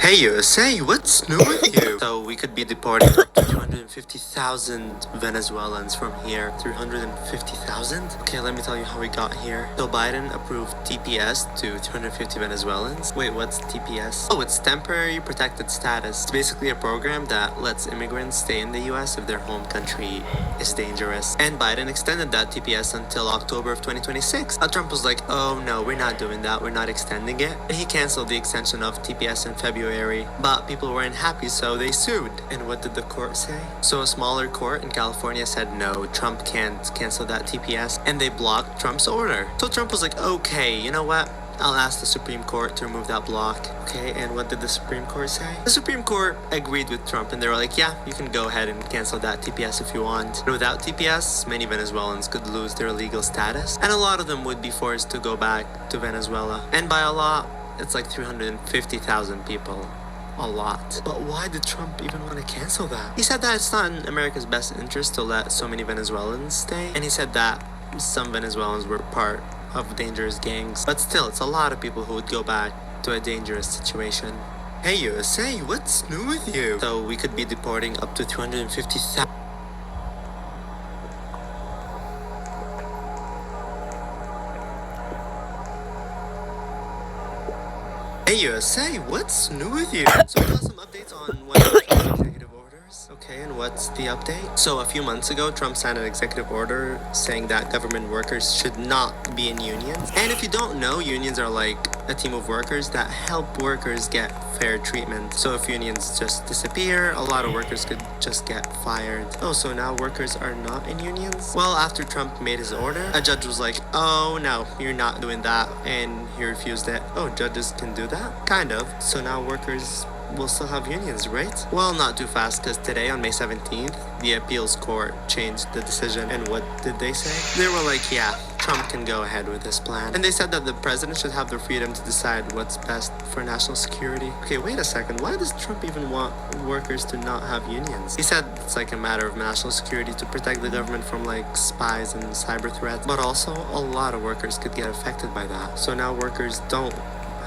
Hey USA, what's new with you? So we could be deporting up to 250,000 Venezuelans from here. 350,000? Okay, let me tell you how we got here. So Biden approved TPS to 250 Venezuelans. Wait, what's TPS? Oh, it's Temporary Protected Status. It's basically a program that lets immigrants stay in the US if their home country is dangerous. And Biden extended that TPS until October of 2026. Trump was like, oh no, we're not doing that. We're not extending it. And he canceled the extension of TPS in February. But people weren't happy, so they sued. And what did the court say? So a smaller court in California said no, Trump can't cancel that TPS, and they blocked Trump's order. So Trump was like, okay, you know what? I'll ask the Supreme Court to remove that block. Okay, and what did the Supreme Court say? The Supreme Court agreed with Trump and they were like, yeah, you can go ahead and cancel that TPS if you want. But without TPS, many Venezuelans could lose their legal status, and a lot of them would be forced to go back to Venezuela. And by a lot, it's like 350,000 people. A lot. But why did Trump even want to cancel that? He said that it's not in America's best interest to let so many Venezuelans stay, and he said that some Venezuelans were part of dangerous gangs. But still, it's a lot of people who would go back to a dangerous situation. Hey USA, what's new with you? So we could be deporting up to 350,000. Hey USA, what's new with you? So we got some updates on what Trump's executive orders. Okay, and what's the update? So a few months ago, Trump signed an executive order saying that government workers should not be in unions. And if you don't know, unions are like a team of workers that help workers get fair treatment. So if unions just disappear, a lot of workers could just get fired. Oh, so now workers are not in unions? Well, after Trump made his order, a judge was like, oh no, you're not doing that, and he refused it. Oh, judges can do that? Kind of. So now workers will still have unions, right? Well, not too fast, because today on May 17th, the appeals court changed the decision. And what did they say? They were like, yeah, Trump can go ahead with this plan. And they said that the president should have the freedom to decide what's best for national security. Okay, wait a second. Why does Trump even want workers to not have unions? He said it's like a matter of national security to protect the government from like spies and cyber threats. But also, a lot of workers could get affected by that. So now workers don't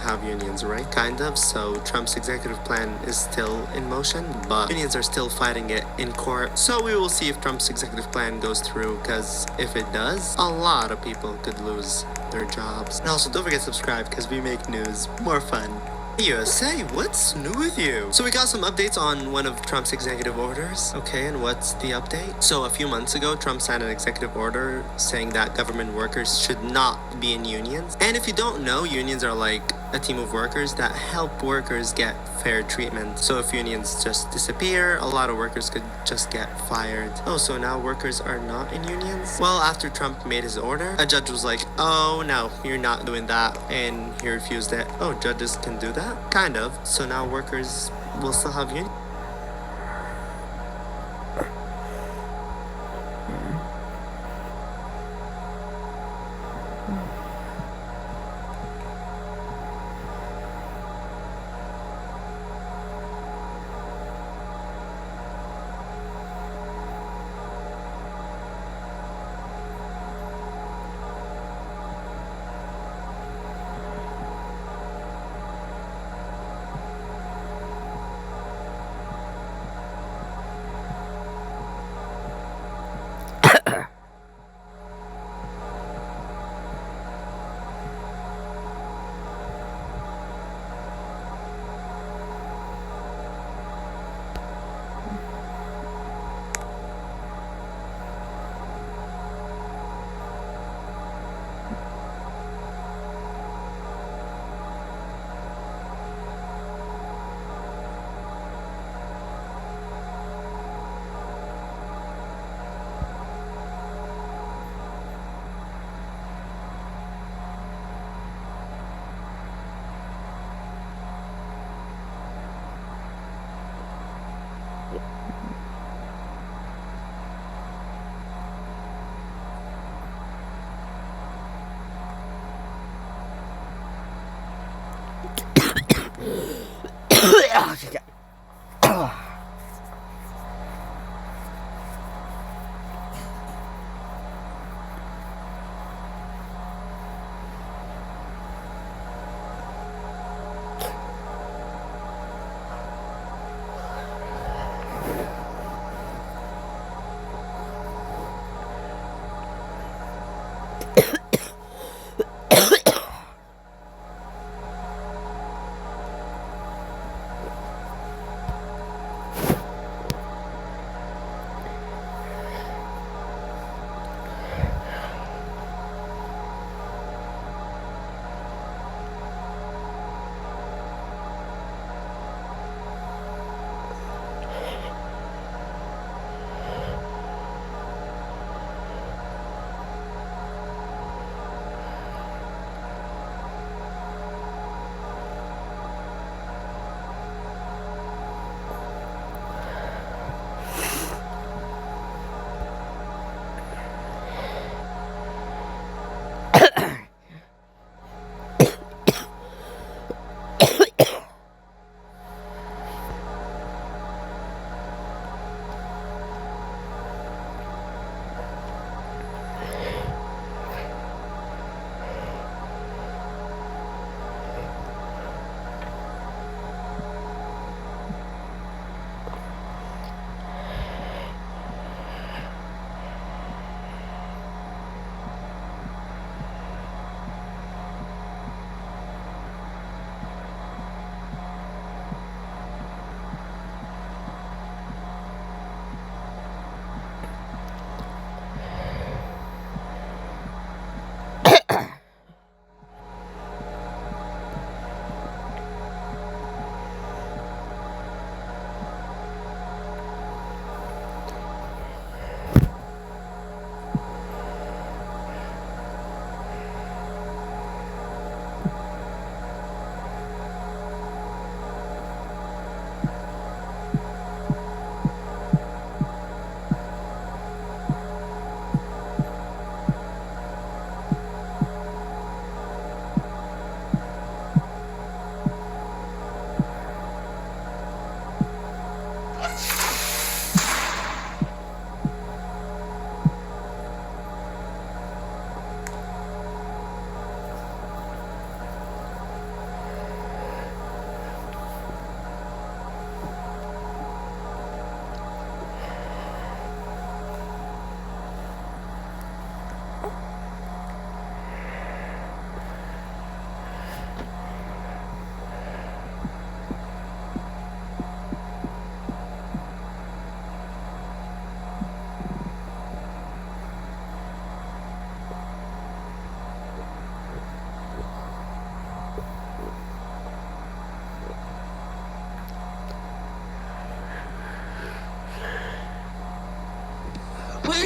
have unions, right? Kind of. So Trump's executive plan is still in motion, but unions are still fighting it in court. So we will see if Trump's executive plan goes through, because if it does, a lot of people could lose their jobs. And also, don't forget to subscribe, because we make news more fun. USA, what's new with you? So we got some updates on one of Trump's executive orders. Okay, and what's the update? So a few months ago, Trump signed an executive order saying that government workers should not be in unions. And if you don't know, unions are like a team of workers that help workers get fair treatment. So if unions just disappear, a lot of workers could just get fired. Oh, so now workers are not in unions? Well, after Trump made his order, a judge was like, oh no, you're not doing that, and he refused it. Oh, judges can do that? Kind of. So now workers will still have unions.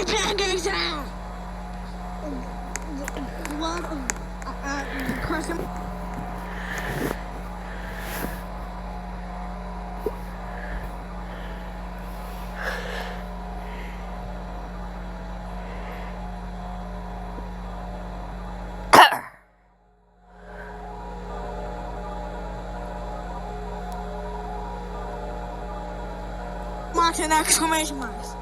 the pancakes out! What? Crushing. Marks and exclamation marks.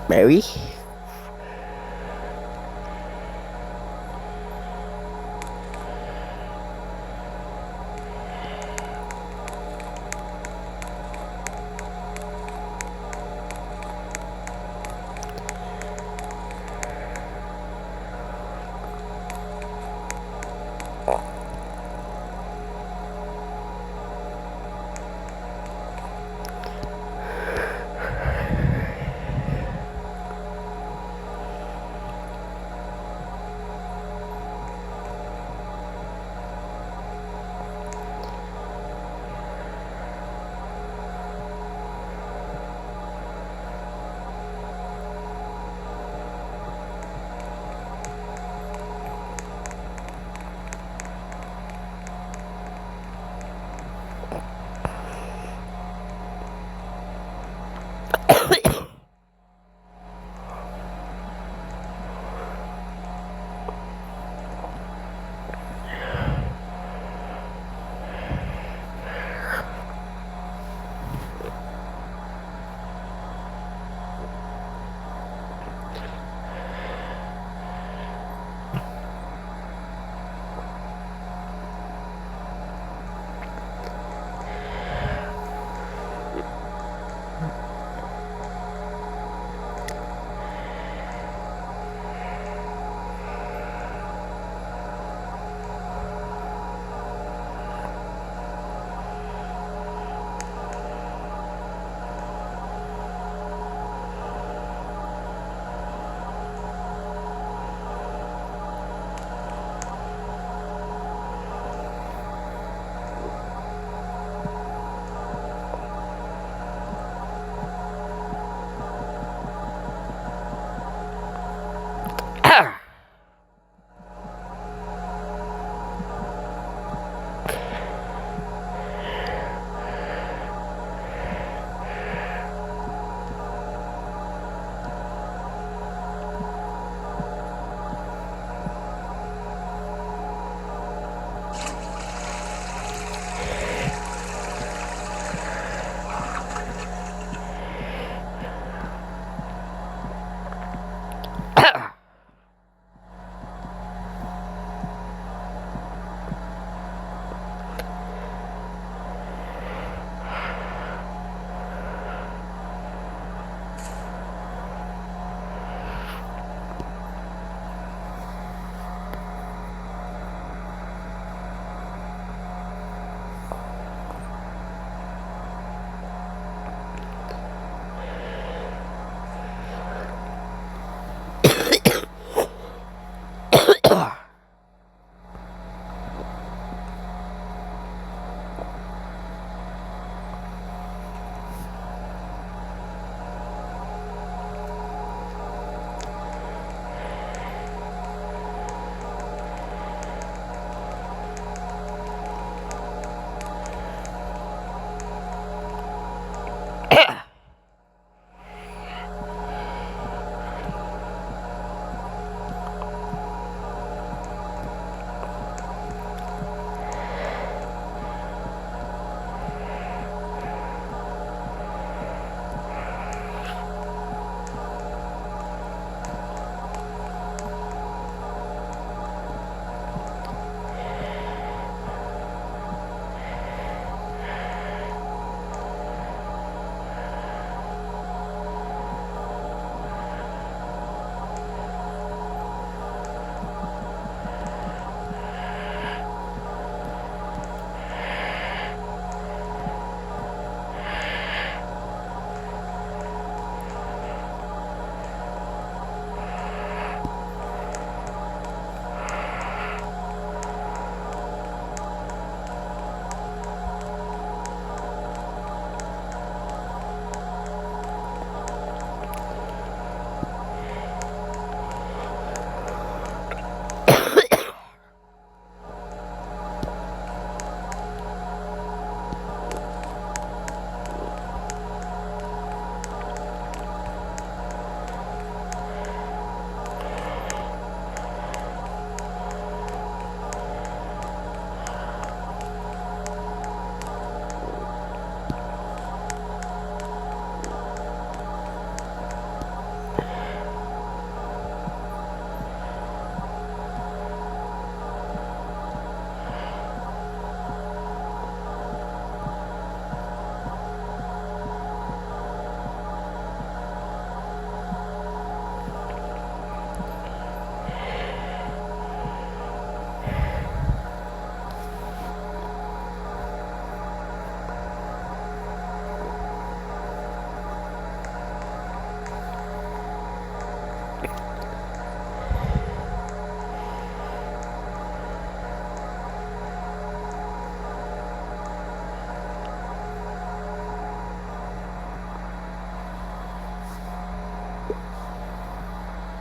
Mary?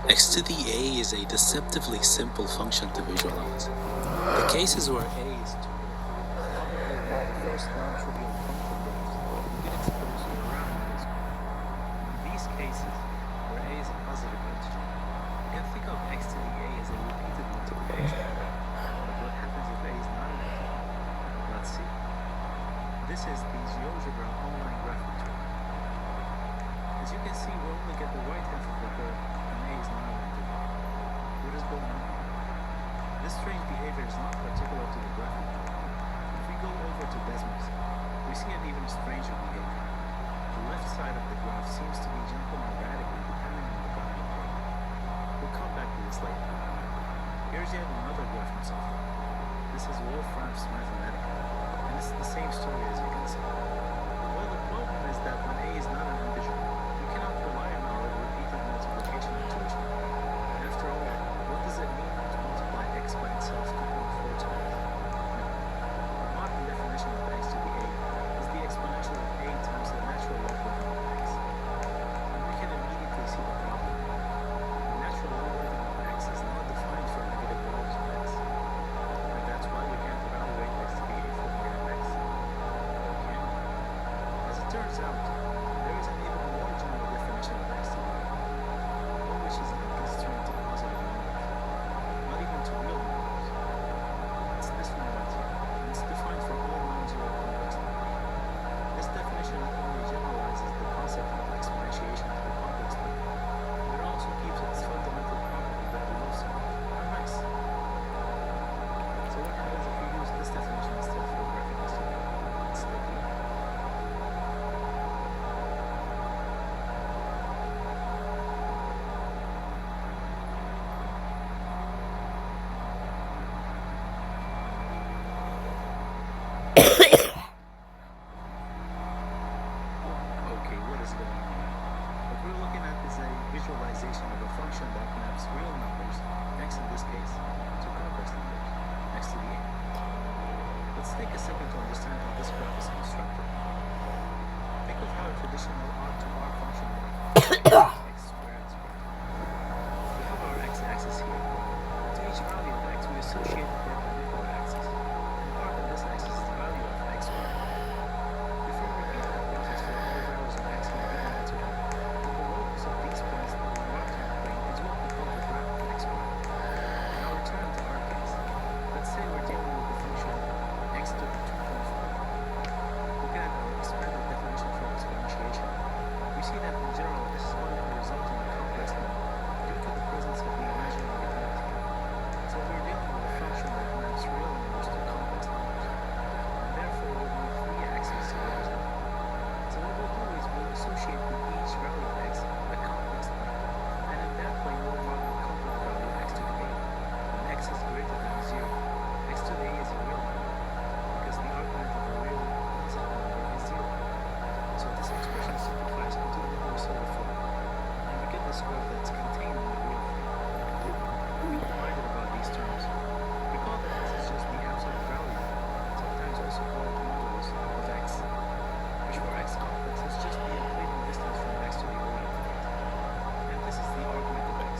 X to the A is a deceptively simple function to visualize. The cases where A is 2 probably one of the first non-trivial function graphs we get exposed to around middle school. In these cases, where A is a positive integer, you can think of X to the A as a repeated multiplication. But what happens if A is not an integer? Let's see. This is the GeoGebra online graphing tool. As you can see, we only get the right half of the curve when A is not an integer. What is going on here? This strange behavior is not particular to the graphing tool. If we go over to Desmos, we see an even stranger behavior. The left side of the graph seems to be jumping erratically depending on the value of A. We'll come back to this later. Here's yet another graphing software. This is Wolfram's Mathematica, and it's the same story as you can see. Well, the problem is that when A is not an integer, we cannot rely on our repeated multiplication intuition. After all, what does it mean to multiply x by itself 2.4 times? The modern definition of x to the A is the exponential of A times the natural logarithm of x. And we can immediately see the problem. The natural logarithm of x is not defined for negative values of x. And that's why we can't evaluate x to the A for negative x. Or can we? As it turns out, there is an even more general definition of x to the A, one which is not constrained to positive numbers, not even to real numbers. It's this one right here, and it's defined for all non-zero complex numbers. This definition not only generalizes the concept of exponentiation to the complex number, but it also keeps its fundamental property that we love so much. How nice! So what happens if we use this definition instead for graphing x to the A? Let's take a look. Okay, what is going on? What we're looking at is a visualization of a function that maps real numbers, x in this case, to complex numbers, x to the A. Let's take a second to understand how this graph is constructed. Think of how a traditional R to R function works. X squared squared. We have our x-axis here. To each value of x, we associate the perpendicular axis. And part of this axis is the value of x squared. If we repeat that process for all values of x in a given interval, then the locus of these points that we marked on the plane is what we call the graph of x squared. Now return to our case. Let's say we're dealing with the function x to the 2.4. Looking at our expanded definition for exponentiation, we see that in general this is going to result in a complex number due to the presence of the imaginary element here. So we're dealing with a function that maps real numbers to complex numbers, and therefore we'll need three axes to represent it. So what we'll do is we'll associate with each value of x a complex plane, and in that plane we'll mark the complex value x to the A. When x is greater than 0, x to the A is a real number, because the argument of a real positive number is 0. So this expression simplifies into the one we saw before, and we get this curve that's contained in the real frame. Be reminded about these terms. Recall that this is just the absolute value, sometimes also called modulus of x, which for x complex is just the Euclidean distance from x to the origin point. And this is the argument of x,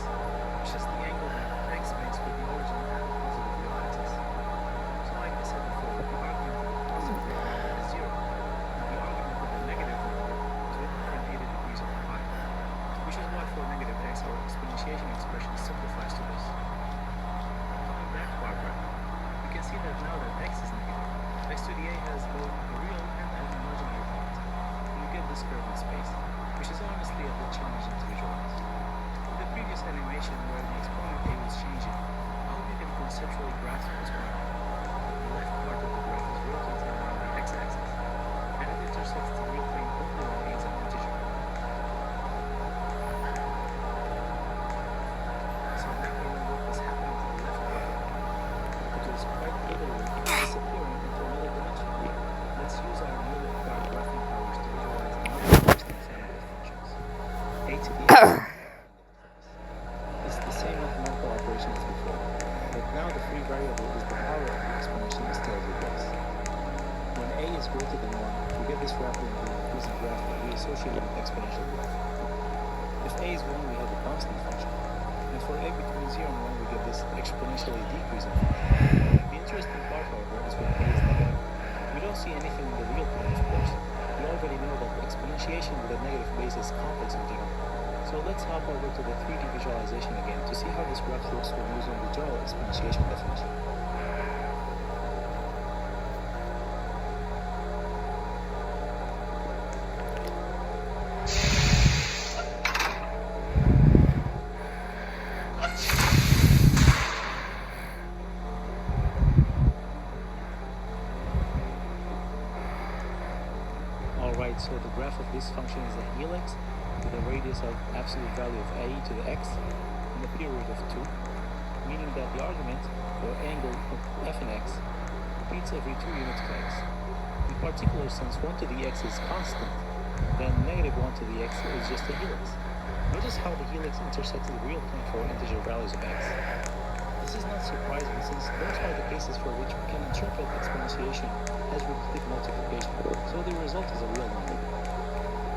which is the angle that x makes with the origin and the positive real axis. So like I said before, the argument of the positive real number is 0, and the argument of the negative number is 180 degrees over pi, which is why for negative x our exponentiation expression simplifies to this. Coming back to our graph, we can see that now that x is negative, x to the A has both a real and an imaginary part, and we get this curve in space, which is honestly a bit challenging to visualize. In the previous animation where the exponent A was changing, I hope you can conceptually grasp what's going on. The left part of the graph is rotating around the x-axis, and it intersects the real plane only when A is an integer. So now we know what was happening to the left part. It was quite literally disappearing into another dimension. Let's use our newly acquired graphing powers to visualize another interesting family of functions. A to the A. It's the same mathematical operation as before, but now the free variable is the power of the exponential instead of the base. When A is greater than 1, we get this rapidly increasing graph that we associate with exponential graph. If A is 1, we have a constant function. for a between 0 and 1, we get this exponentially decreasing function. The interesting part, however, is when a is negative. We don't see anything in the real plane, of course. We already know that exponentiation with a negative base is complex in general. So let's hop over to the 3D visualization again to see how this graph looks when using the general exponentiation definition. Alright, so the graph of this function is a helix with a radius of absolute value of a to the x and a period of 2, meaning that the argument, or angle of f and x, repeats every 2 units of x. In particular, since 1 to the x is constant, then negative 1 to the x is just a helix. Notice how the helix intersects the real plane for integer values of x. This is not surprising since those are the cases for which we can interpret exponentiation as repeated multiplication, so the result is a real number.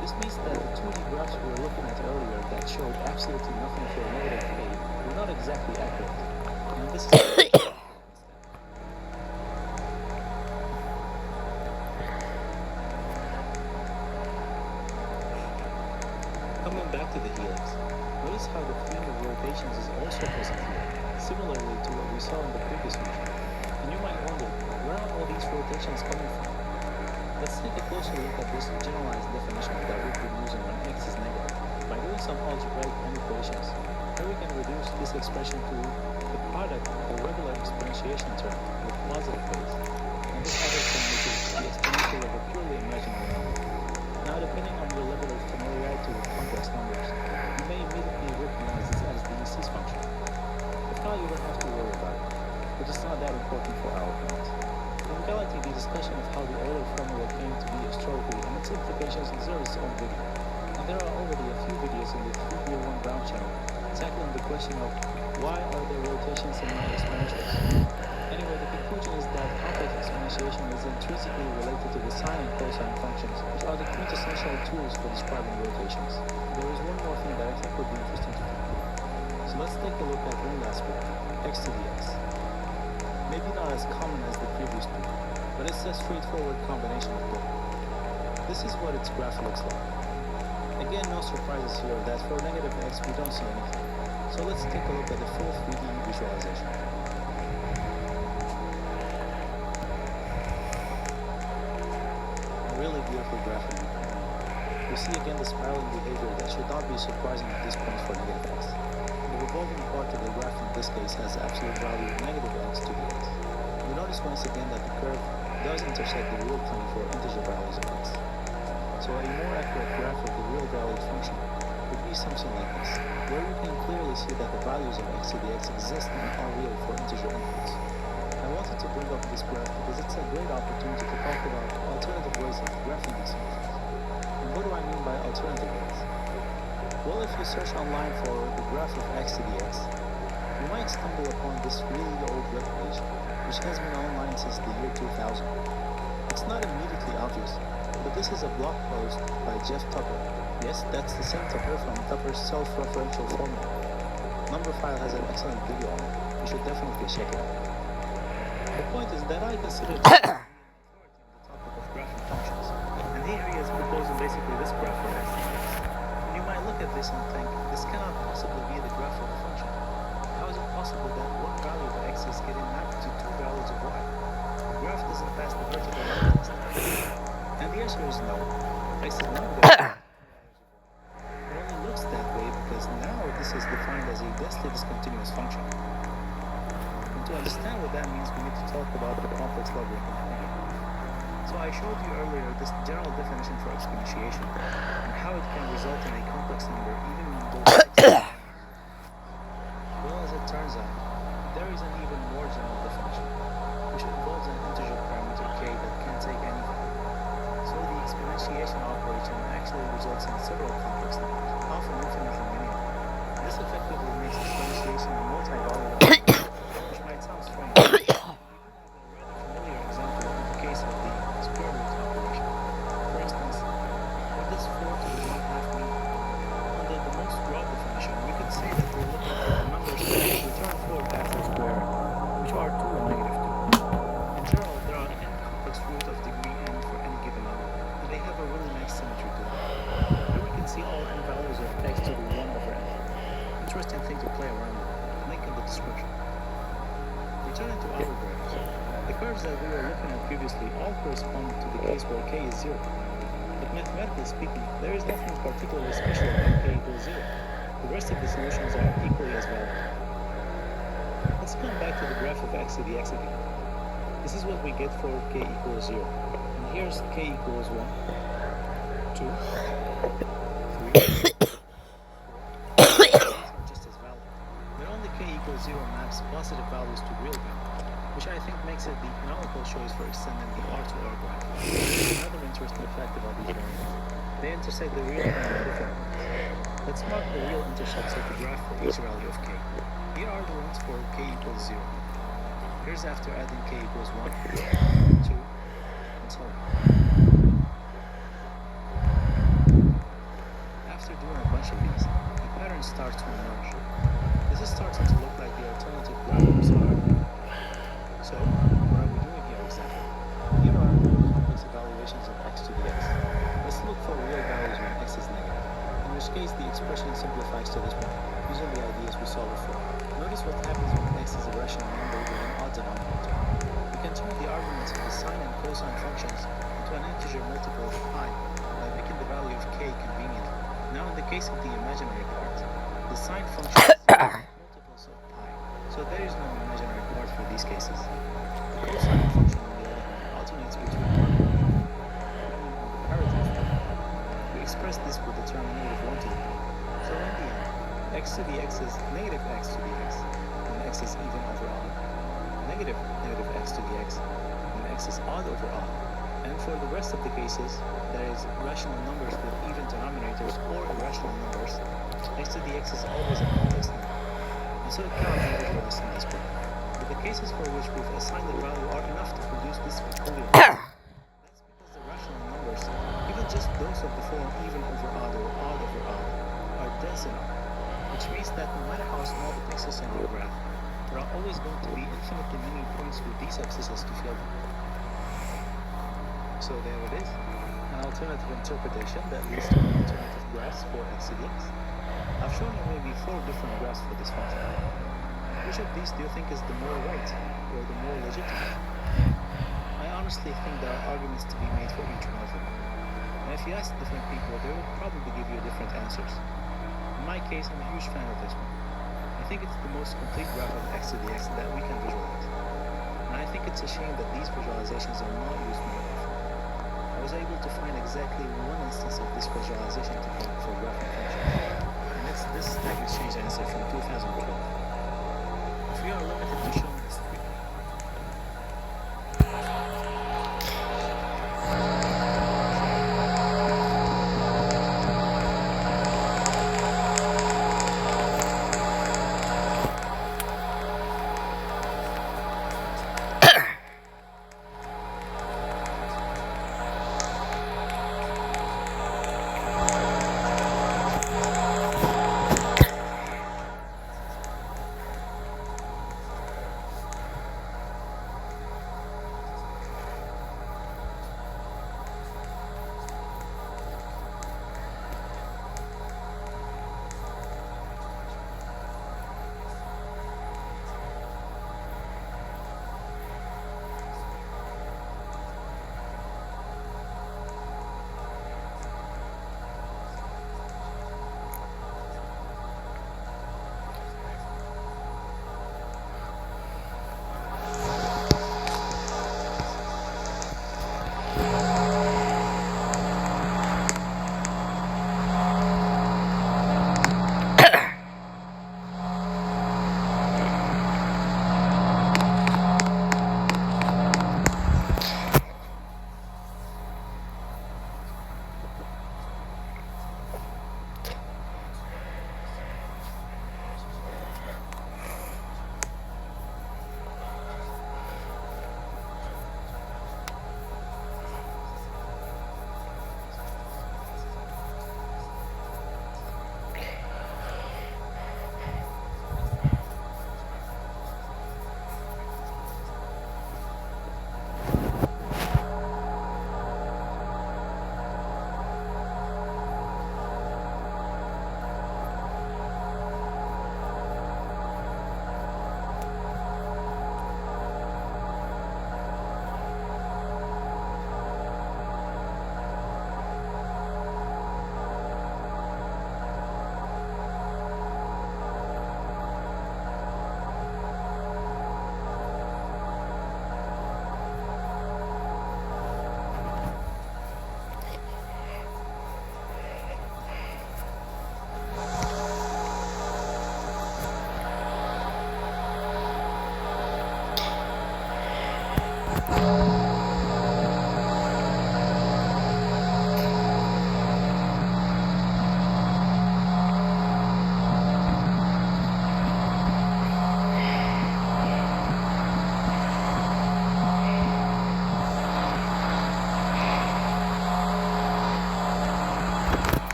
This means that the 2D graphs we were looking at earlier that showed absolutely nothing for negative a were not exactly accurate, and this is Coming back to the helix, notice how the theme of rotations is also present here, similarly to what we saw in the previous function. And you might wonder, where are all these rotations coming from? Let's take a closer look at this generalized definition that we've been using when x is negative. By doing some algebraic manipulations, here we can reduce this expression to the product of the regular exponentiation term with positive base, and this other term which is the exponential of a purely imaginary number. Now, depending on your level of familiarity with complex numbers, you may immediately recognize this as the C's function. If not, you don't have to worry about it, but it's not that important for our point. In reality, the discussion of how the Euler formula came to be historically and its implications deserves its own video, and there are already a few videos in the 3B01 Brown channel tackling the question of why are there rotations in my exponentials. Anyway, the conclusion is that complex exponentiation is intrinsically related to the sine and cosine functions, which are the quintessential tools for describing rotations. There is one more thing that I think would be interesting to conclude. So let's take a look at one last one, x to the x. Maybe not as common as the previous two, but it's a straightforward combination of both. This is what its graph looks like. Again, no surprises here that for negative x we don't see anything. So let's take a look at the full 3D visualization. A really beautiful graph. We see again the spiraling behavior that should not be surprising at this point for negative x. The revolving part of the graph in this case has absolute value negative x to the x. We notice once again that the curve does intersect the real plane for integer values of x. So a more accurate graph of the real valued function would be something like this, where you can clearly see that the values of x to the x exist and are real for integer inputs. I wanted to bring up this graph because it's a great opportunity to talk about alternative ways of graphing these functions. And what do I mean by alternative ways? Well, if you search online for the graph of x to the x, you might stumble upon this really old webpage, which has been online since the year 2000. It's not immediately obvious, but this is a blog post by Jeff Tupper. Yes, that's the same Tupper from Tupper's self-referential formula. Numberphile has an excellent video on it. You should definitely check it out. The point is that I consider this the topic of graphing functions, and here he is proposing basically this graph for x. And you might look at this and think, this cannot possibly be the graph of a function. How is it possible that one value of x is getting mapped to two values of y? The graph doesn't pass the vertical line test. And the answer is no. X is not going to It only looks that way because now this is defined as a densely discontinuous function. And to understand what that means, we need to talk about the complex logarithm formula. So I showed you earlier this general definition for exponentiation and how it can result in a complex number even when both x and y. Well, as it turns out, there is an even more general definition, which involves an integer parameter k that can take any value. So the exponentiation operation actually results in several complex numbers, often infinitely many of them. This effectively makes exponentiation a multi-volume which might sound strange. We do have a rather familiar example in the case of the square root operation. For instance, what does 4 to the 1/2 mean? Under the most broad definition, interesting thing to play around with. Link in the description. Returning to our graphs, the curves that we were looking at previously all correspond to the case where k is 0. But mathematically speaking, there is nothing particularly special about k equals 0. The rest of the solutions are equally as valid. Let's come back to the graph of x to the x again. This is what we get for k equals 0. And here's k equals 1, 2, 3, 4. These are just as valid. But only k equals 0 maps positive values to real values, which I think makes it the canonical choice for extending the R to R graph. Another interesting fact about these variables, they intersect the real and negative values. Let's mark the real intercepts of the graph for each value of k. Here are the ones for k equals 0. Here's after adding k equals 1, 2, and so on. After doing a bunch of these, the pattern starts to emerge. This is starting to look like the alternative graph of star. So, what are we doing here exactly? Here are more complex evaluations of x to the x. Let's look for real values when x is negative, in which case the expression simplifies to this point, using the ideas we saw before. Notice what happens when x is a rational number with an odd denominator. We can turn the arguments of the sine and cosine functions into an integer multiple of pi by making the value of k convenient. Now in the case of the imaginary part, the sine function is multiples of pi, so there is no imaginary part for these cases. The cosine function, on the other hand, alternates between one and comparative term. We express this with the term -1 to the p. So in the end, x to the x is negative x to the x when x is even over odd, negative x to the x when x is odd over odd, and for the rest of the cases, there is rational numbers with even denominators or irrational numbers. X to the x is always a complex number, and so it cannot be visualized in this way. But the cases for which we've assigned the value are enough to produce this peculiar result. That's because the rational numbers, even just those of the form even over odd or odd over odd, are dense enough, which means that no matter how small the pixels on your graph, there are always going to be infinitely many points with these abscissas to fill them. So there it is, an alternative interpretation that leads to an alternative graphs for x to the x. I've shown you maybe 4 different graphs for this function. Which of these do you think is the more right, or the more legitimate? I honestly think there are arguments to be made for each one of them. And if you ask different people, they will probably give you different answers. In my case, I'm a huge fan of this one. I think it's the most complete graph of x to the x that we can visualize. And I think it's a shame that these visualizations are not used more often. I was able to find exactly one instance of this visualization technique for graphing functions. And it's this Stack Exchange answer from 2012. If we are limited to showing this trick,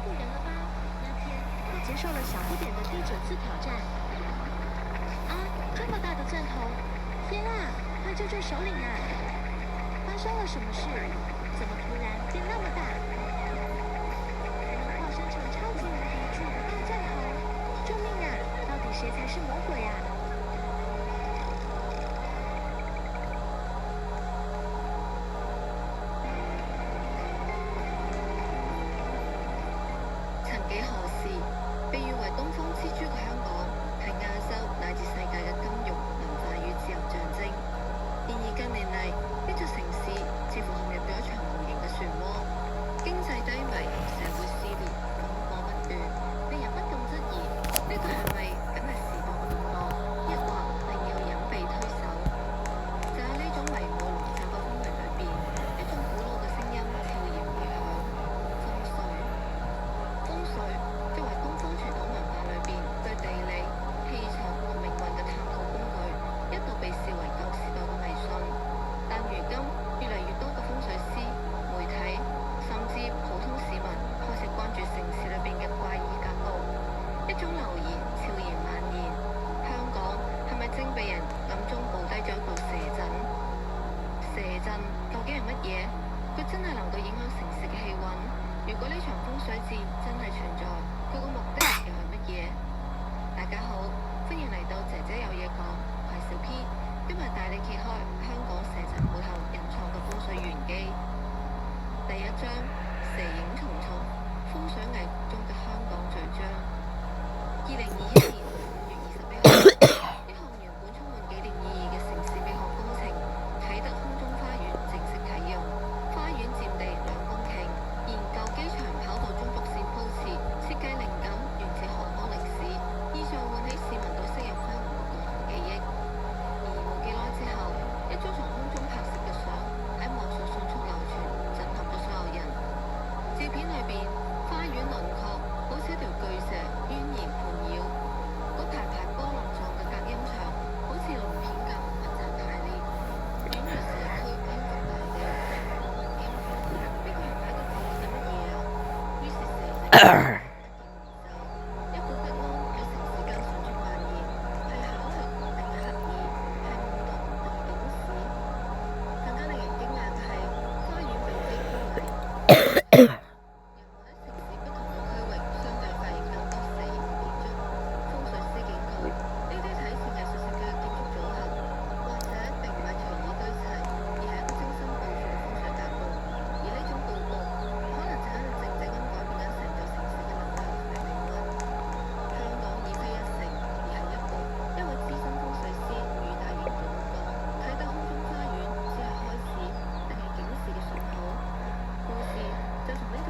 负人了吧？那天他接受了小不点的第9次挑战。啊，这么大的钻头！天啊，快救救首领啊！发生了什么事？怎么突然变那么大？还能化身成超级无敌巨的大钻头？救命啊！到底谁才是魔鬼啊？曾幾何時，被譽為東方之珠嘅香港，係亞洲乃至世界嘅金融、文化與自由象徵。然而近年嚟，呢座城市似乎陷入咗一場無形嘅漩渦，經濟低迷、社會撕裂、風波不斷，令人不禁質疑：呢個係咪梗係時代嘅脈絡，抑或另有隱秘推手？就喺呢種迷霧籠罩嘅氛圍裏邊，一種古老嘅聲音悄然回響：風水。風水作為東方傳統文化裏邊對地理、氣場同命運嘅探討工具，一度被視為舊時代嘅迷信。但如今，越嚟越多嘅風水師、媒體，甚至普通市民開始關注城市裏邊嘅怪異格局。一種流言悄然蔓延：香港係咪正被人暗中布低咗一道蛇陣？蛇陣究竟係乜嘢？佢真係能夠影響城市嘅氣運？如果呢場風水戰真係存在，佢個目的又係乜嘢？大家好，歡迎嚟到姐姐有嘢講，我係小 P， 今日帶你揭開香港蛇陣背後隱藏嘅風水玄機。第1章：蛇影重重，風水藝局中嘅香港序章。2021年5月21號，一項原本充滿紀念意義嘅城市美學工程——啟德空中花園正式啟用。花園佔地2公頃。研究機場跑道中軸線鋪設，設計靈感源自航空歷史，意在喚起市民對昔日輝煌嘅共同記憶。然而冇幾耐之後，一張從空中拍攝嘅相喺網上迅速流傳，震撼咗所有人。照片裏邊，花園輪廓好似一條巨蛇蜿蜒盤繞，嗰排排波浪狀嘅隔音牆好似鱗片咁密集排列，宛如社區蝙蝠大地。呢個係咪一個舊嘅乜嘢啊？於是蛇仔一股不安喺城市間迅速蔓延，係巧合定係刻意？係誤導定係警示？更加令人驚訝嘅係，花園並非孤立，人們喺城市不同嘅區域相繼發現更多蛇形建築。風水師警告，呢啲睇似藝術性嘅建築組合，或者並唔係隨意堆砌，而係一個精心部署嘅風水格局。而呢種佈局，可能就喺度靜靜咁改變緊成座城市嘅能量同埋命運。香港已非一城，而係一局。一位資深風水師語大言重咁講：啟德空中花園只係開始，定係警示嘅信號？故事就從呢度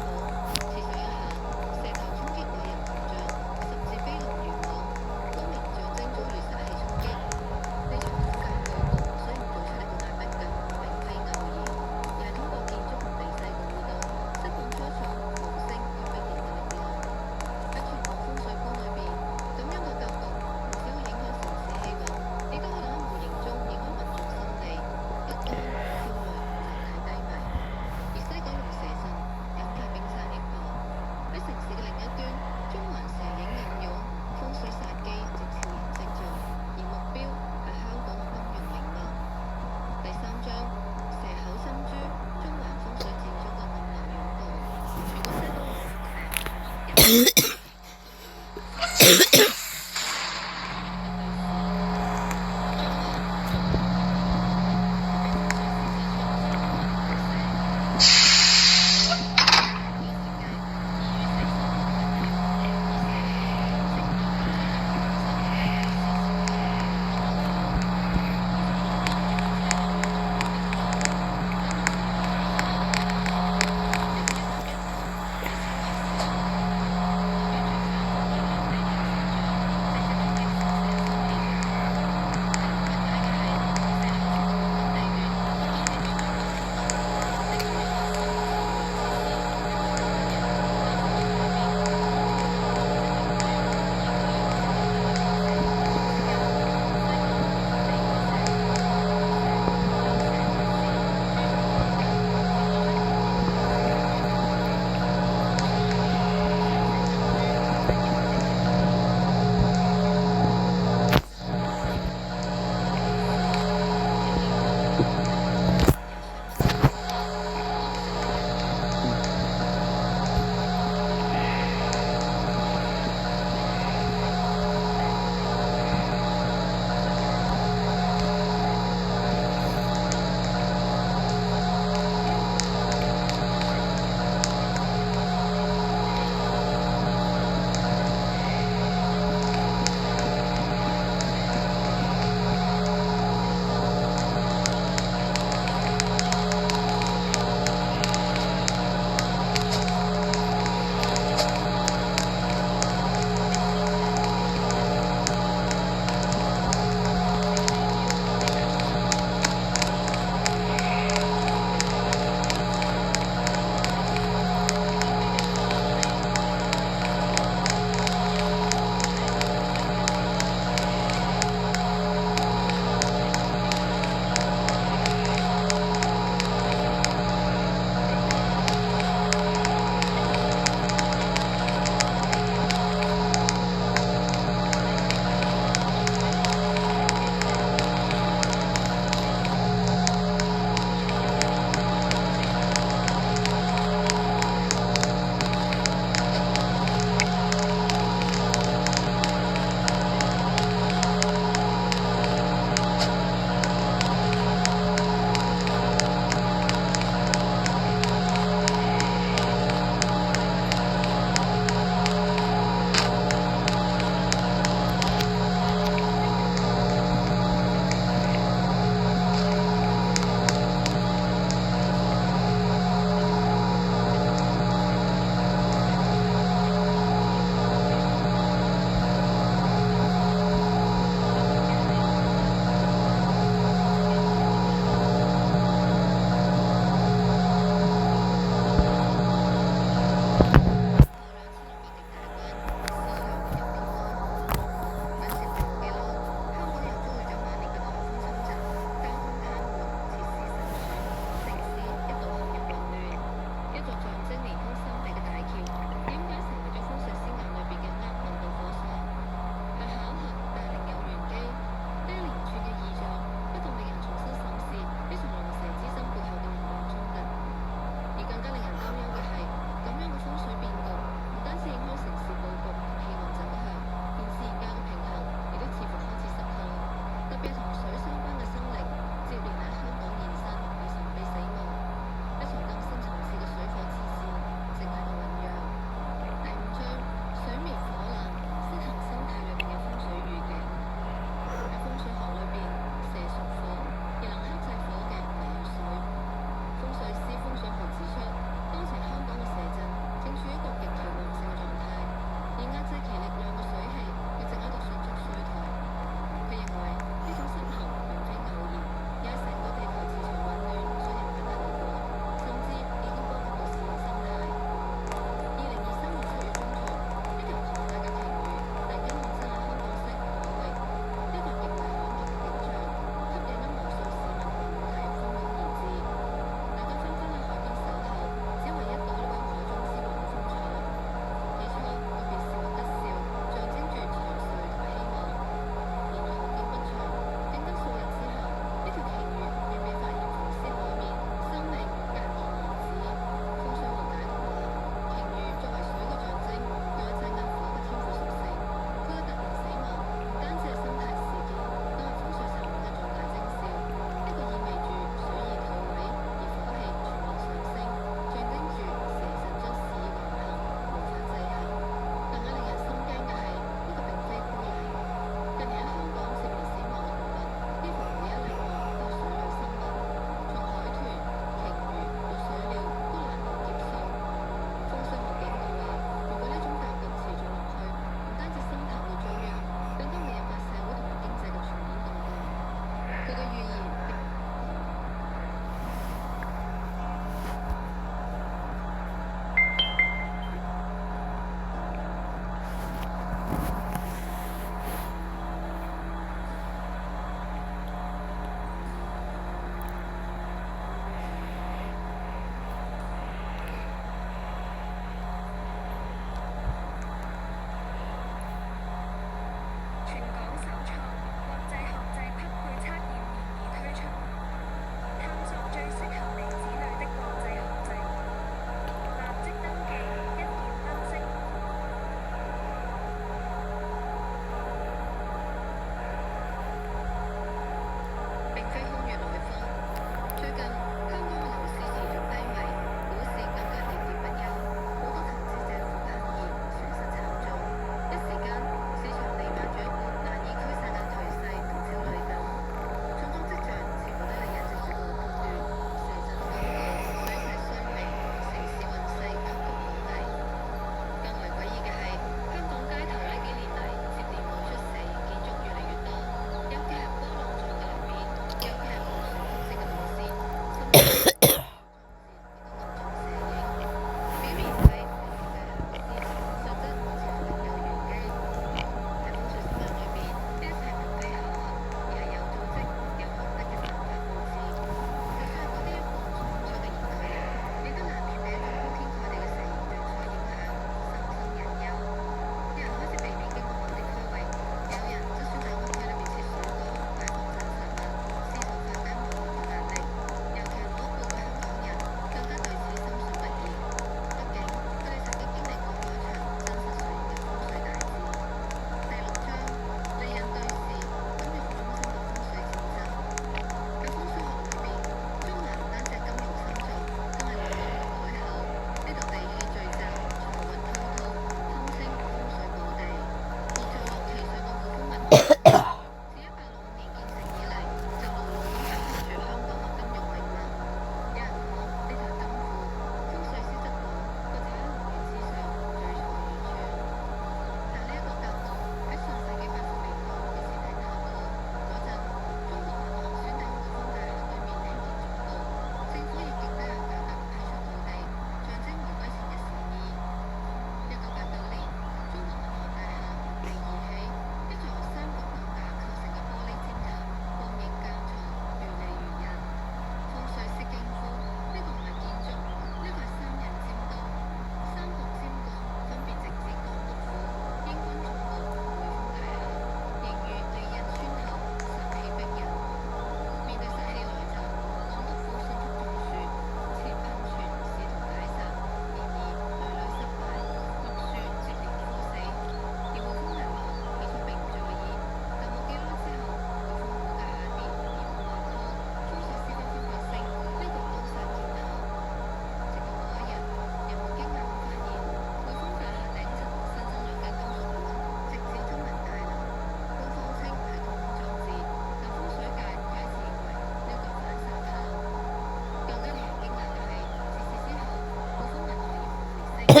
大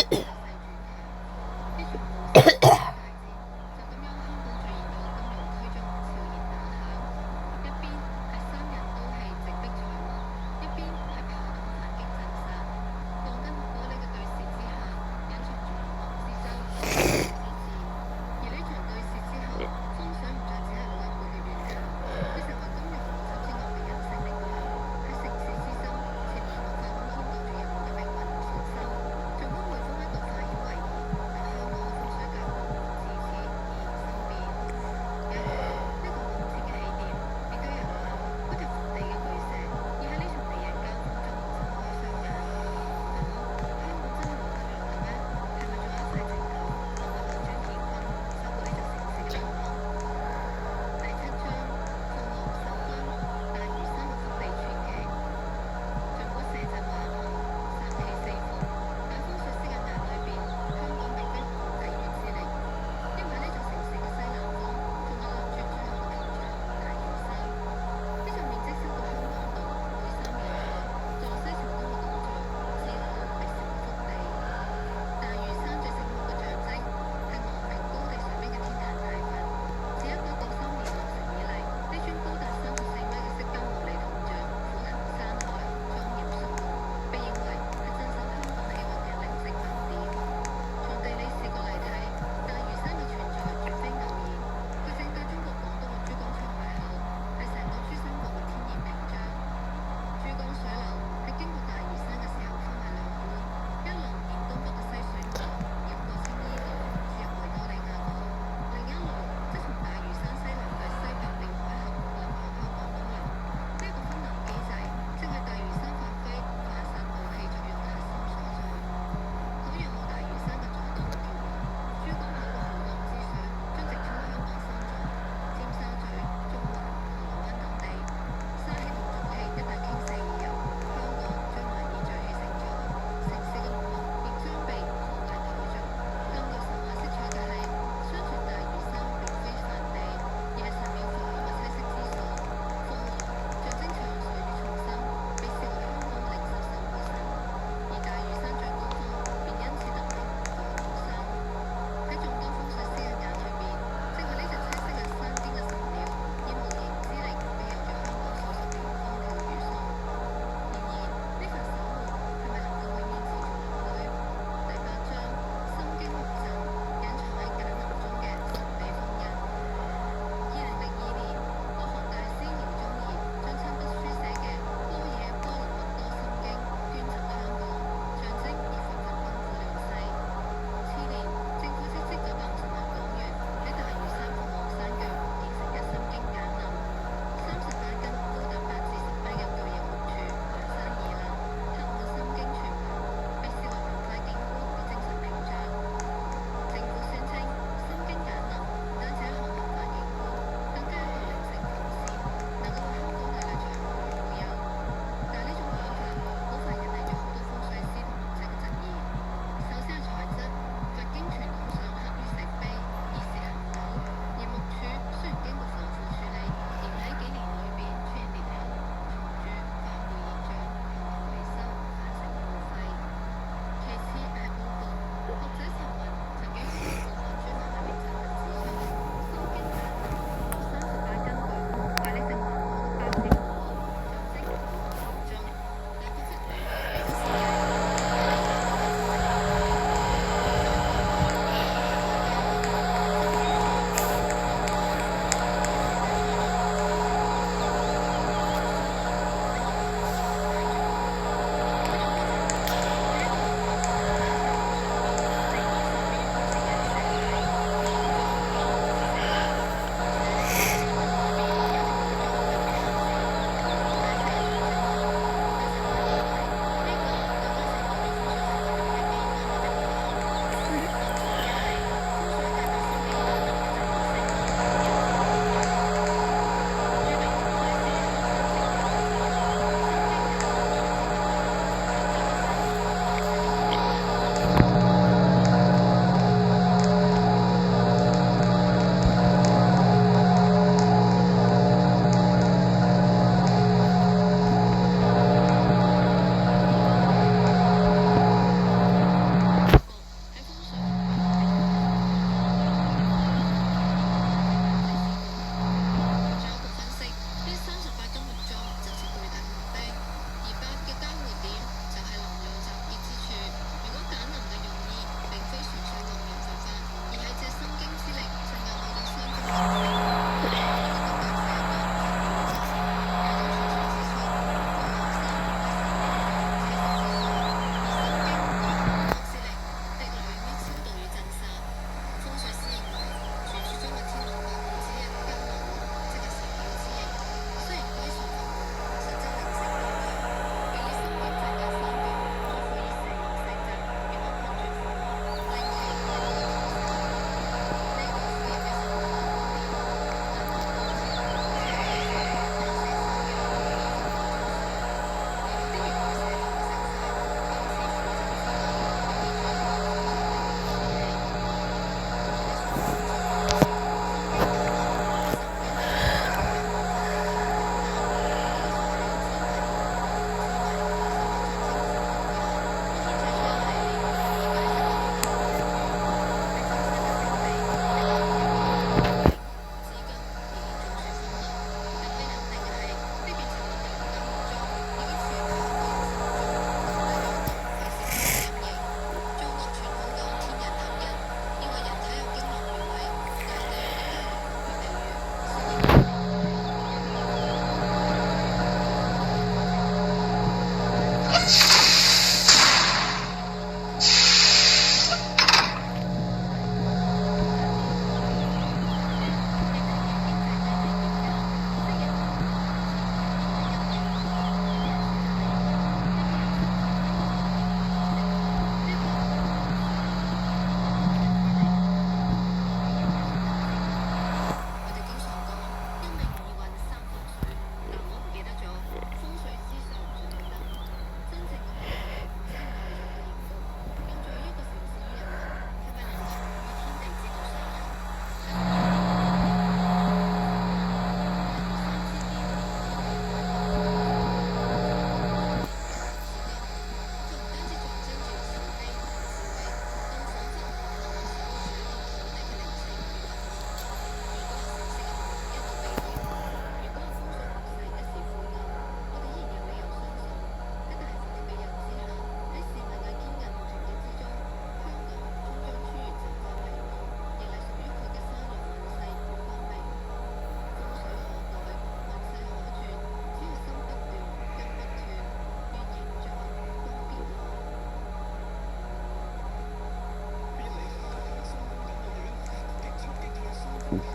Geographically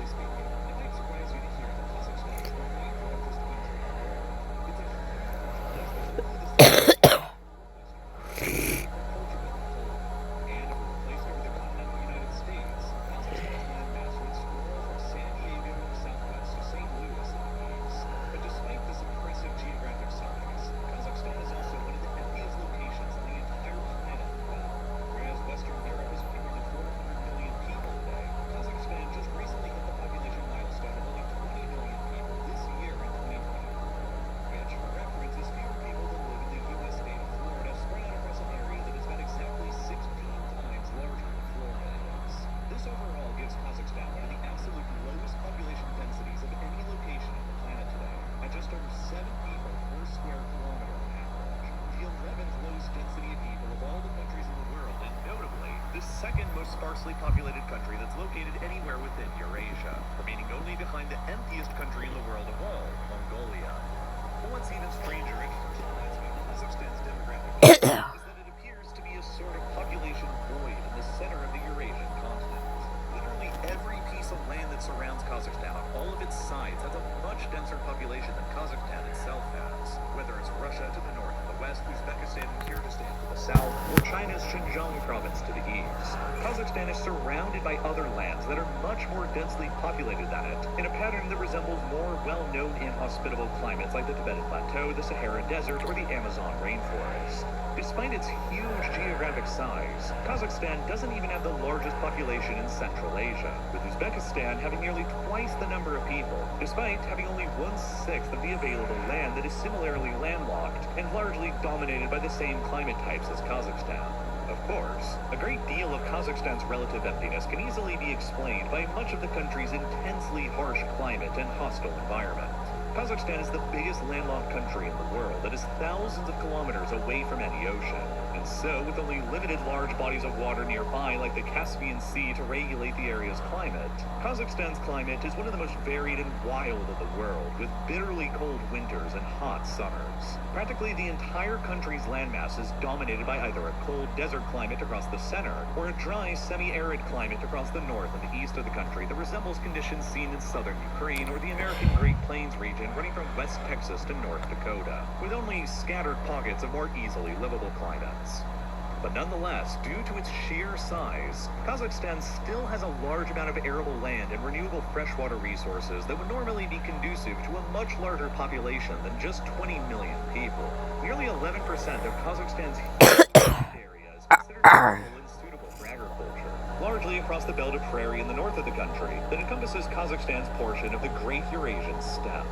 speaking, it might surprise you to hear that Kazakhstan is the ninth largest country in the world. It's a huge place that's roughly the size of Portugal and Poland. And if we're placed over the continental United States, Kazakhstan's landmass would scroll from San Diego in the southwest to St. Louis in the east. But despite this impressive geographic size, Kazakhstan is also one of the emptiest locations on the entire planet. Whereas Western Europe is bigger than 400 million people today, Kazakhstan just recently hit the population milestone of only 20 million people this year in 2024. Which, for reference, is fewer people than live in the U.S. state of Florida, spread out across an area that is about exactly 16 times larger than Florida is. This overall gives Kazakhstan one of the absolute lowest population densities of any location on the planet today, at just over 7 people per square kilometer on average. The 11th lowest density of people of all the countries in the world, and notably, the second most sparsely populated country that's located anywhere within Eurasia, remaining only behind the emptiest country in the world of all, Mongolia. But what's even stranger and Kazakhstan's demographic is that it appears to be a sort of population void in the center of the Eurasian continent. Literally every piece of land that surrounds Kazakhstan on all of its sides has a much denser population than Kazakhstan itself has, whether it's Russia to the north and the west, Uzbekistan and Kyrgyzstan to the south, or China's Xinjiang province to the east. Kazakhstan is surrounded by other lands that are much more densely populated than it, in a pattern that resembles more well-known inhospitable climates like the Tibetan Plateau, the Sahara Desert, or the Amazon rainforest. Despite its huge geographic size, Kazakhstan doesn't even have the largest population in Central Asia, with Uzbekistan having nearly twice the number of people, despite having only 1/6 of the available land that is similarly landlocked and largely dominated by the same climate types as Kazakhstan. Of course, a great deal of Kazakhstan's relative emptiness can easily be explained by much of the country's intensely harsh climate and hostile environment. Kazakhstan is the biggest landlocked country in the world that is thousands of kilometers away from any ocean. And so, with only limited large bodies of water nearby like the Caspian Sea to regulate the area's climate, Kazakhstan's climate is one of the most varied and wild of the world, with bitterly cold winters and hot summers. Practically the entire country's landmass is dominated by either a cold desert climate across the center, or a dry semi-arid climate across the north and the east of the country that resembles conditions seen in southern Ukraine or the American Great Plains region running from West Texas to North Dakota, with only scattered pockets of more easily livable climates. But nonetheless, due to its sheer size, Kazakhstan still has a large amount of arable land and renewable freshwater resources that would normally be conducive to a much larger population than just 20 million people. Nearly 11% of Kazakhstan's huge area is considered suitable and suitable for agriculture, largely across the belt of prairie in the north of the country that encompasses Kazakhstan's portion of the Great Eurasian Steppe.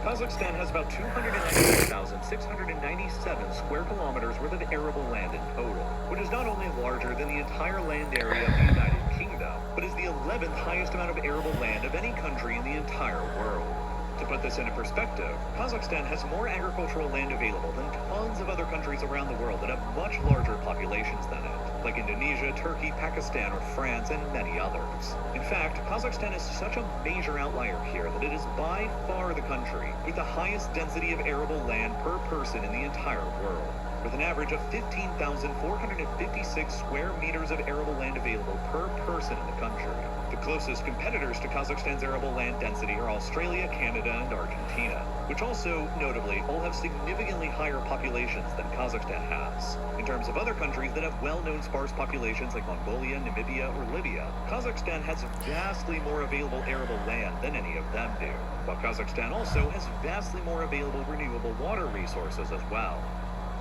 Kazakhstan has about 296,697 square kilometers worth of arable land in total, which is not only larger than the entire land area of the United Kingdom, but is the 11th highest amount of arable land of any country in the entire world. To put this into perspective, Kazakhstan has more agricultural land available than tons of other countries around the world that have much larger populations than it, like Indonesia, Turkey, Pakistan, or France, and many others. In fact, Kazakhstan is such a major outlier here that it is by far the country with the highest density of arable land per person in the entire world, with an average of 15,456 square meters of arable land available per person in the country. The closest competitors to Kazakhstan's arable land density are Australia, Canada, and Argentina, which also, notably, all have significantly higher populations than Kazakhstan has. In terms of other countries that have well-known sparse populations like Mongolia, Namibia, or Libya, Kazakhstan has vastly more available arable land than any of them do, while Kazakhstan also has vastly more available renewable water resources as well.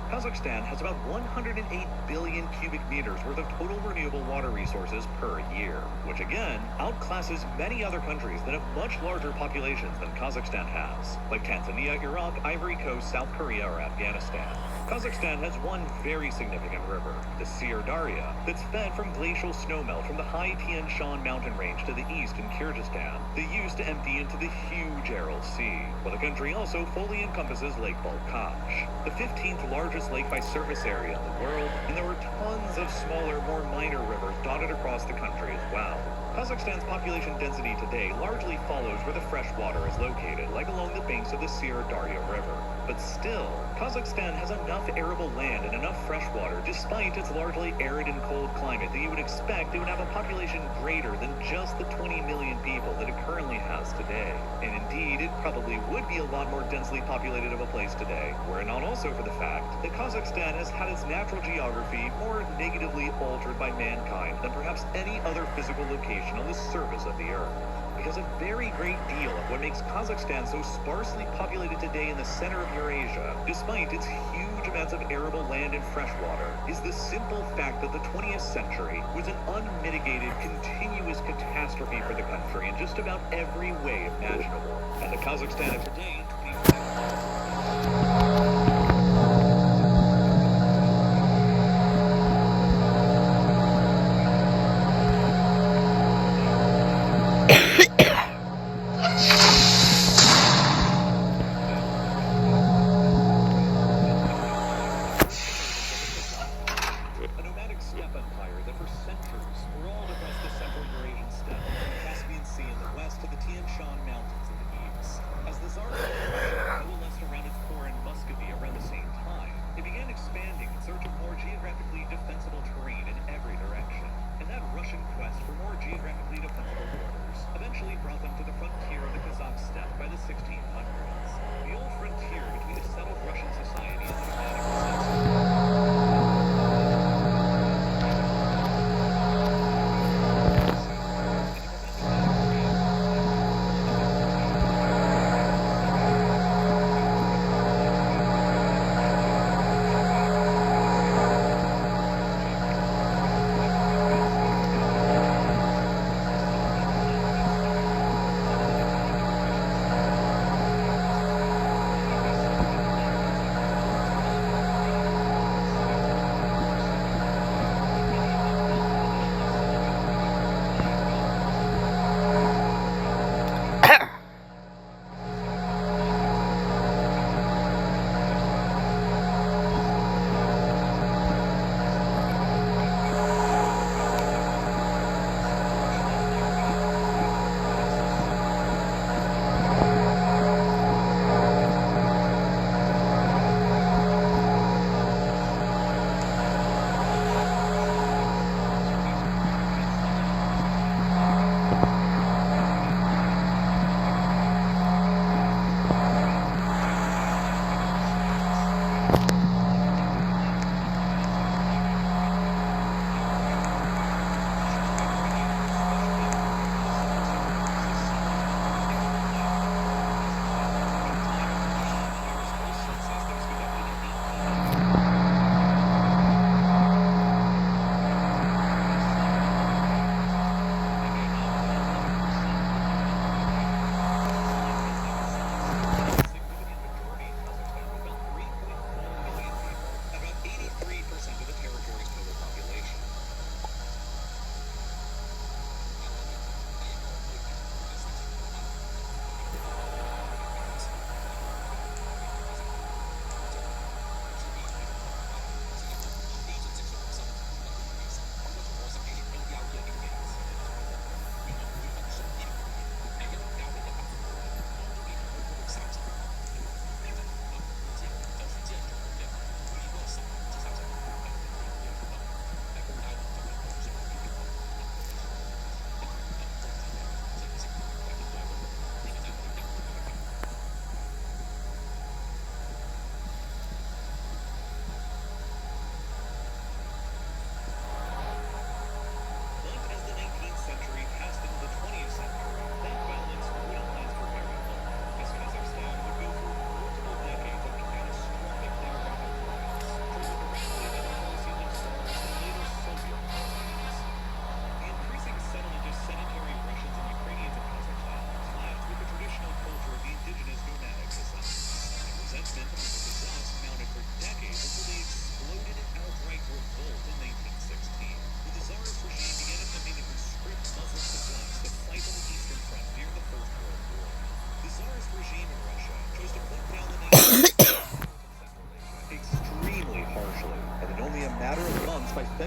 Kazakhstan has about 108 billion cubic meters worth of total renewable water resources per year, which again outclasses many other countries that have much larger populations than Kazakhstan has, like Tanzania, Iraq, Ivory Coast, South Korea, or Afghanistan. Kazakhstan has one very significant river, the Syr Darya, that's fed from glacial snowmelt from the high Tian Shan mountain range to the east in Kyrgyzstan that used to empty into the huge Aral Sea, while the country also fully encompasses Lake Balkhash, the 15th largest largest lake by surface area in the world, and there were tons of smaller, more minor rivers dotted across the country as well. Kazakhstan's population density today largely follows where the fresh water is located, like along the banks of the Syr Darya River. But still, Kazakhstan has enough arable land and enough fresh water, despite its largely arid and cold climate, that you would expect it would have a population greater than just the 20 million people that it currently has today. And indeed, it probably would be a lot more densely populated of a place today, were it not also for the fact that Kazakhstan has had its natural geography more negatively altered by mankind than perhaps any other physical location on the surface of the earth. Because a very great deal of what makes Kazakhstan so sparsely populated today in the center of Eurasia, despite its huge amounts of arable land and fresh water, is the simple fact that the 20th century was an unmitigated, continuous catastrophe for the country in just about every way imaginable. And the Kazakhstan of today in 2020... A nomadic steppe empire that for centuries sprawled across the central Eurasian steppe, from the Caspian Sea in the west to the Tian Shan Mountains in the east. As the Tsar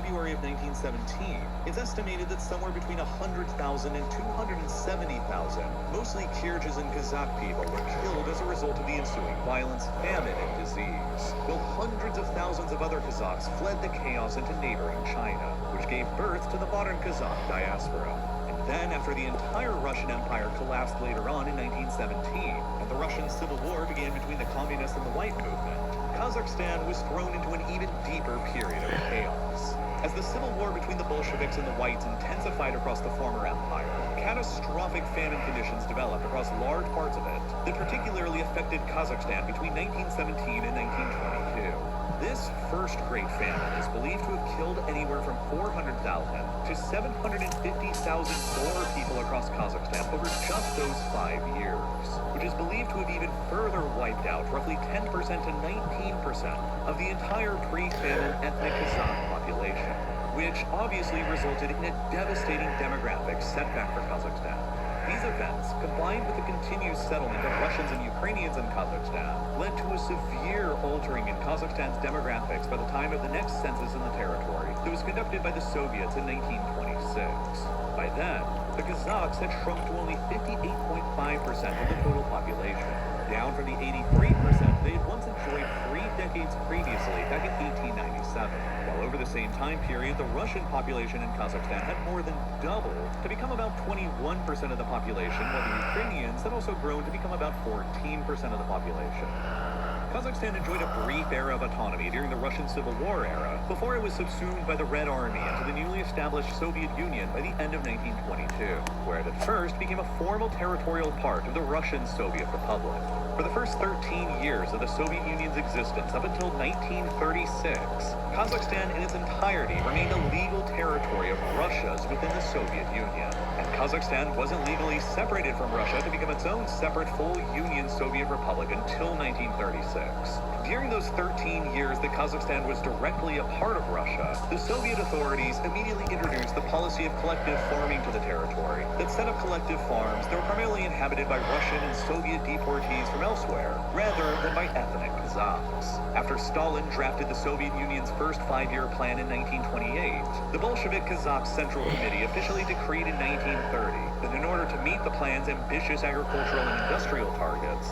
February of 1917, it's estimated that somewhere between 100,000 and 270,000, mostly Kyrgyz and Kazakh people, were killed as a result of the ensuing violence, famine, and disease, while hundreds of thousands of other Kazakhs fled the chaos into neighboring China, which gave birth to the modern Kazakh diaspora. And then, after the entire Russian Empire collapsed later on in 1917, and the Russian Civil War began between the Communists and the White Movement, Kazakhstan was thrown into an even deeper period of chaos. As the civil war between the Bolsheviks and the Whites intensified across the former empire, catastrophic famine conditions developed across large parts of it that particularly affected Kazakhstan between 1917 and 1922. This first Great Famine is believed to have killed anywhere from 400,000 to 750,000 more people across Kazakhstan over just those 5 years, which is believed to have even further wiped out roughly 10% to 19% of the entire pre-famine ethnic Kazakh population, which obviously resulted in a devastating demographic setback for Kazakhstan. These events, combined with the continued settlement of Russians and Ukrainians in Kazakhstan, led to a severe altering in Kazakhstan's demographics by the time of the next census in the territory that was conducted by the Soviets in 1926. By then, the Kazakhs had shrunk to only 58.5% of the total population, down from the 83% they had once enjoyed 3 decades previously back in 1897. While over the same time period, the Russian population in Kazakhstan had more than doubled to become about 21% of the population, while the Ukrainians had also grown to become about 14% of the population. Kazakhstan enjoyed a brief era of autonomy during the Russian Civil War era, before it was subsumed by the Red Army into the newly established Soviet Union by the end of 1922, where it at first became a formal territorial part of the Russian Soviet Republic. For the first 13 years of the Soviet Union's existence, up until 1936, Kazakhstan in its entirety remained a legal territory of Russia's within the Soviet Union. And Kazakhstan wasn't legally separated from Russia to become its own separate full Union Soviet Republic until 1936. During those 13 years that Kazakhstan was directly a part of Russia, the Soviet authorities immediately introduced the policy of collective farming to the territory that set up collective farms that were primarily inhabited by Russian and Soviet deportees from elsewhere, rather than by ethnic Kazakhs. After Stalin drafted the Soviet Union's first 5-year plan in 1928, the Bolshevik Kazakh Central Committee officially decreed in 1930 that in order to meet the plan's ambitious agricultural and industrial targets,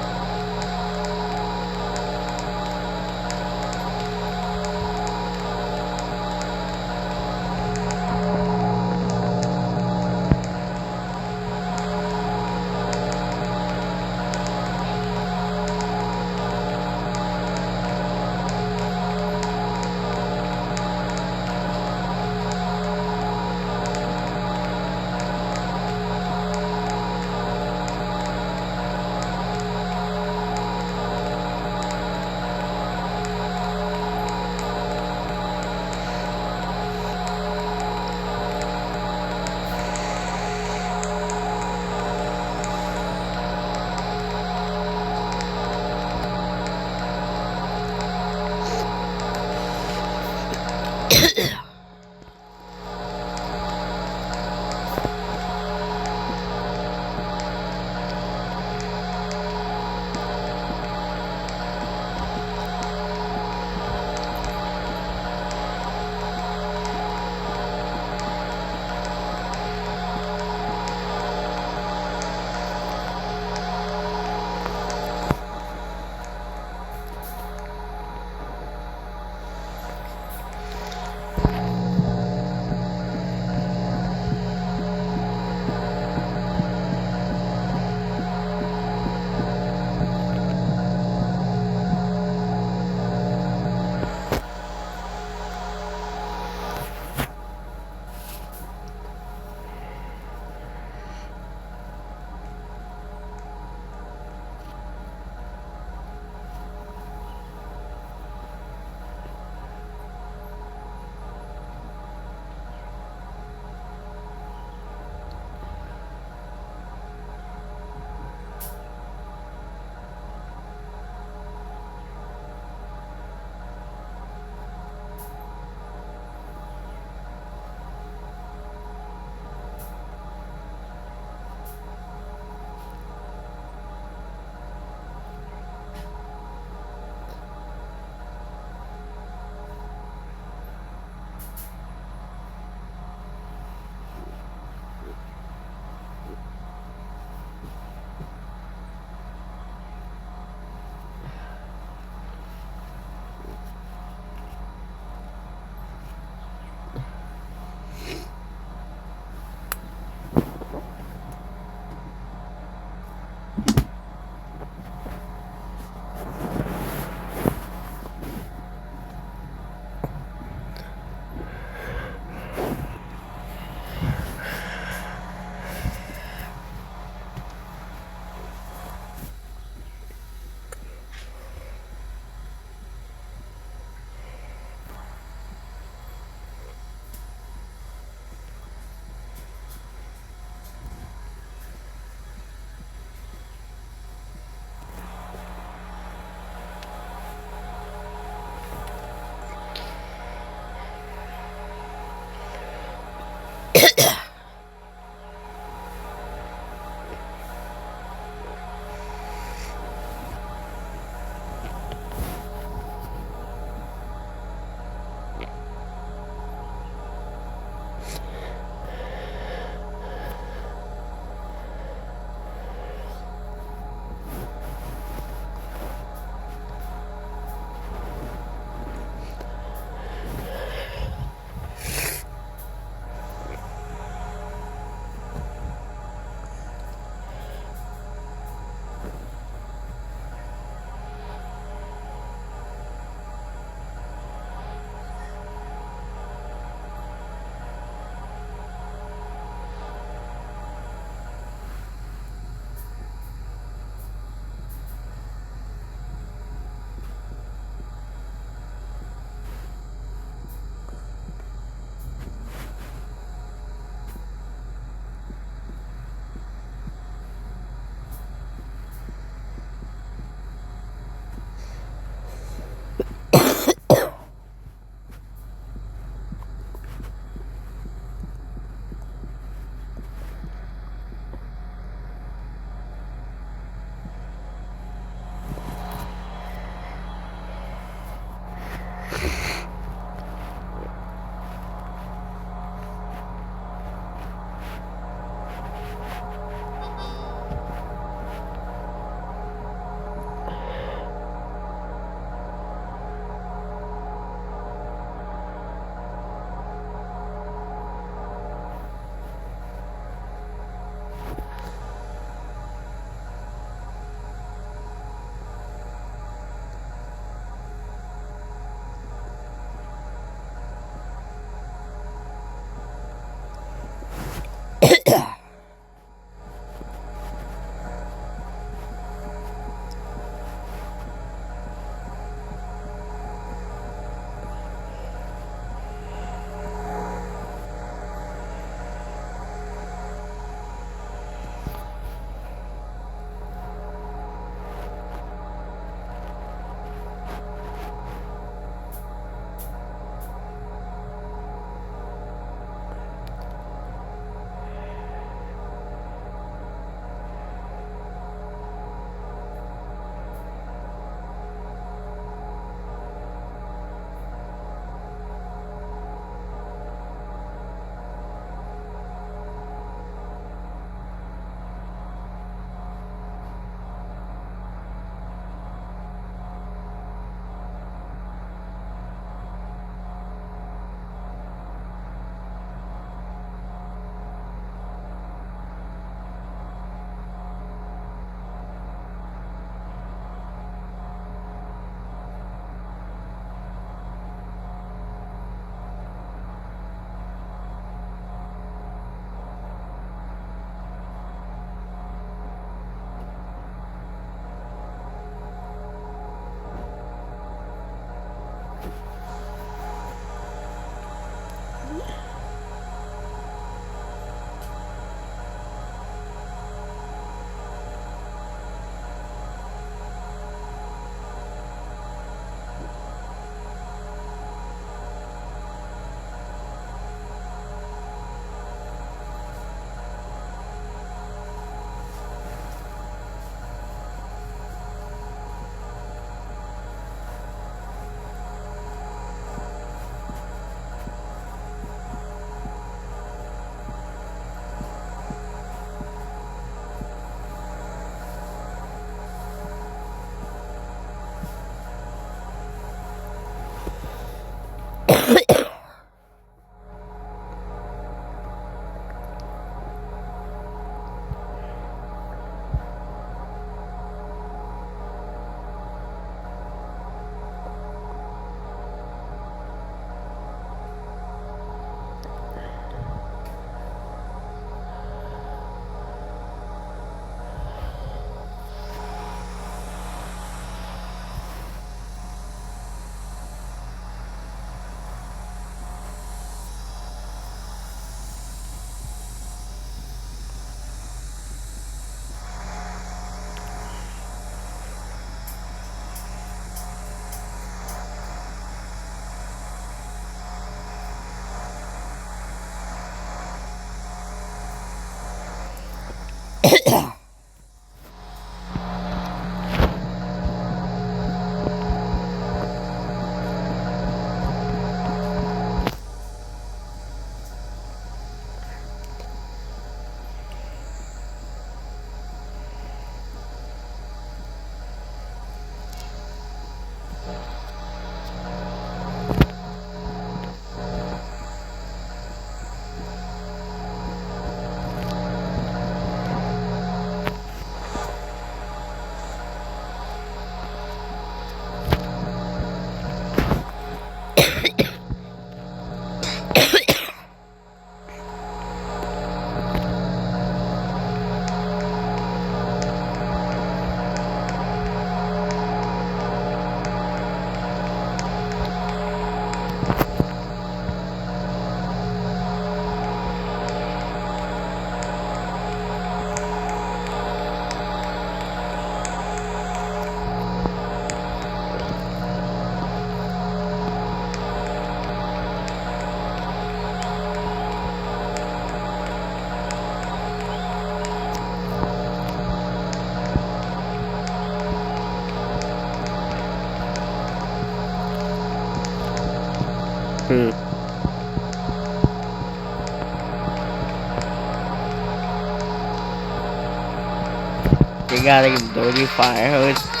You gotta get dirty fire hose.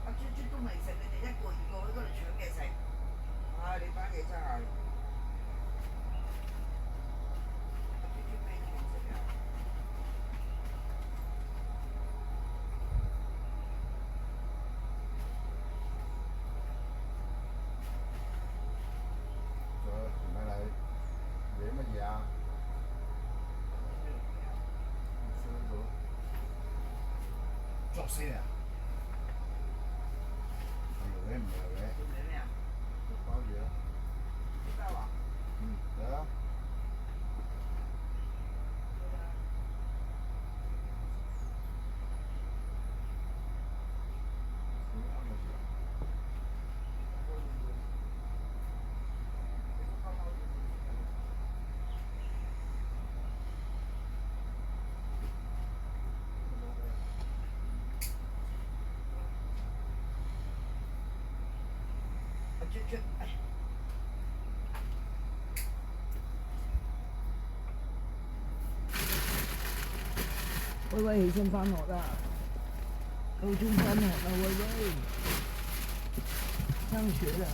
阿豬豬都未食，你哋一個二個喺嗰度搶嘢食。唉，你班嘢真係。阿豬豬咩都未食啊！原來嚟惹乜嘢啊？作死啊！唔係唔係嘅。做咩啊？包嘢啊！包啊？嚟啊！阿豬豬，哎。威威起身返學啦，夠鐘返學啦，威威，上學啦。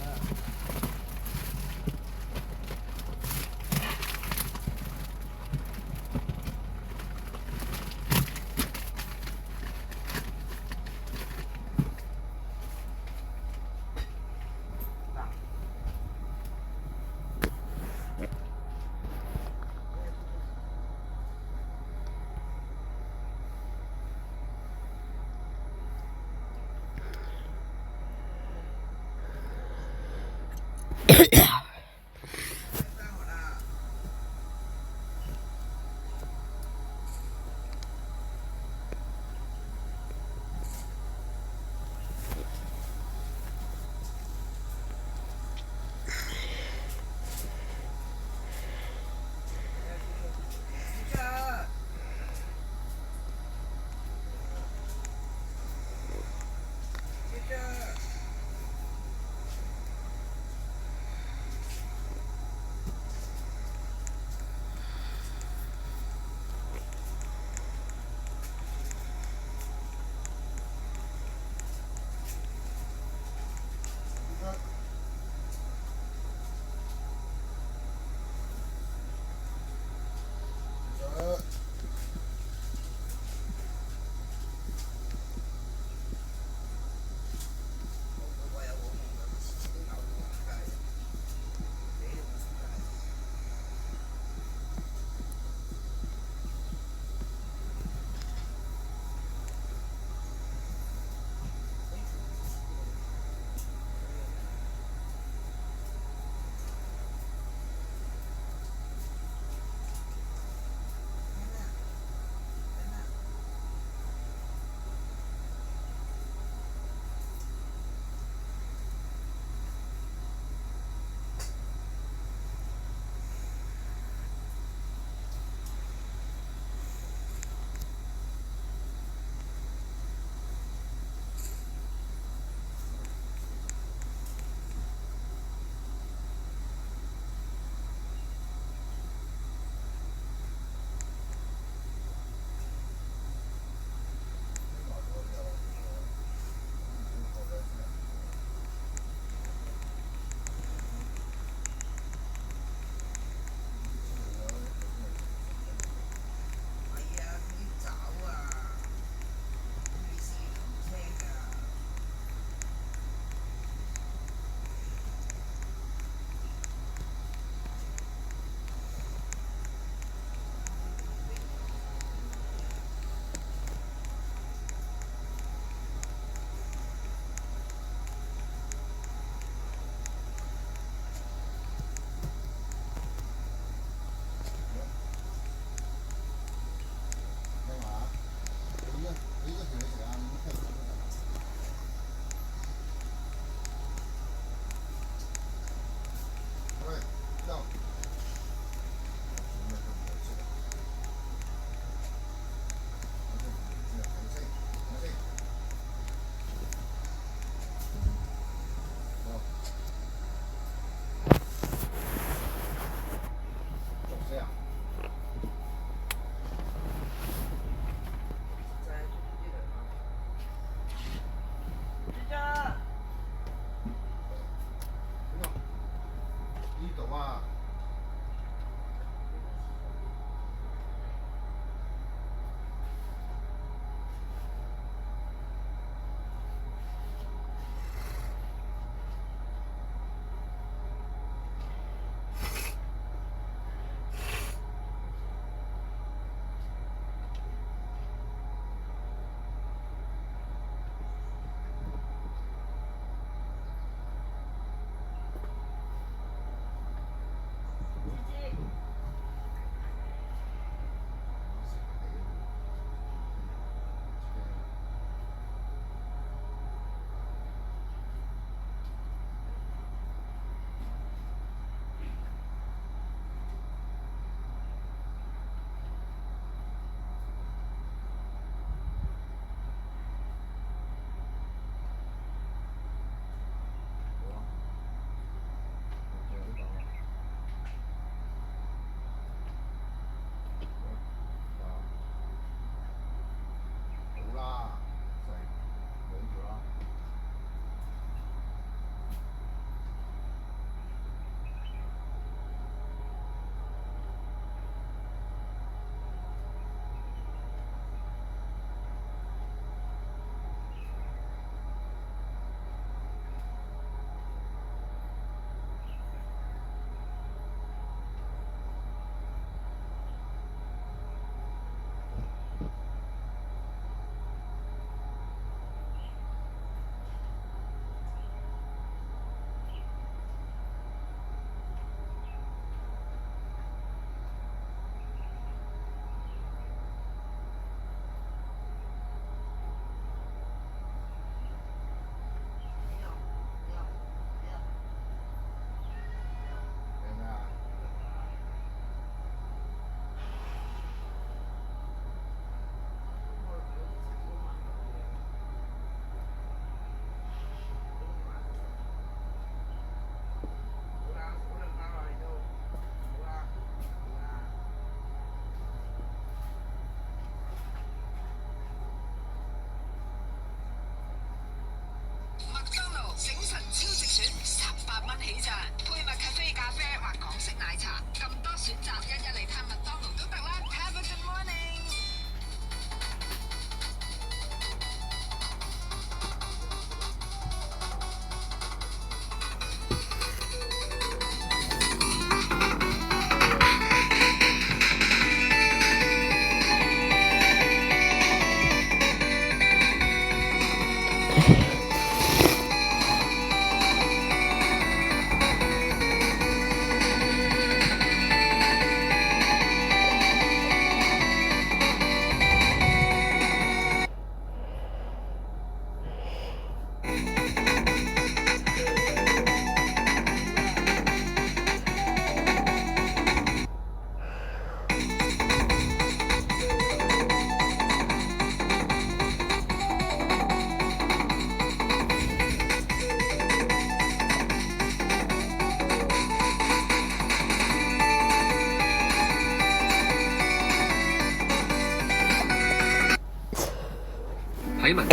喺文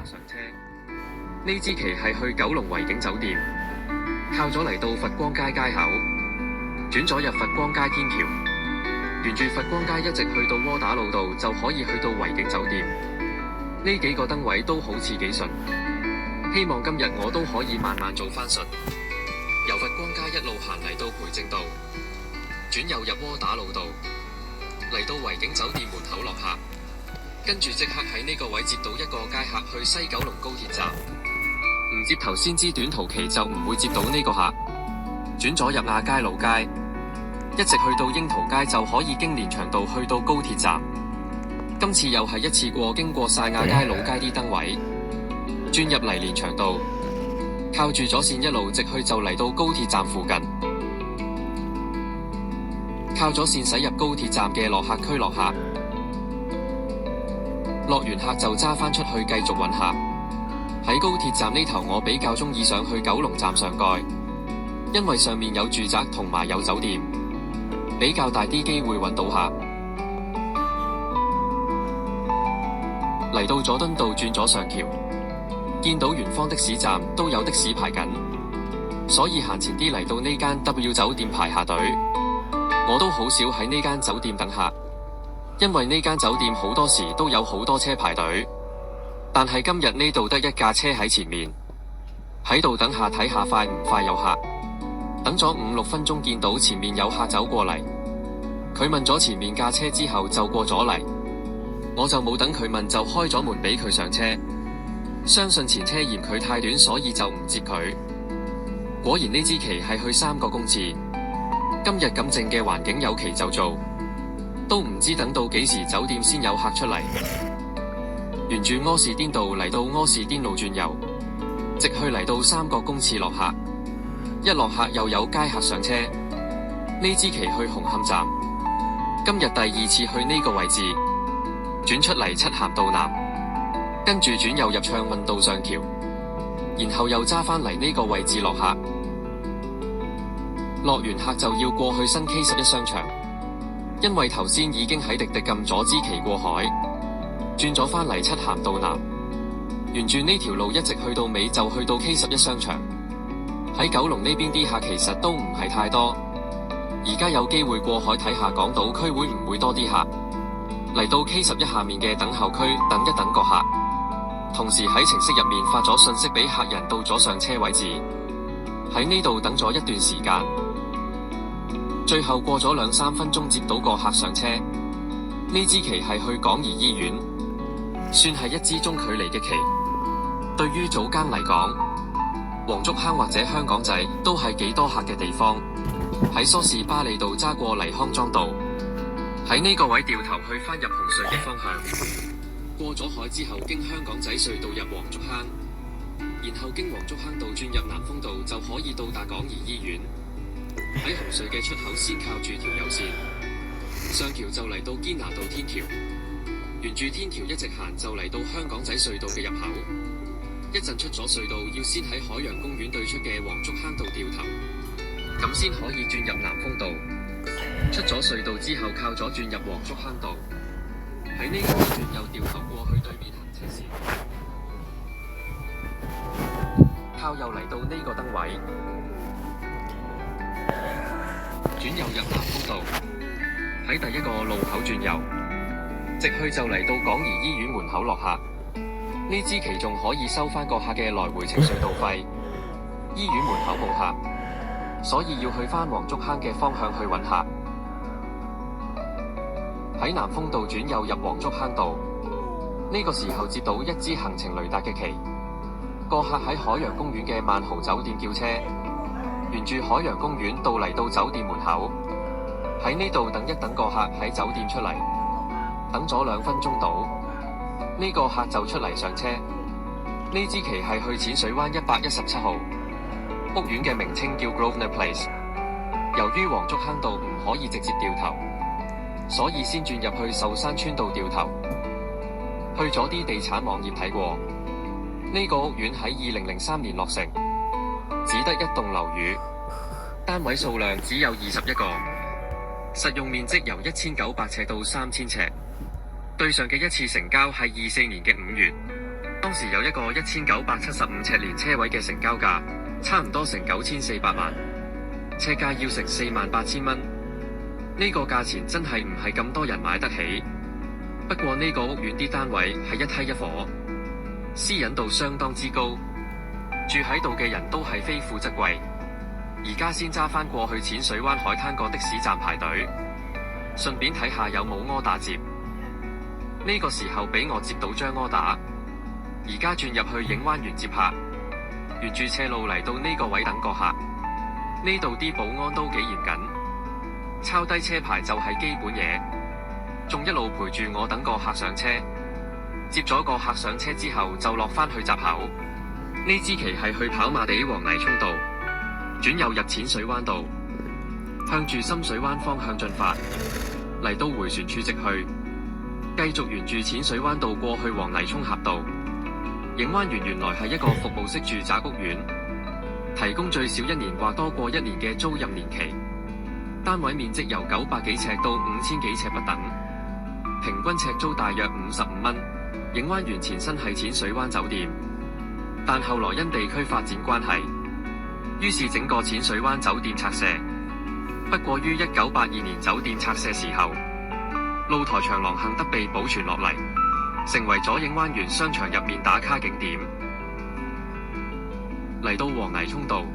上車，呢支旗係去九龍維景酒店，靠咗嚟到佛光街街口，轉咗入佛光街天橋，沿住佛光街一直去到窩打老道就可以去到維景酒店。呢幾個燈位都好似幾順，希望今日我都可以慢慢做返順。由佛光街一路行嚟到培正道，轉右入窩打老道，嚟到維景酒店門口落客。跟住即刻喺呢個位接到一個街客去西九龍高鐵站，唔接頭先支短途旗就唔會接到呢個客。轉左入亞皆老街，一直去到櫻桃街就可以經連翔道去到高鐵站。今次又係一次過經過晒亞皆老街啲燈位，轉入嚟連翔道，靠住左線一路直去就嚟到高鐵站附近。靠左線駛入高鐵站嘅落客區落客。落完客就揸返出去繼續揾客。喺高鐵站呢頭我比較鍾意上去九龍站上蓋，因為上面有住宅同埋有酒店，比較大啲機會揾到客。嚟到佐敦道轉咗上橋，見到圓方的士站都有的士排緊，所以行前啲嚟到呢間 W 酒店排下隊。我都好少喺呢間酒店等客，因為呢間酒店好多時都有好多車排隊，但係今日呢度得一架車喺前面，喺度等下睇下快唔快有客。等咗5-6分鐘見到前面有客走過嚟，佢問咗前面架車之後就過咗嚟，我就冇等佢問就開咗門俾佢上車。相信前車嫌佢太短所以就唔接佢。果然呢支旗係去3個公廁，今日咁靜嘅環境有旗就做。都唔知等到幾時酒店先有客出嚟。沿住柯士甸道嚟到柯士甸路轉右，直去嚟到3個公廁落客。一落客又有街客上車。呢支旗去紅磡站，今日第2次去呢個位置，轉出嚟漆咸道南，跟住轉右入暢運道上橋，然後又揸返嚟呢個位置落客。落完客就要過去新 K11 商場。因為頭先已經喺滴滴撳咗支旗過海，轉咗返嚟漆咸道南，沿住呢條路一直去到尾就去到 K11 商場。喺九龍呢邊啲客其實都唔係太多，而家有機會過海睇下港島區會唔會多啲客。嚟到 K11 下面嘅等候區等一等個客，同時喺程式入面發咗信息俾客人到咗上車位置，喺呢度等咗一段時間。最後過咗2-3分鐘接到個客上車。呢支旗係去港怡醫院，算係一支中距離嘅旗。對於早更嚟講，黃竹坑或者香港仔都係幾多客嘅地方。喺梳士巴利道揸過嚟康莊道，喺呢個位掉頭去返入紅隧嘅方向，過咗海之後經香港仔隧道入黃竹坑，然後經黃竹坑道轉入南豐道就可以到達港怡醫院。喺紅隧嘅出口先靠住條右線，上橋就嚟到堅拿道天橋，沿住天橋一直行就嚟到香港仔隧道嘅入口。一陣出咗隧道要先喺海洋公園對出嘅黃竹坑道掉頭，咁先可以轉入南豐道。出咗隧道之後靠左轉入黃竹坑道，喺呢個轉右掉頭過去對面行車線，靠右嚟到呢個燈位，轉右入南豐道，喺第一個路口轉右，直去就嚟到港怡醫院門口落客。呢支旗仲可以收返個客嘅來回程隧道費。醫院門口冇客，所以要去返黃竹坑嘅方向去揾客。喺南豐道轉右入黃竹坑道，呢個時候接到一支行程雷達嘅旗，個客喺海洋公園嘅萬豪酒店叫車，沿住海洋公園嚟到酒店門口，喺呢度等一等個客喺酒店出嚟，等咗2分鐘到，呢個客就出嚟上車。呢支旗係去淺水灣117號，屋苑嘅名稱叫 Grosvenor Place。由於黃竹坑道唔可以直接掉頭，所以先轉入去壽山村道掉頭。去咗啲地產網頁睇過，呢個屋苑喺2003年落成，只得1棟樓宇，單位數量只有21個，實用面積由1900尺到3000尺。對上嘅一次成交係24年嘅5月，當時有一個1975尺連車位嘅成交價，差唔多成9400萬。車價要成48000蚊，呢個價錢真係唔係咁多人買得起。不過呢個屋苑啲單位係一梯一伙，私隱度相當之高，住喺度嘅人都係非富則貴。而家先揸翻過去淺水灣海灘個的士站排隊，順便睇下有冇柯打接。呢個時候俾我接到張柯打，而家轉入去影灣園接客，沿住斜路嚟到呢個位等個客。呢度啲保安都幾嚴謹，抄低車牌就係基本嘢，仲一路陪住我等個客上車。接咗個客上車之後就落返去閘口。呢支旗係去跑馬地黃泥涌道，轉右入淺水灣道，向住深水灣方向進發，嚟到迴旋處直去，繼續沿住淺水灣道過去黃泥涌峽道。影灣園原來係一個服務式住宅屋苑，提供最少1年或多過1年嘅租賃年期，單位面積由900幾尺到5000幾尺不等，平均尺租大約55蚊。影灣園前身係淺水灣酒店，但後來因地區發展關係，於是整個淺水灣酒店拆卸。不過於1982年酒店拆卸時候，露台長廊幸得被保存落嚟，成為咗影灣園商場入面打卡景點。嚟到黃泥涌道，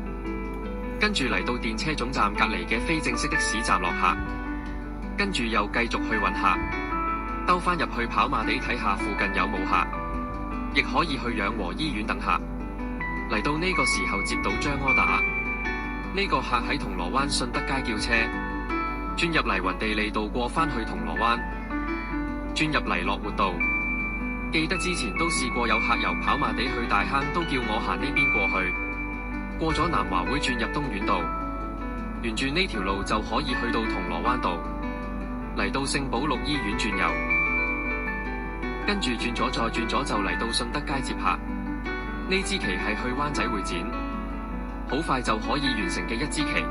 跟住嚟到電車總站隔離嘅非正式的士站落客，跟住又繼續去揾客，兜返入去跑馬地睇下附近有冇客，亦可以去養和醫院等客。嚟到呢個時候接到張柯打，呢個客喺銅鑼灣順德街叫車，轉入嚟雲地利道過返去銅鑼灣，轉入嚟樂活道。記得之前都試過有客由跑馬地去大坑，都叫我行呢邊過去，過咗南華會轉入東院道，沿住呢條路就可以去到銅鑼灣道，嚟到聖保祿醫院轉右，跟住轉左再轉左就嚟到順德街接客。呢支旗係去灣仔會展，好快就可以完成嘅一支旗。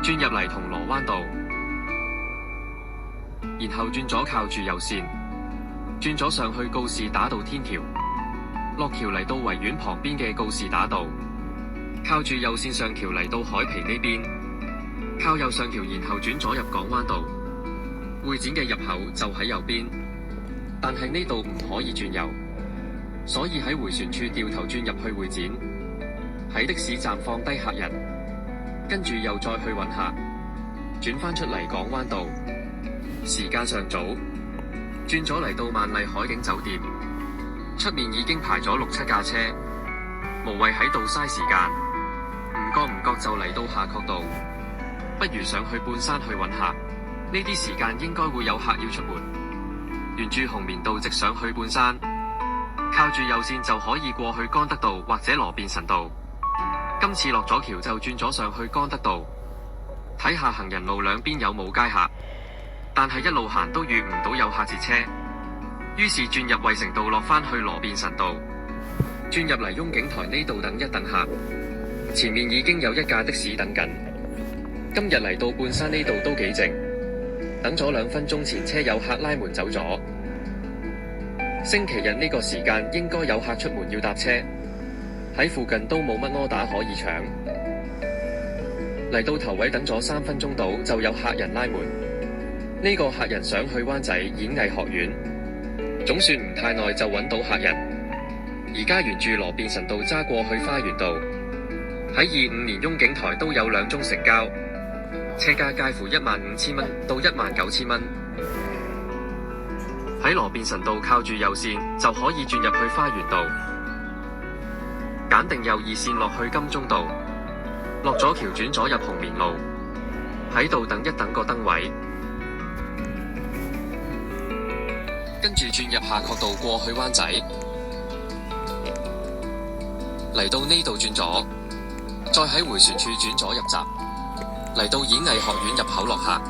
轉入嚟銅鑼灣道，然後轉左靠住右線，轉咗上去告士打道天橋，落橋嚟到維園旁邊嘅告士打道，靠住右線上橋嚟到海皮呢邊，靠右上橋然後轉左入港灣道。會展嘅入口就喺右邊，但係呢度唔可以轉右，所以喺迴旋處掉頭轉入去會展，喺的士站放低客人，跟住又再去揾客，轉返出嚟港灣道。時間尚早，轉咗嚟到萬麗海景酒店，出面已經排咗6-7架車，無謂喺度嘥時間，唔覺就嚟到夏慤道，不如上去半山去揾客。呢啲時間應該會有客要出門，沿住紅棉道直上去半山，靠住右線就可以過去干德道或者羅便臣道。今次落咗橋就轉咗上去干德道，睇下行人路兩邊有冇街客，但係一路行都遇唔到有客截車，於是轉入衛城道落返去羅便臣道，轉入嚟雍景台呢度等一等客。前面已經有1架的士等緊。今日嚟到半山呢度都幾靜，等咗2分鐘前車有客拉門走咗。星期日呢個時間應該有客出門要搭車，喺附近都冇乜柯打可以搶。嚟到頭位等咗3分鐘到就有客人拉門，呢個客人想去灣仔演藝學院，總算唔太耐就揾到客人。而家沿住羅便臣道揸過去花園道，喺25年雍景台都有2宗成交，車價介乎15000蚊到19000蚊。喺羅便臣道靠住右線就可以轉入去花園道，揀定右2線落去金鐘道，落咗橋轉左入紅棉路，喺度等一等個燈位，跟住轉入夏慤道過去灣仔，嚟到呢度轉左，再喺迴旋處轉左入閘，嚟到演藝學院入口落客，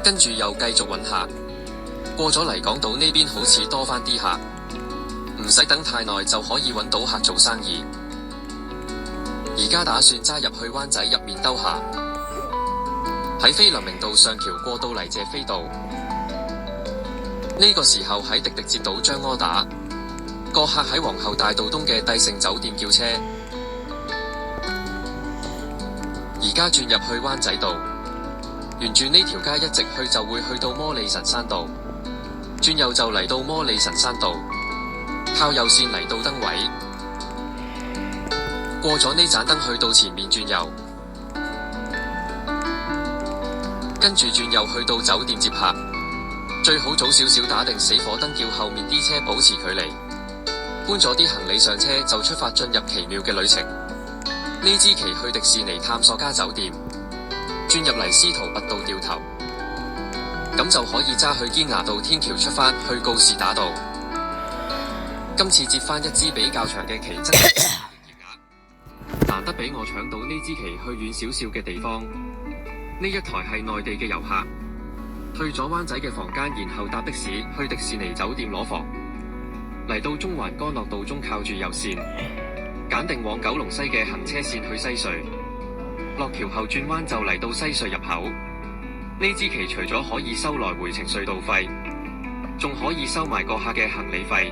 跟住又繼續揾客，過咗嚟港島呢邊好似多返啲客，唔使等太耐就可以揾到客做生意。而家打算揸入去灣仔入面兜下，喺菲林明道上橋過到嚟謝斐道，呢個時候喺滴滴接到張柯打，個客喺皇后大道東嘅帝盛酒店叫車。而家轉入去灣仔道，沿住呢條街一直去就會去到摩利神山道，轉右就嚟到摩利神山道，靠右線嚟到燈位，過咗呢盞燈去到前面轉右，跟住轉右去到酒店接客，最好早少少打定死火燈，叫後面啲車保持距離，搬咗啲行李上車就出發進入奇妙嘅旅程。呢支旗去迪士尼探索加酒店，轉入嚟司徒拔道掉頭，咁就可以揸去堅拿道天橋出發去告士打道。今次接翻一支比較長嘅旗，真係營業額，難得俾我搶到呢支旗去遠少少嘅地方。呢一台係內地嘅遊客，去咗灣仔嘅房間，然後搭的士去迪士尼酒店攞房，嚟到中環干諾道中靠住右線，揀定往九龍西嘅行車線去西隧，落橋後轉彎就嚟到西隧入口。呢支旗除咗可以收來回程隧道費，仲可以收埋個客嘅行李費。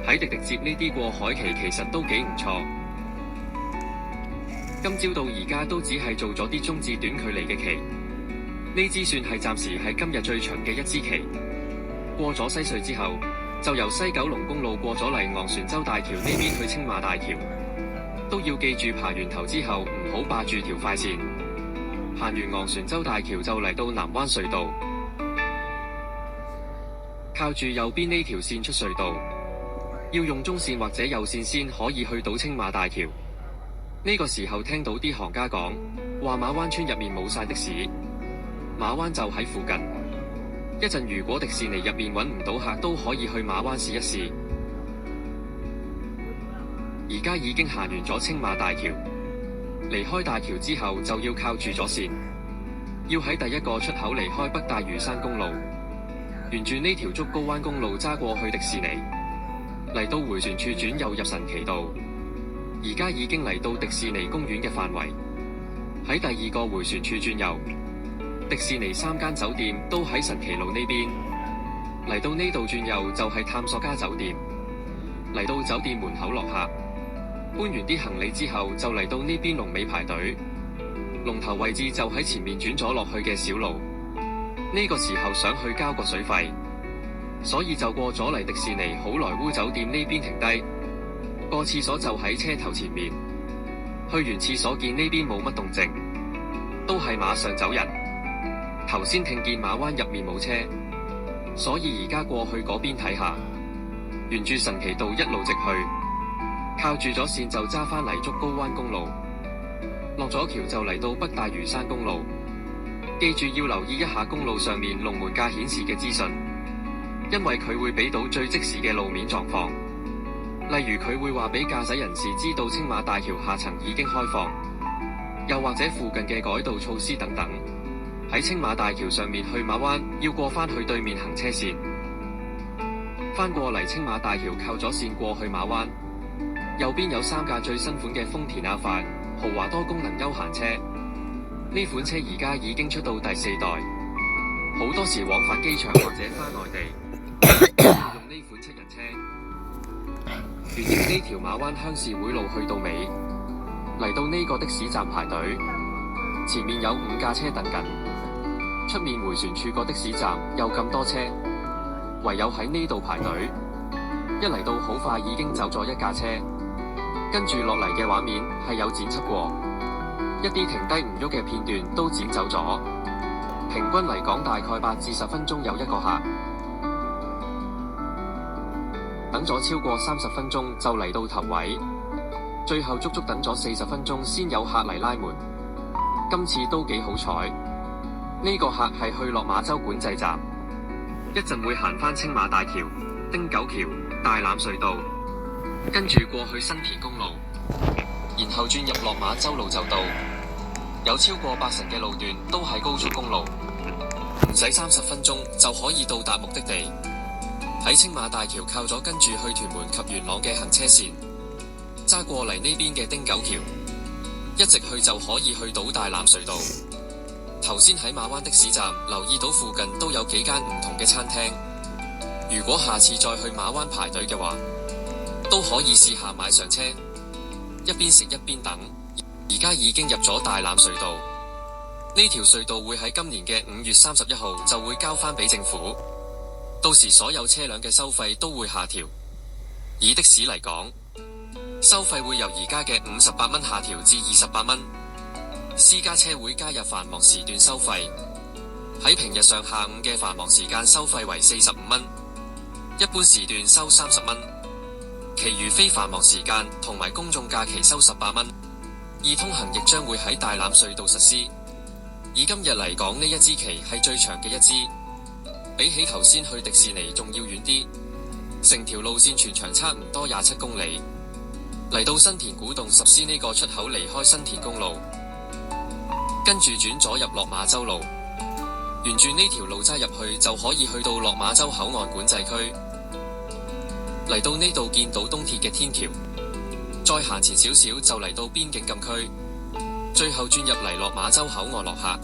喺滴滴接呢啲過海旗其實都幾唔錯。今朝到而家都只係做咗啲中至短距離嘅旗，呢支算係暫時係今日最長嘅一支旗。過咗西隧之後，就由西九龍公路過咗嚟昂船洲大橋呢邊去青馬大橋，都要記住爬完頭之後唔好霸住條快線。行完昂船洲大橋就嚟到南灣隧道，靠住右邊呢條線出隧道，要用中線或者右線先可以去到青馬大橋。呢個時候聽到啲行家講話馬灣村入面冇晒的士，馬灣就喺附近。一陣如果迪士尼入面揾唔到客，都可以去馬灣試一試。而家已經行完咗青馬大橋，離開大橋之後就要靠住咗線，要喺第一個出口離開北大嶼山公路，沿住呢條竹篙灣公路揸過去迪士尼，嚟到迴旋處轉右入神奇道。而家已經嚟到迪士尼公園嘅範圍，喺第二個迴旋處轉右。迪士尼3間酒店都喺神奇路呢邊，嚟到呢度轉右就係探索家酒店，嚟到酒店門口落客，搬完啲行李之後就嚟到呢邊龍尾排隊，龍頭位置就喺前面轉咗落去嘅小路。呢個時候想去交個水費，所以就過咗嚟迪士尼好萊塢酒店呢邊停低，個廁所就喺車頭前面。去完廁所見呢邊冇乜動靜，都係馬上走人。頭先聽見馬灣入面冇車，所以而家過去嗰邊睇下，沿住神奇道一路直去，靠住咗線就揸返嚟竹篙灣公路，落咗橋就嚟到北大嶼山公路。記住要留意一下公路上面龍門架顯示嘅資訊，因為佢會俾到最即時嘅路面狀況。例如佢會話俾駕駛人士知道青馬大橋下層已經開放，又或者附近嘅改道措施等等。喺青馬大橋上面去馬灣要過返去對面行車線，翻過嚟青馬大橋靠咗線過去馬灣，右邊有3架最新款嘅豐田亞範豪華多功能休閒車，呢款車而家已經出到第4代，好多時往返機場或者返內地用呢款7人車。沿住呢條馬灣鄉事會路去到尾，嚟到呢個的士站排隊，前面有5架車等緊。出面迴旋處個的士站又咁多車，唯有喺呢度排隊。一嚟到好快已經走咗1架車，跟住落嚟嘅畫面係有剪輯過，一啲停低唔喐嘅片段都剪走咗。平均嚟講大概8至10分鐘有1個客，等咗超過30分鐘就嚟到頭位，最後足足等咗40分鐘先有客嚟拉門。今次都幾好彩，呢個客係去落馬洲管制站，一陣會行返青馬大橋、汀九橋、大欖隧道，跟住過去新田公路，然後轉入落馬洲路就到。有超過80%嘅路段都係高速公路，唔使30分鐘就可以到達目的地。喺青馬大橋靠咗跟住去屯門及元朗嘅行車線，揸過嚟呢邊嘅汀九橋，一直去就可以去到大欖隧道。頭先喺馬灣的士站留意到附近都有幾間唔同嘅餐廳，如果下次再去馬灣排隊嘅話，都可以試下買上車，一邊食一邊等。而家已經入咗大欖隧道，呢條隧道會喺今年嘅5月31號就會交翻俾政府，到時所有車輛嘅收費都會下調。以的士嚟講，收費會由而家嘅58蚊下調至28蚊，私家車會加入繁忙時段收費，喺平日上下午嘅繁忙時間收費為45蚊，一般時段收30蚊，其餘非繁忙時間同埋公眾假期收18蚊。易通行亦將會喺大欖隧道實施。以今日嚟講，呢一支旗係最長嘅一支，比起頭先去迪士尼仲要遠啲。成條路線全長差唔多27公里。嚟到新田古洞10C呢個出口離開新田公路，跟住轉左入落馬洲路，沿住呢條路揸入去就可以去到落馬洲口岸管制區。嚟到呢度見到東鐵嘅天橋，再行前少少就嚟到邊境禁區，最後轉入嚟落馬洲口岸落客。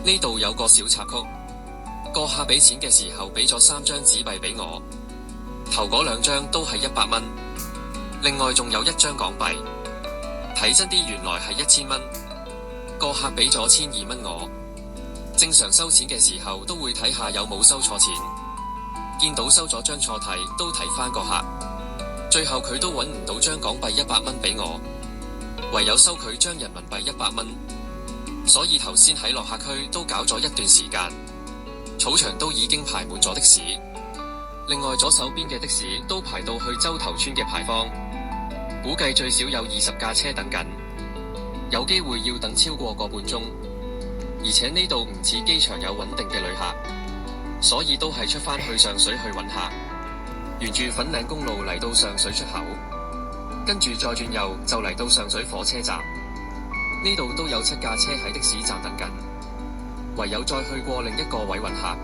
呢度有個小插曲，個客俾錢嘅時候俾咗3張紙幣俾我，頭嗰2張都係100蚊，另外仲有1張港幣。睇真啲原來係1000蚊，個客俾咗1200蚊我。正常收錢嘅時候都會睇下有冇收錯錢，見到收咗張錯題都提翻個客。最後佢都揾唔到張港幣100蚊俾我，唯有收佢張人民幣100蚊。所以頭先喺落客區都搞咗一段時間，草場都已經排滿咗的士。另外左手邊嘅的士都排到去洲頭村嘅牌坊，估計最少有20架車等緊，有機會要等超過個半鐘。而且呢度唔似機場有穩定嘅旅客，所以都係出返去上水去揾客。沿住粉嶺公路嚟到上水出口，跟住再轉右就嚟到上水火車站。呢度都有7架車喺的士站等緊，唯有再去過另一個位揾客。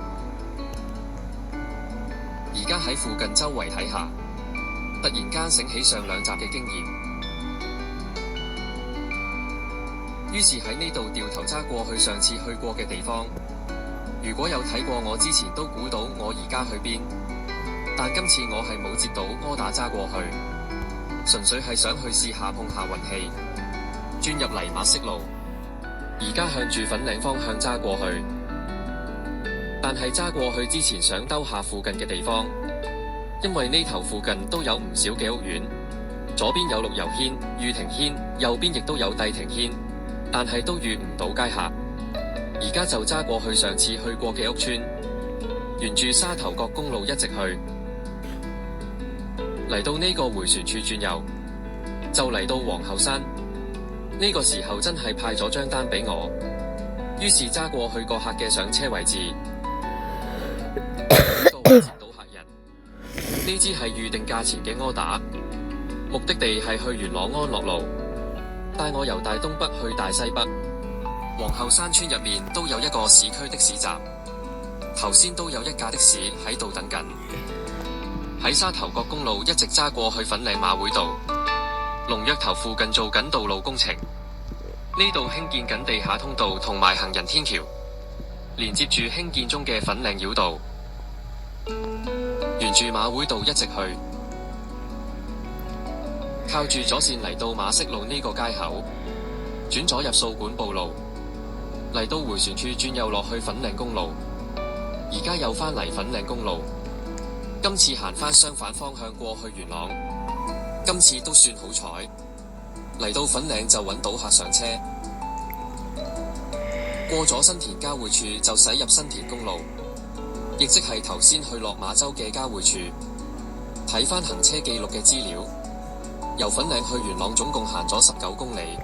而家喺附近周圍睇下，突然間醒起上2集嘅經驗，於是喺呢度掉頭揸過去上次去過嘅地方。如果有睇過我之前都估到我而家去邊，但今次我係冇接到柯打揸過去，純粹係想去試下碰下運氣，轉入嚟馬適路。而家向住粉嶺方向揸過去，但係揸過去之前想兜下附近嘅地方，因為呢頭附近都有唔少嘅屋苑，左邊有綠油軒、御庭軒，右邊亦都有帝庭軒，但係都遇唔到街客。而家就揸過去上次去過嘅屋村，沿住沙頭角公路一直去，嚟到呢個迴旋處轉右，就嚟到皇后山。呢個時候真係派咗張單俾我，於是揸過去個客嘅上車位置，呢度接到客人。呢支係預定價錢嘅柯打，目的地係去元朗安樂路，帶我由大東北去大西北。皇后山村入面都有一個市區的士站，頭先都有1架的士喺度等緊。喺沙頭角公路一直揸過去粉嶺馬會道，龍躍頭附近做緊道路工程，呢度興建緊地下通道同埋行人天橋，連接住興建中嘅粉嶺繞道，沿住馬會道一直去，靠住左線嚟到馬適路呢個街口，轉左入掃管埔路，嚟到迴旋處轉右落去粉嶺公路，而家又返嚟粉嶺公路。今次行返相反方向過去元朗，今次都算好彩，嚟到粉嶺就揾到客上車，過咗新田交匯處就駛入新田公路，亦即係頭先去落馬洲嘅交匯處。睇返行車記錄嘅資料，由粉嶺去元朗總共行咗19公里，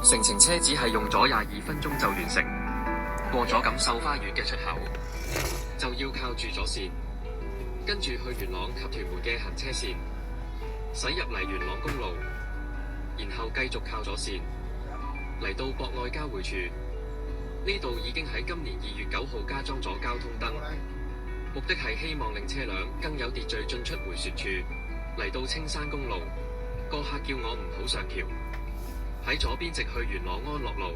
成程車只係用咗22分鐘就完成。過咗錦繡花園嘅出口，就要靠住咗線，跟住去元朗及屯門嘅行車線，駛入嚟元朗公路，然後繼續靠咗線嚟到博愛交匯處。呢度已經喺今年2月9號加裝咗交通燈，目的係希望令車輛更有秩序進出迴旋處。嚟到青山公路，個客叫我唔好上橋，喺左邊直去元朗安樂路，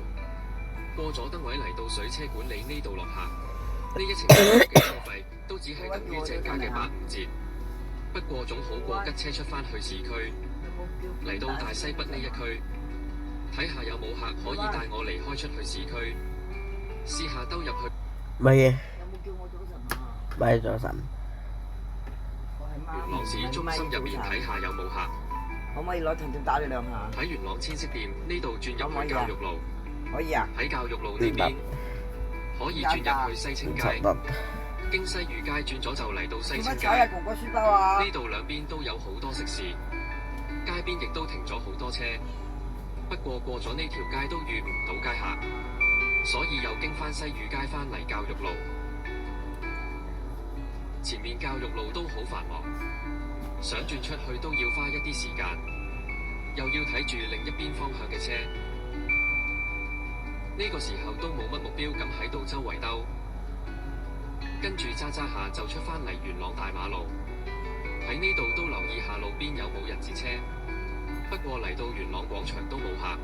過咗燈位嚟到水車管理呢度落客。呢一程嘅車費都只係等於正價嘅85折，不過總好過吉車出返去市區。嚟到大西北呢一區，睇下有冇客可以帶我離開出去市區，試下兜入去。乜嘢？有冇叫我早晨啊？咪早晨。元朗市中心入面睇下有冇客。可唔可以攞藤條打你兩下？喺元朗千色店呢度轉入去教育路。可以啊。喺教育路呢邊可以轉入去西青街，經西裕街轉咗就嚟到西青街。點解哥哥書包啊？呢度兩邊都有好多食肆，街邊亦都停咗好多車。不過過咗呢條街都遇唔到街客，所以又經翻西裕街翻嚟教育路。前面教育路都好繁忙，想轉出去都要花一啲時間，又要睇住另一邊方向嘅車。呢個時候都冇乜目標咁喺度周圍兜，跟住揸揸下就出返嚟元朗大馬路。喺呢度都留意下路邊有冇人字車，不過嚟到元朗廣場都冇客。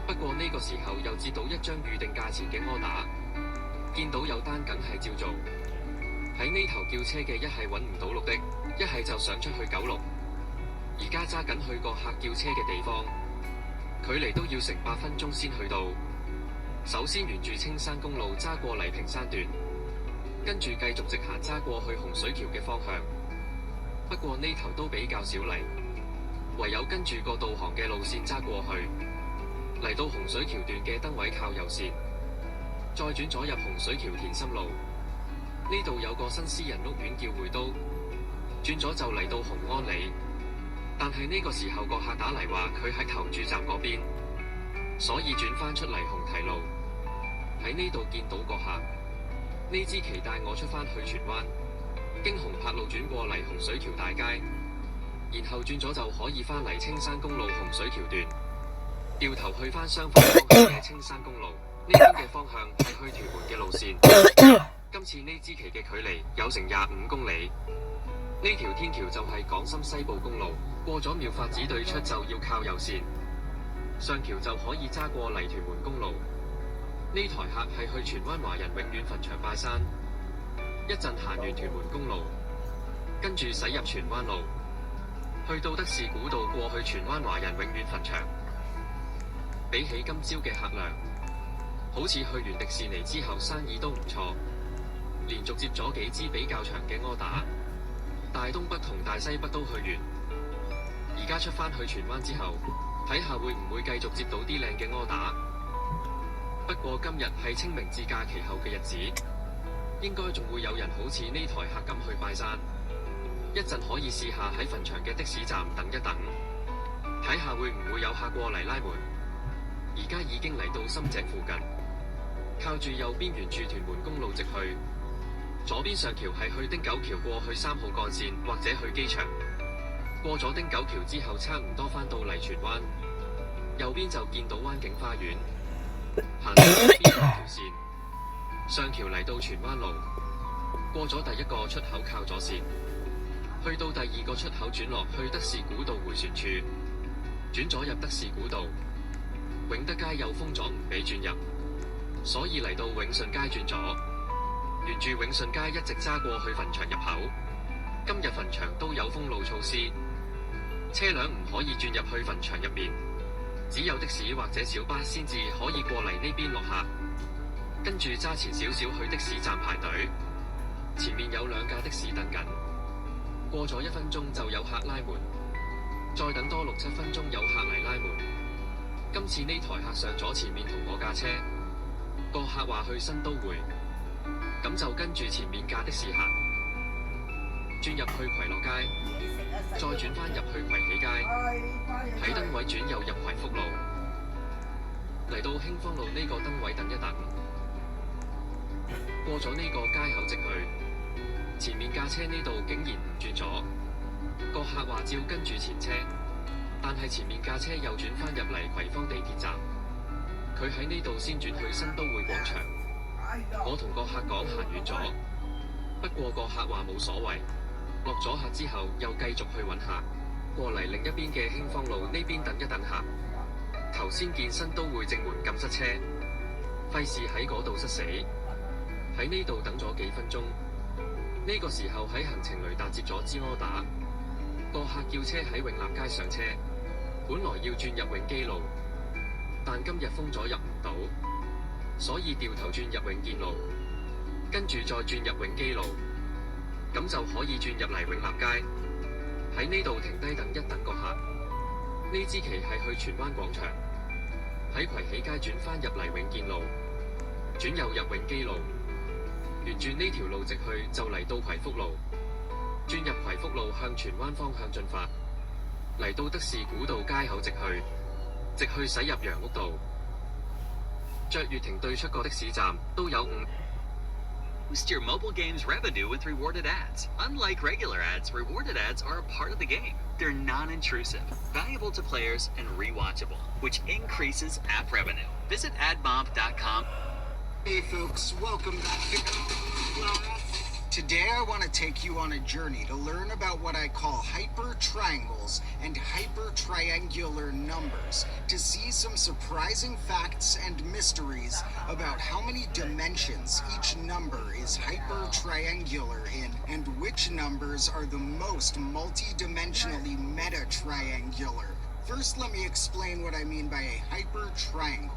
不過呢個時候又接到一張預定價錢嘅柯打，見到有單梗係照做。喺呢頭叫車嘅一係揾唔到路的，一係就想出去九龍。而家揸緊去個客叫車嘅地方，距離都要成8分鐘先去到。首先沿住青山公路揸過黎平山段，跟住繼續直行揸過去洪水橋嘅方向。不過呢頭都比較少泥，唯有跟住個導航嘅路線揸過去，嚟到洪水橋段嘅燈位靠右線，再轉左入洪水橋田心路。呢度有個新私人屋苑叫匯都，轉咗就嚟到紅安里。但係呢個時候個客打嚟話佢喺投注站嗰邊，所以轉返出嚟紅堤路。喺呢度見到個客，呢支旗帶我出返去荃灣，經紅柏路轉過嚟洪水橋大街，然後轉咗就可以返嚟青山公路洪水橋段，掉頭去返相反方向嘅青山公路。呢邊嘅方向係去屯門嘅路線。今次呢支旗嘅距離有成25公里。呢條天橋就係港深西部公路，過咗妙法寺對出就要靠右線，上橋就可以揸過嚟屯門公路。呢台客係去荃灣華人永遠墳場拜山，一陣行完屯門公路，跟住駛入荃灣路，去到德士古道過去荃灣華人永遠墳場。比起今朝嘅客量，好似去完迪士尼之後生意都唔錯。連續接咗幾支比較長嘅柯打，大東北同大西北都去完。而家出返去荃灣之後，睇下會唔會繼續接到啲靚嘅柯打。不過今日係清明節假期後嘅日子，應該仲會有人好似呢台客咁去拜山。一陣可以試下喺墳場嘅的士站等一等，睇下會唔會有客過嚟拉門。而家已經嚟到深井附近，靠住右邊沿住屯門公路直去。左邊上橋係去汀九橋過去3號幹線或者去機場，過咗汀九橋之後差唔多返到嚟荃灣，右邊就見到灣景花園，行到右邊兩條線，上橋嚟到荃灣路，過咗第一個出口靠左線，去到第2個出口轉落去德士古道迴旋處，轉左入德士古道，永德街又封咗唔俾轉入，所以嚟到永順街轉左。沿住永順街一直揸過去墳場入口。今日墳場都有封路措施，車輛唔可以轉入去墳場入面，只有的士或者小巴先至可以過嚟呢邊落客。跟住揸前少少去的士站排隊，前面有2架的士等緊。過咗1分鐘就有客拉門，再等多6-7分鐘有客嚟拉門。今次呢台客上咗前面同我架車，個客話去新都會。咁就跟住前面架的士行，轉入去葵樂街。再轉返入去葵喜街，喺燈位轉右入葵福路，嚟到興芳路呢個燈位等一等，過咗呢個街口直去，前面架車呢度竟然唔轉左，個客話照跟住前車，但係前面架車又轉返入嚟葵芳地鐵站，佢喺呢度先轉去新都會廣場。我同個客講行遠咗，不過個客話冇所謂，落咗客之後又繼續去揾客，過嚟另一邊嘅興芳路呢邊等一等客。頭先見新都會正門咁塞車，費事喺嗰度塞死，喺呢度等咗幾分鐘。呢個時候喺行程雷達接咗支柯打，個客叫車喺永立街上車，本來要轉入永基路，但今日封咗入唔到，所以掉頭轉入永健路，跟住再轉入永基路，咁就可以轉入嚟永立街。喺呢度停低等一等個客。呢支旗係去荃灣廣場，喺葵喜街轉返入嚟永健路，轉右入永基路，沿住呢條路直去就嚟到葵福路，轉入葵福路向荃灣方向進發，嚟到德士古道街口直去駛入楊屋道。雀月亭對出個的士站都有Boost your mobile game's revenue with rewarded ads. Unlike regular ads, rewarded ads are a part of the game. They're non-intrusive, valuable to players, and rewatchable, which increases app revenue. Visit admob.com. Hey folks, welcome back to class. Today I want to take you on a journey to learn about what I call hypertriangles and hypertriangular numbers, to see some surprising facts and mysteries about how many dimensions each number is hypertriangular in, and which numbers are the most multidimensionally metatriangular. First, let me explain what I mean by a hypertriangle.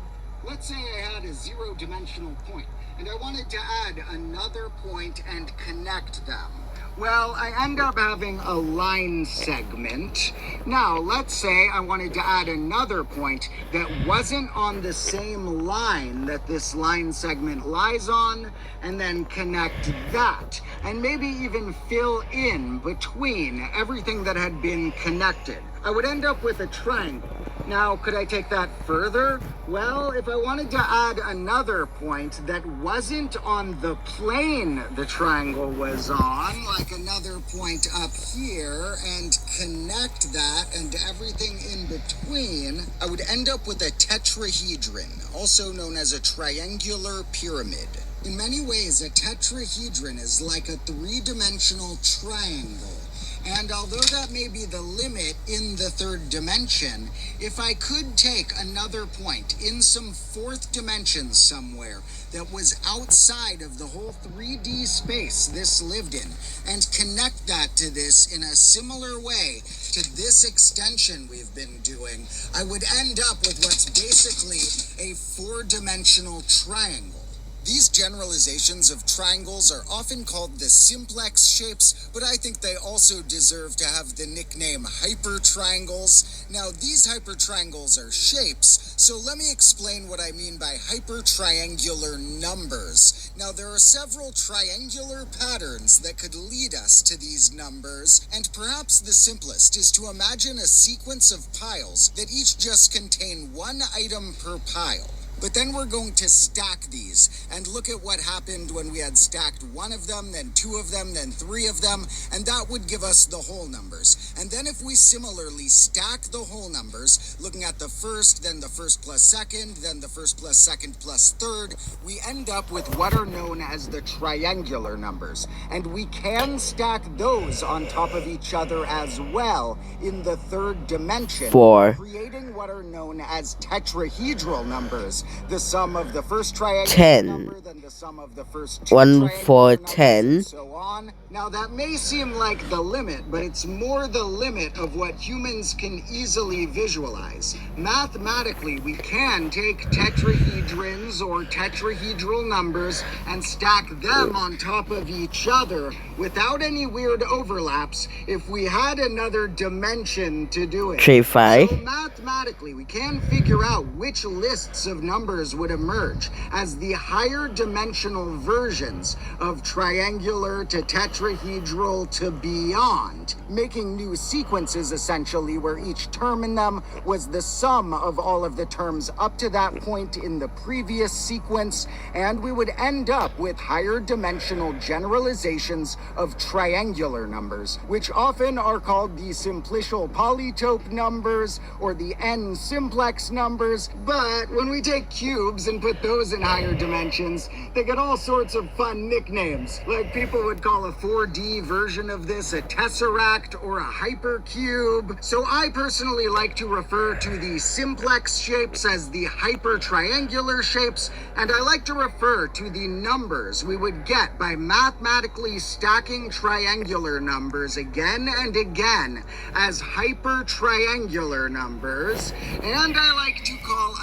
Let's say I had a zero-dimensional point, and I wanted to add another point and connect them. Well, I end up having a line segment. Now, let's say I wanted to add another point that wasn't on the same line that this line segment lies on, and then connect that, and maybe even fill in between everything that had been connected. I would end up with a triangle. Now, could I take that further? Well, if I wanted to add another point that wasn't on the plane the triangle was on, like another point up here, and connect that and everything in between, I would end up with a tetrahedron, also known as a triangular pyramid. In many ways, a tetrahedron is like a three-dimensional triangle. And although that may be the limit in the third dimension, if I could take another point in some fourth dimension somewhere that was outside of the whole 3D space this lived in, and connect that to this in a similar way to this extension we've been doing, I would end up with what's basically a four-dimensional triangle. These generalizations of triangles are often called the simplex shapes, but I think they also deserve to have the nickname hypertriangles. Now, these hypertriangles are shapes, so let me explain what I mean by hypertriangular numbers. Now, there are several triangular patterns that could lead us to these numbers, and perhaps the simplest is to imagine a sequence of piles that each just contain one item per pile. But then we're going to stack these and look at what happened when we had stacked one of them, then two of them, then three of them, and that would give us the whole numbers. And then if we similarly stack the whole numbers, looking at the first, then the first plus second, then the first plus second plus third, we end up with what are known as the triangular numbers. And we can stack those on top of each other as well in the third dimension, creating what are known as tetrahedral numbers. The sum of the first triangular number, then the sum of the first two 1, 4, 10. and so on. Now that may seem like the limit, but it's more the limit of what humans can easily visualize. Mathematically, we can take tetrahedrons or tetrahedral numbers and stack them on top of each other without any weird overlaps if we had another dimension to do it. 3, 5. So mathematically, we can figure out which lists of numbers numbers would emerge as the higher dimensional versions of triangular to tetrahedral to beyond, making new sequences essentially where each term in them was the sum of all of the terms up to that point in the previous sequence, and we would end up with higher dimensional generalizations of triangular numbers, which often are called the simplicial polytope numbers or the n-simplex numbers. But when we take cubes and put those in higher dimensions, they get all sorts of fun nicknames. Like people would call a 4D version of this a tesseract or a hypercube. So I personally like to refer to the simplex shapes as the hypertriangular shapes, and I like to refer to the numbers we would get by mathematically stacking triangular numbers again and again as hypertriangular numbers, and I like to call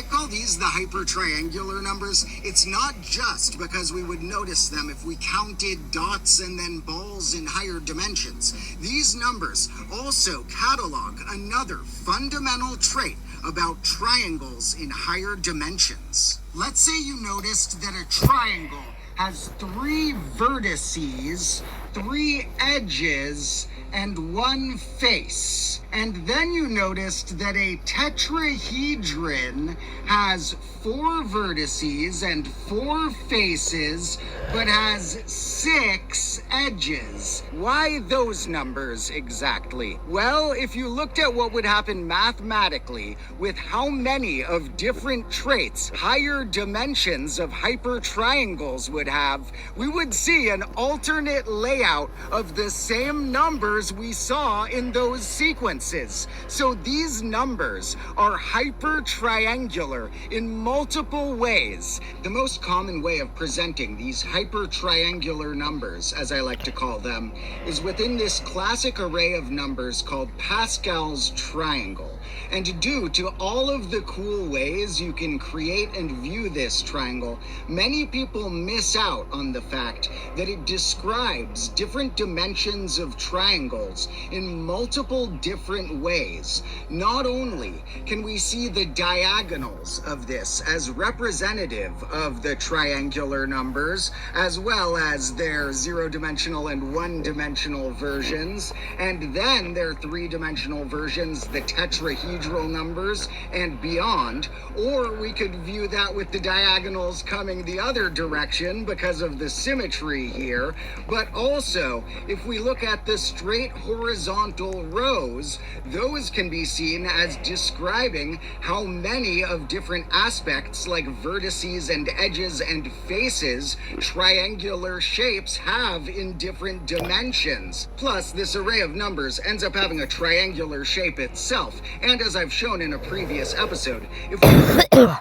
I call these the hypertriangular numbers. It's not just because we would notice them if we counted dots and then balls in higher dimensions. These numbers also catalog another fundamental trait about triangles in higher dimensions. Let's say you noticed that a triangle has 3 vertices, 3 edges, and 1 face. And then you noticed that a tetrahedron has 4 vertices and 4 faces, but has 6 edges. Why those numbers exactly? Well, if you looked at what would happen mathematically with how many of different traits higher dimensions of hypertriangles would have, we would see an alternate layout of the same numbers we saw in those sequences. So these numbers are hypertriangular in multiple ways. The most common way of presenting these hypertriangular numbers, as I like to call them, is within this classic array of numbers called Pascal's triangle. And due to all of the cool ways you can create and view this triangle, many people miss out on the fact that it describes different dimensions of triangles in multiple different ways. Not only can we see the diagonals of this as representative of the triangular numbers, as well as their 0-dimensional and 1-dimensional versions, and then their 3-dimensional versions, the tetrahedral numbers and beyond, or we could view that with the diagonals coming the other direction because of the symmetry here. But also, if we look at the straight horizontal rows, those can be seen as describing how many of different aspects like vertices and edges and faces triangular shapes have in different dimensions. Plus, this array of numbers ends up having a triangular shape itself, and as I've shown in a previous episode, if we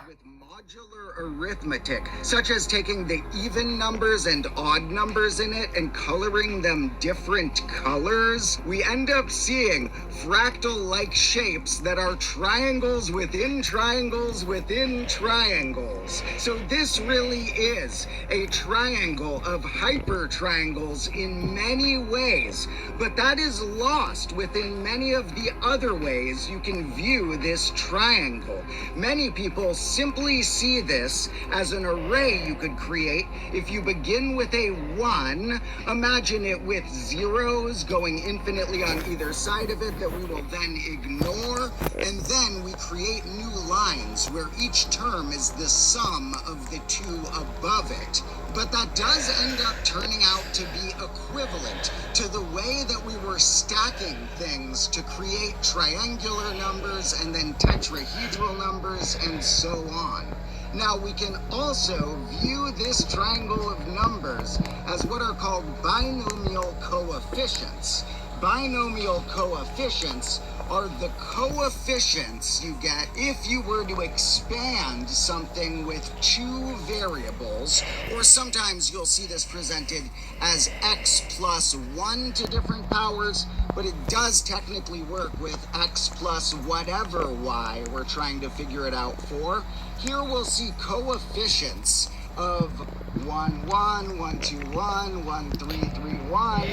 with modular arithmetic, such as taking the even numbers and odd numbers in it and coloring them different colors, we end up seeing fractal-like shapes that are triangles within triangles within triangles. So this really is a triangle of hypertriangles in many ways, but that is lost within many of the other ways you can view this triangle. Many people simply see this as an array you could create if you begin with a 1, imagine it with zeros going infinitely on either side of it that we will then ignore, and then we create new lines where each term is the sum of the 2 above it. But that does end up turning out to be equivalent to the way that we were stacking things to create triangular numbers and then tetrahedral numbers and so on. Now we can also view this triangle of numbers as what are called binomial coefficients. Binomial coefficients are the coefficients you get if you were to expand something with 2 variables, or sometimes you'll see this presented as x plus 1 to different powers, but it does technically work with x plus whatever y we're trying to figure it out for. Here we'll see coefficients of 1, 1, 1, 2, 1, 1, 3, 3, 1.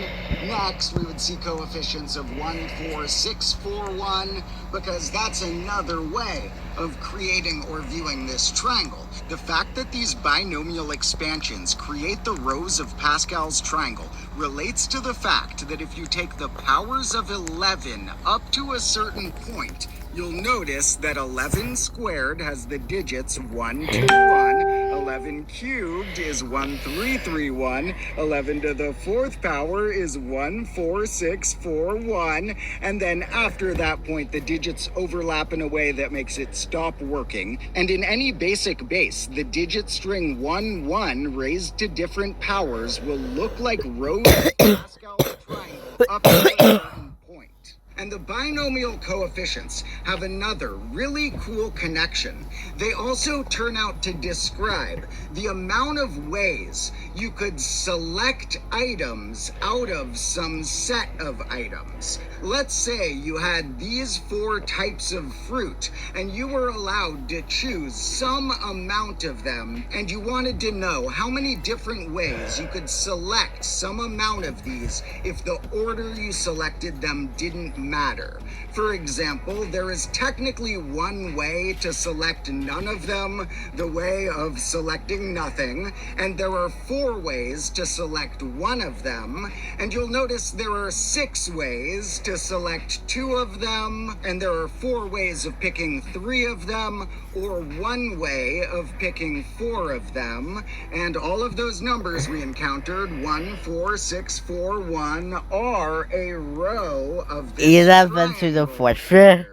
Next, we would see coefficients of 1, 4, 6, 4, 1, because that's another way of creating or viewing this triangle. The fact that these binomial expansions create the rows of Pascal's triangle relates to the fact that if you take the powers of 11 up to a certain point, you'll notice that 11 squared has the digits 1, 2, 1. 11 cubed is 1, 3, 3, 1. 11 to the fourth power is 1, 4, 6, 4, 1. And then after that point, the digits overlap in a way that makes it stop working. And in any basic base, the digit string 1, 1 raised to different powers will look like rows of Pascal's triangle up to a certain point. And the binomial coefficients have another really cool connection. They also turn out to describe the amount of ways you could select items out of some set of items. Let's say you had these 4 types of fruit and you were allowed to choose some amount of them, and you wanted to know how many different ways you could select some amount of these if the order you selected them didn't matter. For example, there is technically one way to select none of them, the way of selecting nothing, and there are 4 ways to select one of them, and you'll notice there are 6 ways to select 2 of them, and there are 4 ways of picking 3 of them, or 1 way of picking 4 of them, and all of those numbers we encountered, 1, 4, 6, 4, 1, are a row of this 11 to the fourth. 1,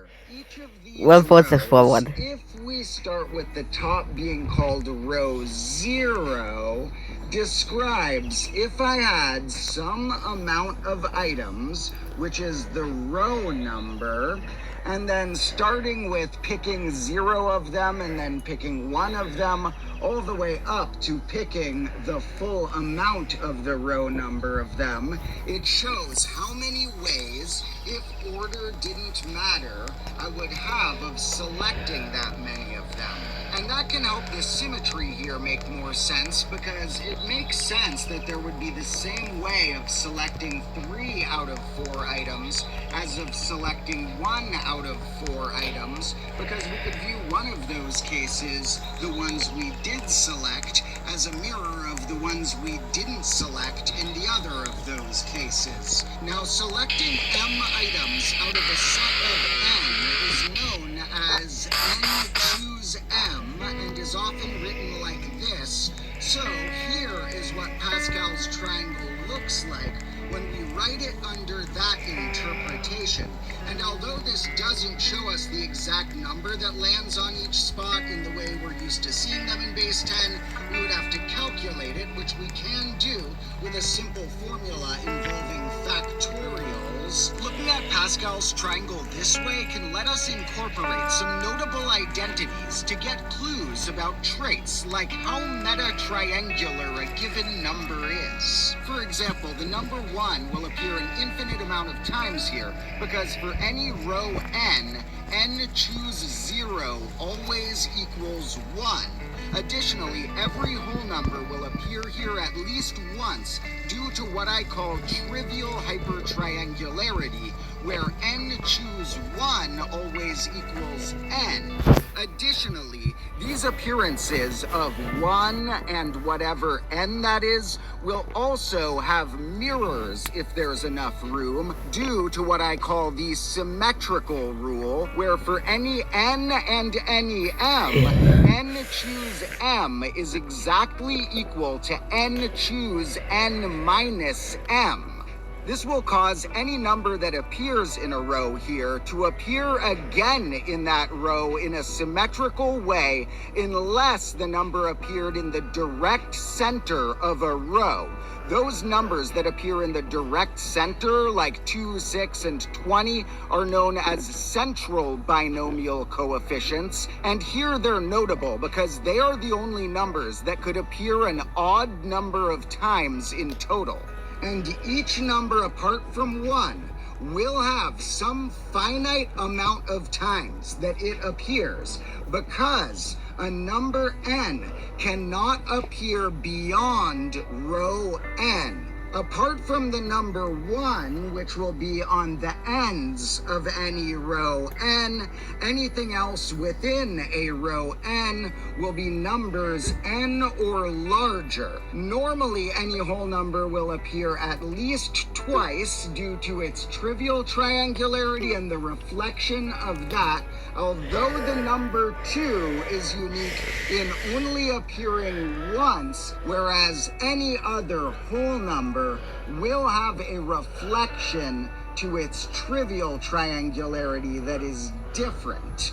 4, 6, 4, 1. If we start with the top being called row 0, describes if I had some amount of items, which is the row number, and then starting with picking 0 of them and then picking 1 of them, all the way up to picking the full amount of the row number of them, it shows how many ways, if order didn't matter, I would have of selecting that many of them. And that can help the symmetry here make more sense, because it makes sense that there would be the same way of selecting 3 out of 4 items as of selecting 1 out of 4 items, because we could view one of those cases, the ones we did select, as a mirror of the ones we didn't select in the other of those cases. Now, selecting m items out of a set of n is known as n choose m, and is often written like this. So here is what Pascal's triangle looks like when we write it under that interpretation. And although this doesn't show us the exact number that lands on each spot in the way we're used to seeing them in base 10, we would have to calculate it, which we can do with a simple formula involving factorials. Looking at Pascal's triangle this way can let us incorporate some notable identities to get clues about traits like how meta-triangular a given number is. For example, the number 1 will appear an infinite amount of times here, because for any row n choose 0 always equals 1. Additionally, every whole number will appear here at least once due to what I call trivial hypertriangularity, where n choose 1 always equals n. Additionally, these appearances of 1 and whatever n that is will also have mirrors if there's enough room, due to what I call the symmetrical rule, where for any n and any m, n choose m is exactly equal to n choose n minus m. This will cause any number that appears in a row here to appear again in that row in a symmetrical way, unless the number appeared in the direct center of a row. Those numbers that appear in the direct center, like 2, 6, and 20, are known as central binomial coefficients, and here they're notable because they are the only numbers that could appear an odd number of times in total. And each number apart from 1 will have some finite amount of times that it appears, because a number n cannot appear beyond row n. Apart from the number 1, which will be on the ends of any row n, anything else within a row n will be numbers n or larger. Normally, any whole number will appear at least twice due to its trivial triangularity and the reflection of that, although the number 2 is unique in only appearing once, whereas any other whole number will have a reflection to its trivial triangularity that is different.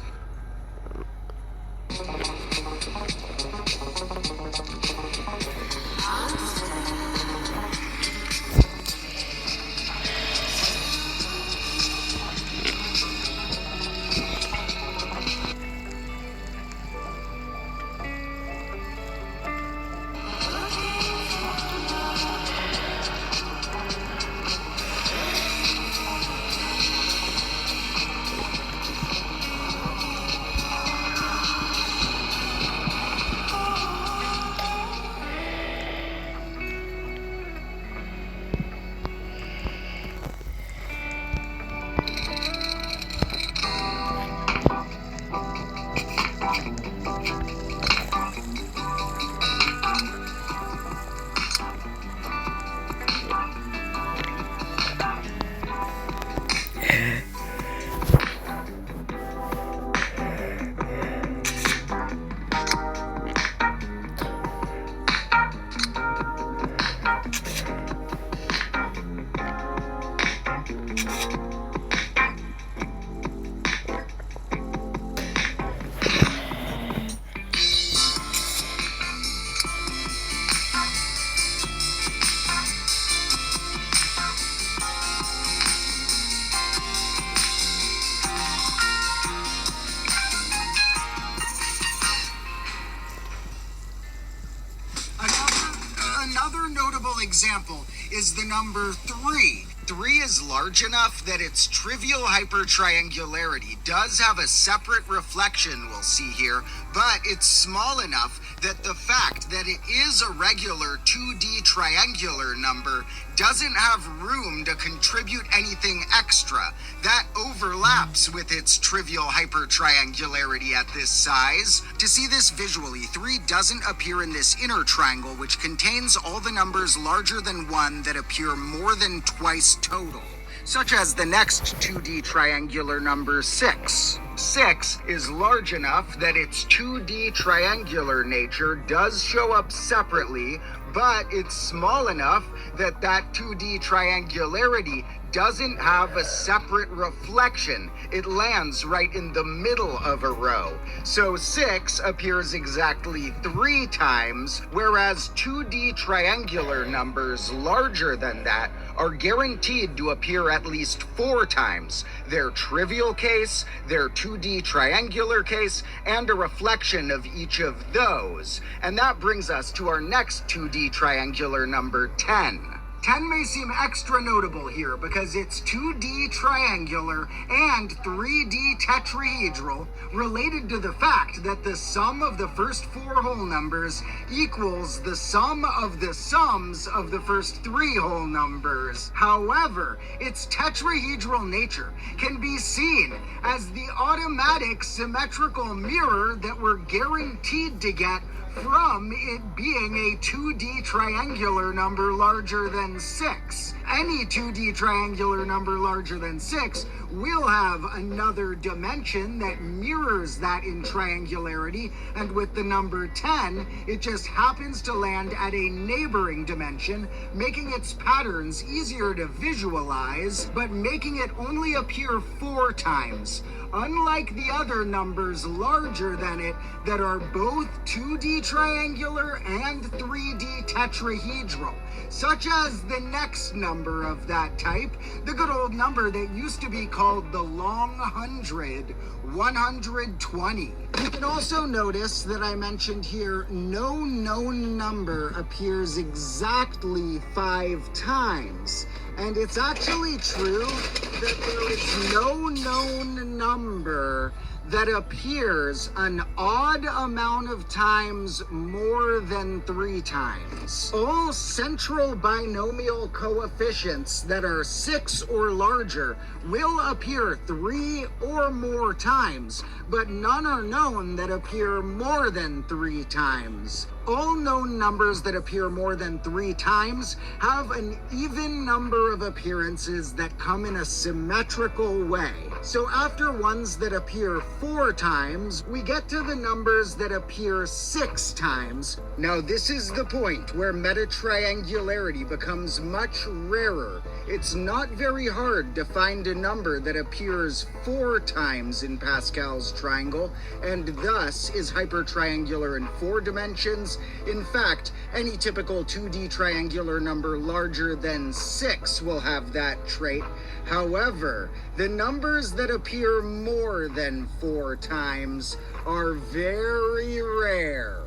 Another notable example is the number 3. 3 is large enough that its trivial hypertriangularity does have a separate reflection we'll see here, but it's small enough that the fact that it is a regular 2D triangular number doesn't have room to contribute anything extra. That overlaps with its trivial hypertriangularity at this size. To see this visually, 3 doesn't appear in this inner triangle, which contains all the numbers larger than 1 that appear more than twice total, such as the next 2D triangular number 6. 6 is large enough that its 2D triangular nature does show up separately, but it's small enough that that 2D triangularity doesn't have a separate reflection. It lands right in the middle of a row. So 6 appears exactly 3 times, whereas 2D triangular numbers larger than that are guaranteed to appear at least 4 times. Their trivial case, their 2D triangular case, and a reflection of each of those. And that brings us to our next 2D triangular number 10. 10 may seem extra notable here because it's 2D triangular and 3D tetrahedral, related to the fact that the sum of the first 4 whole numbers equals the sum of the sums of the first 3 whole numbers. However, its tetrahedral nature can be seen as the automatic symmetrical mirror that we're guaranteed to get from it being a 2D triangular number larger than 6. Any 2D triangular number larger than 6 will have another dimension that mirrors that in triangularity, and with the number 10, it just happens to land at a neighboring dimension, making its patterns easier to visualize, but making it only appear 4 times. Unlike the other numbers larger than it that are both 2D triangular and 3D tetrahedral, such as the next number of that type, the good old number that used to be called the long hundred, 120. You can also notice that I mentioned here no known number appears exactly 5 times. And it's actually true that there is no known number that appears an odd amount of times more than 3 times. All central binomial coefficients that are 6 or larger will appear 3 or more times, but none are known that appear more than 3 times. All known numbers that appear more than 3 times have an even number of appearances that come in a symmetrical way. So after ones that appear 4 times, we get to the numbers that appear 6 times. Now this is the point where metatriangularity becomes much rarer. It's not very hard to find a number that appears 4 times in Pascal's triangle, and thus is hypertriangular in 4 dimensions. In fact, any typical 2D triangular number larger than 6 will have that trait. However, the numbers that appear more than 4 times are very rare.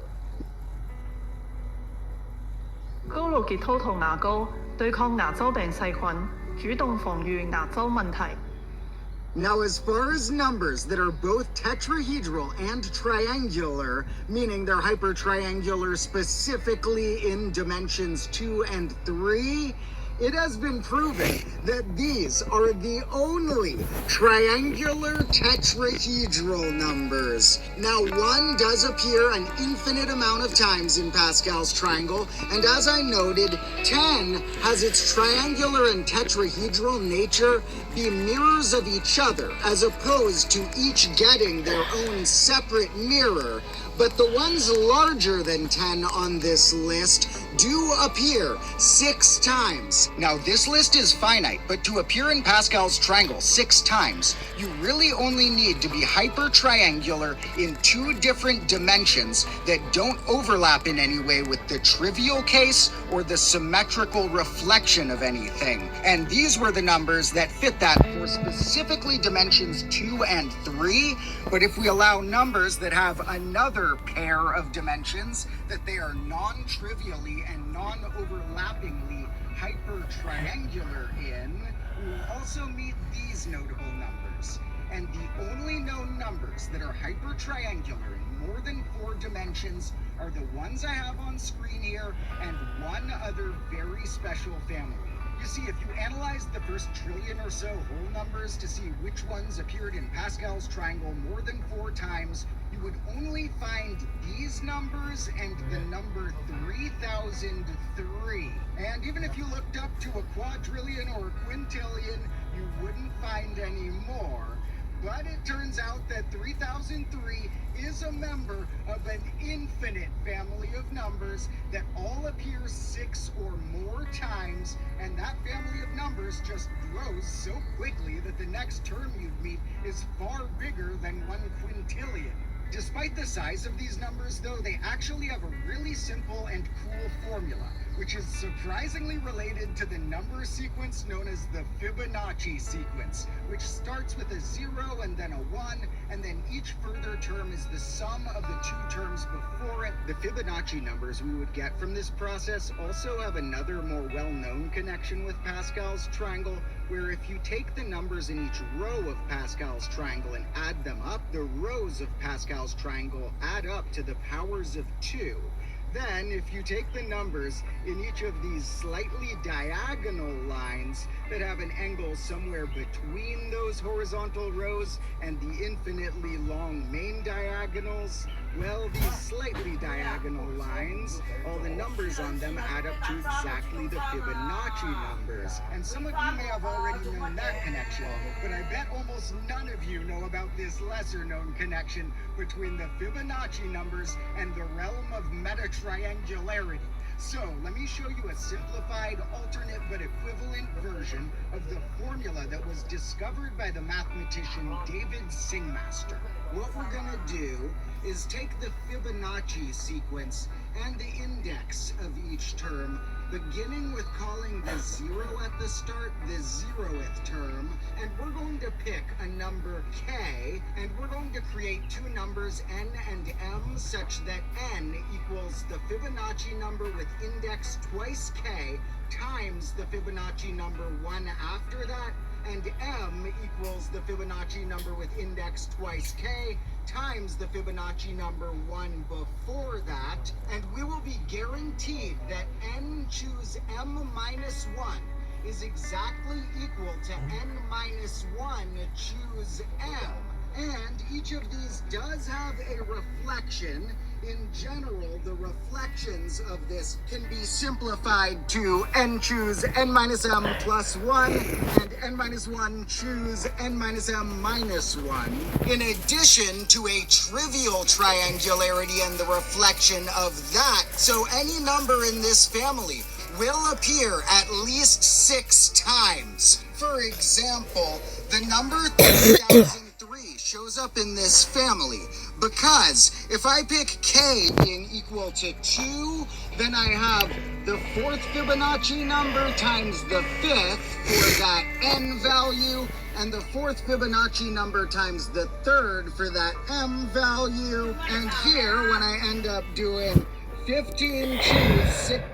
高露潔絛塗牙膏對抗牙周病細菌，主動防禦牙周問題。 Now, as far as numbers that are both tetrahedral and triangular, meaning they're hypertriangular specifically in dimensions 2 and 3, it has been proven that these are the only triangular tetrahedral numbers. Now, 1 does appear an infinite amount of times in Pascal's triangle, and as I noted, 10 has its triangular and tetrahedral nature be mirrors of each other, as opposed to each getting their own separate mirror. But the ones larger than 10 on this list do appear 6 times. Now this list is finite, but to appear in Pascal's triangle 6 times, you really only need to be hypertriangular in 2 different dimensions that don't overlap in any way with the trivial case or the symmetrical reflection of anything. And these were the numbers that fit that for specifically dimensions 2 and 3, but if we allow numbers that have another pair of dimensions that they are non-trivially and non-overlappingly hypertriangular in, we will also meet these notable numbers. And the only known numbers that are hypertriangular in more than 4 dimensions are the ones I have on screen here and one other very special family. You see, if you analyze the first trillion or so whole numbers to see which ones appeared in Pascal's triangle more than 4 times, you would only find these numbers and the number 3003. And even if you looked up to a quadrillion or a quintillion, you wouldn't find any more. But it turns out that 3003 is a member of an infinite family of numbers that all appear 6 or more times, and that family of numbers just grows so quickly that the next term you'd meet is far bigger than 1 quintillion. Despite the size of these numbers, though, they actually have a really simple and cool formula, which is surprisingly related to the number sequence known as the Fibonacci sequence, which starts with a 0 and then a 1, and then each further term is the sum of the 2 terms before it. The Fibonacci numbers we would get from this process also have another more well-known connection with Pascal's triangle, where if you take the numbers in each row of Pascal's triangle and add them up, the rows of Pascal's triangle add up to the powers of 2. Then, if you take the numbers in each of these slightly diagonal lines that have an angle somewhere between those horizontal rows and the infinitely long main diagonals, well, these slightly diagonal lines, all the numbers on them add up to exactly the Fibonacci numbers. And some of you may have already known that connection, but I bet almost none of you know about this lesser known connection between the Fibonacci numbers and the realm of metatriangularity. So, let me show you a simplified, alternate, but equivalent version of the formula that was discovered by the mathematician David Singmaster. What we're gonna do is take the Fibonacci sequence and the index of each term, beginning with calling the 0 at the start the 0th term, and we're going to pick a number k, and we're going to create 2 numbers n and m such that n equals the Fibonacci number with index twice k times the Fibonacci number 1 after that, and m equals the Fibonacci number with index twice k times the Fibonacci number 1 before that, and we will be guaranteed that n choose m minus 1 is exactly equal to n minus 1 choose m. And each of these does have a reflection. In general, the reflections of this can be simplified to n choose n minus m plus 1 and n minus 1 choose n minus m minus 1. In addition to a trivial triangularity and the reflection of that, so any number in this family will appear at least 6 times. For example, the number 3003 shows up in this family because if I pick k being equal to 2, then I have the 4th Fibonacci number times the 5th for that n value, and the 4th Fibonacci number times the 3rd for that m value. And here, when I end up doing 15 choose 6,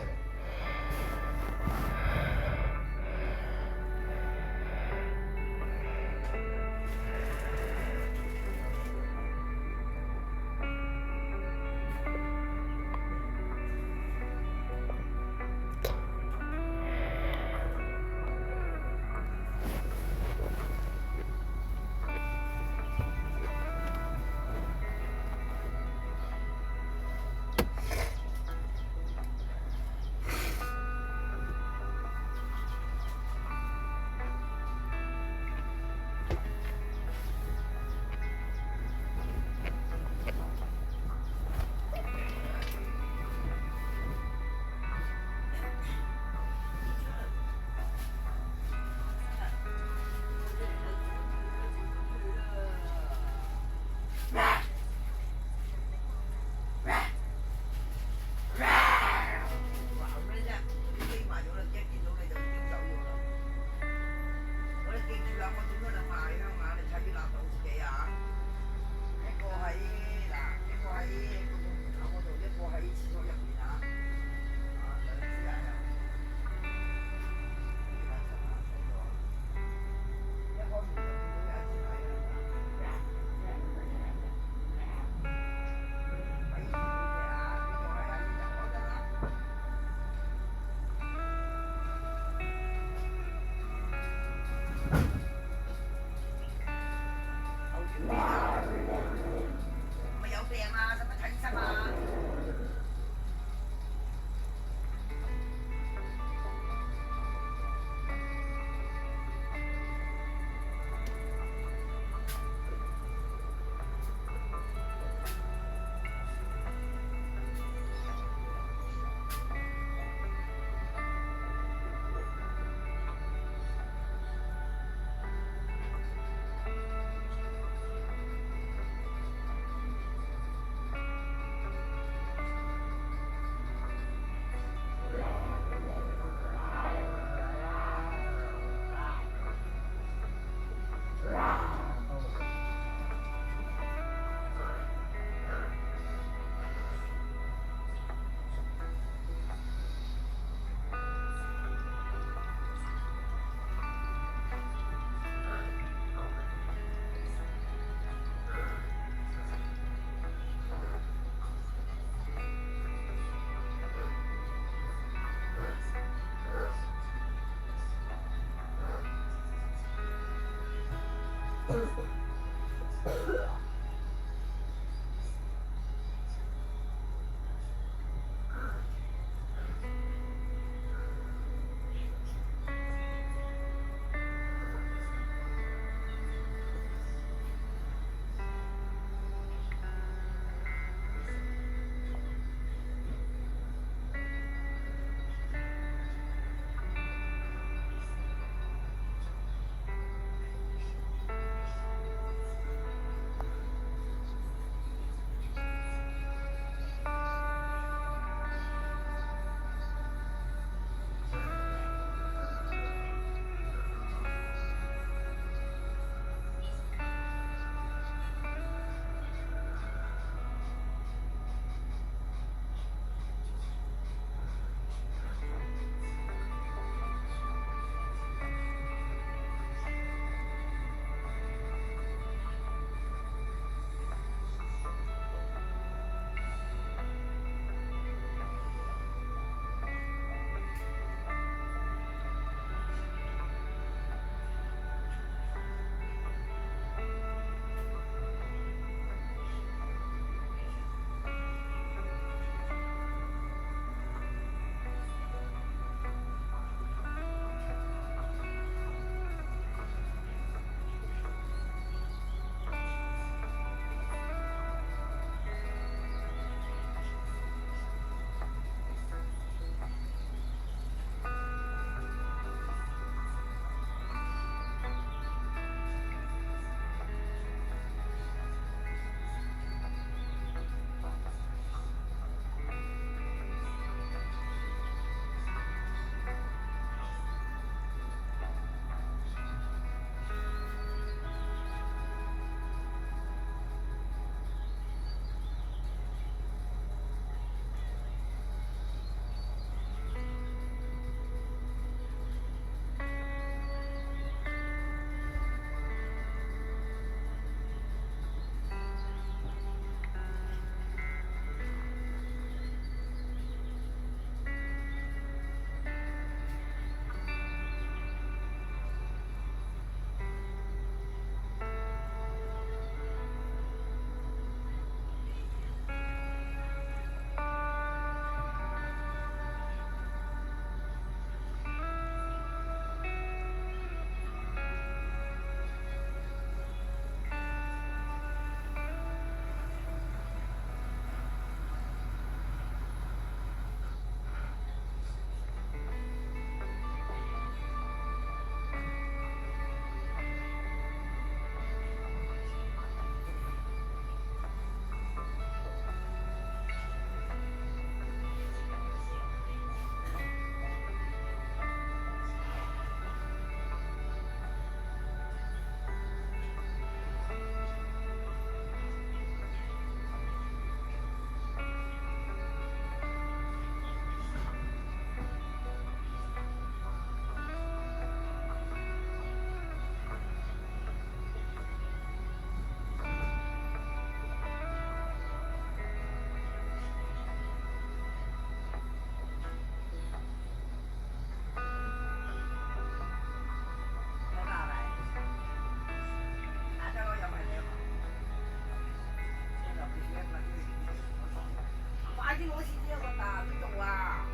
啲攞錢之後個大邊度啊？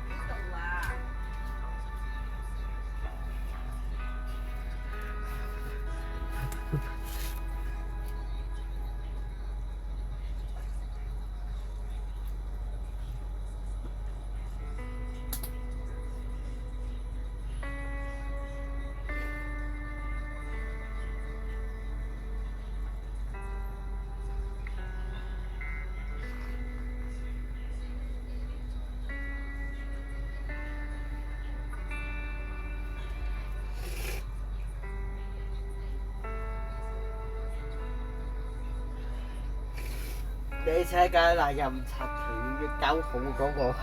邊度啊？你世界嗱任拆條嘅9號嗰個。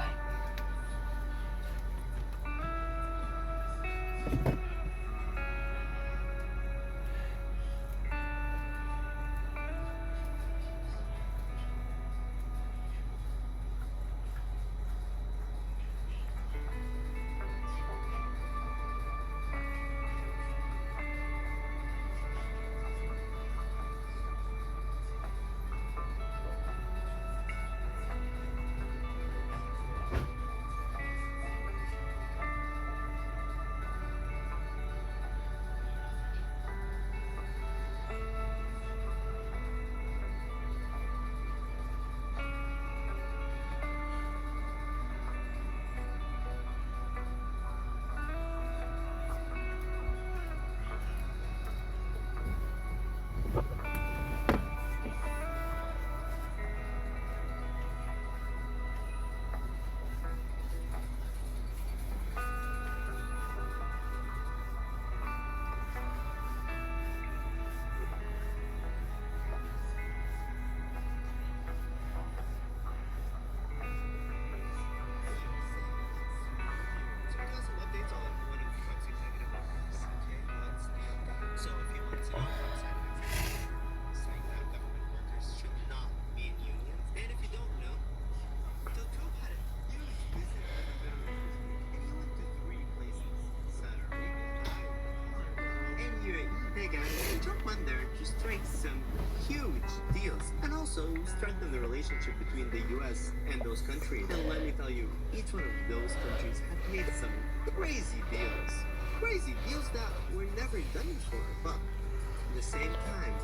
Strengthen the relationship between the US and those countries. And let me tell you, each one of those countries had made some crazy deals. Crazy deals that were never done before. But at the same time,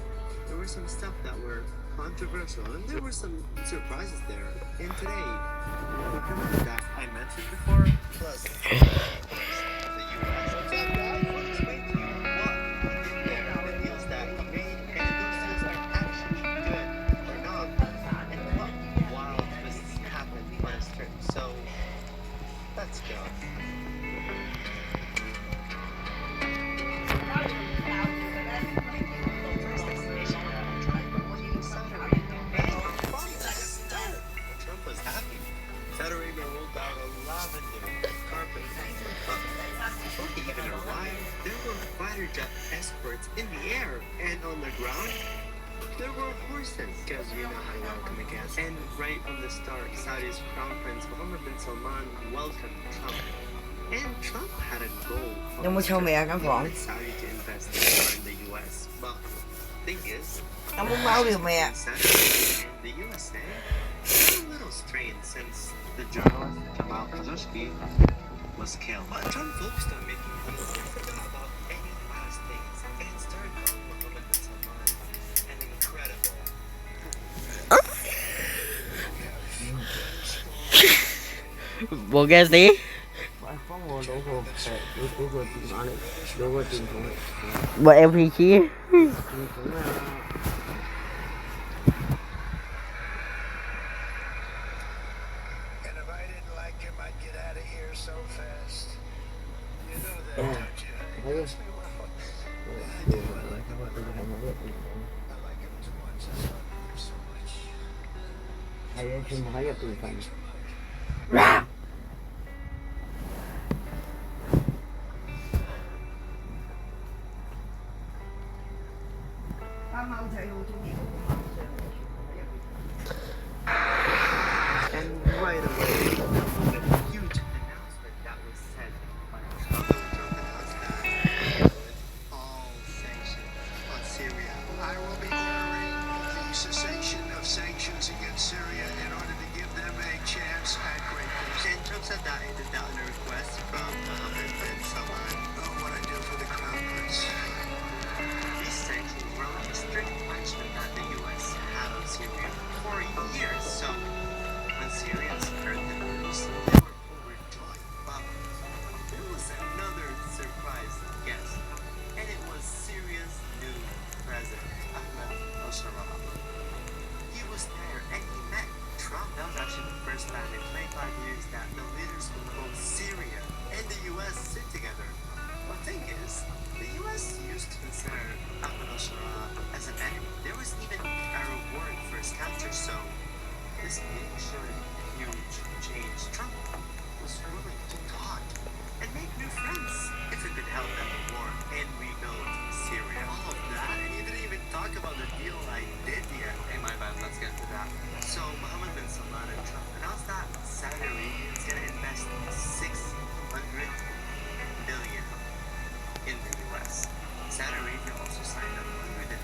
there were some stuff that were controversial and there were some surprises there. And today, the country that I mentioned before, plus the US. So I will explain to you what the deals that he made and if those deals are actually good or not, and what wild twists happened on his trip. So let's go. Trump was happy. Saudi Arabia rolled out a lavender carpet. But before he even arrived, there were fighter jet escorts in the air, and on the ground, there were horses. Because you know how to welcome a guest. And right from the start, Saudi's Crown Prince Mohammed bin Salman welcomed Trump. And Trump had a goal of Saudi to invest more in the US. But the thing is, the USA got a little strained since the journalist Jamal Khashoggi was killed. But Trump focused on making deals and forgot about any past things and started calling Mohammed bin Salman an incredible. Bộ nghe gì? Bộ em phi chí. And right away, the huge announcement that was said by Trump announced that all sanctions on Syria. I will be ordering the cessation of sanctions against Syria in order to chance at greatness. And Trump said that he did that on a request from Mohammed bin Salman. Oh, what I do for the crown prince. He said he wrote a strict punishment that the U.S. had on Syria for years. So when Syrians heard the news, they were overjoyed. But there was another surprise guest, and it was Syria's new president, Ahmed al-Shara. He was there and he met Trump. That was actually the first time in 25 years that the leaders of both Syria and the U.S. sit together. The thing is, the U.S. used to consider Ahmed al-Shara as an enemy. There was even a reward for his capture, so this meeting showed a huge change. Trump was willing to talk and make new friends if it could help end the war and rebuild Syria. All of that, and he didn't even talk about the deal I did yet. Hey, my bad, let's get to that. So Mohammed bin Salman and Trump announced that Saudi Arabia is going to invest $600 billion in the U.S. Saudi Arabia also signed a $142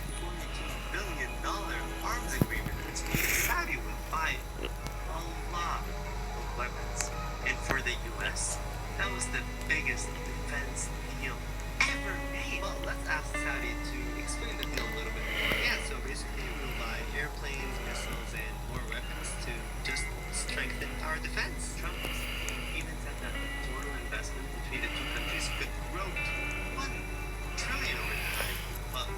billion arms agreement, which means Saudi would buy a lot of weapons. And for the U.S., that was the biggest defense deal ever made. Well, let's ask Saudi to explain the deal a little bit more. Yeah, so basically we'll buy airplanes, missiles, and more weapons to just strengthen our defense. Trump even said that the total investment between the two countries could grow to $1 trillion over time. But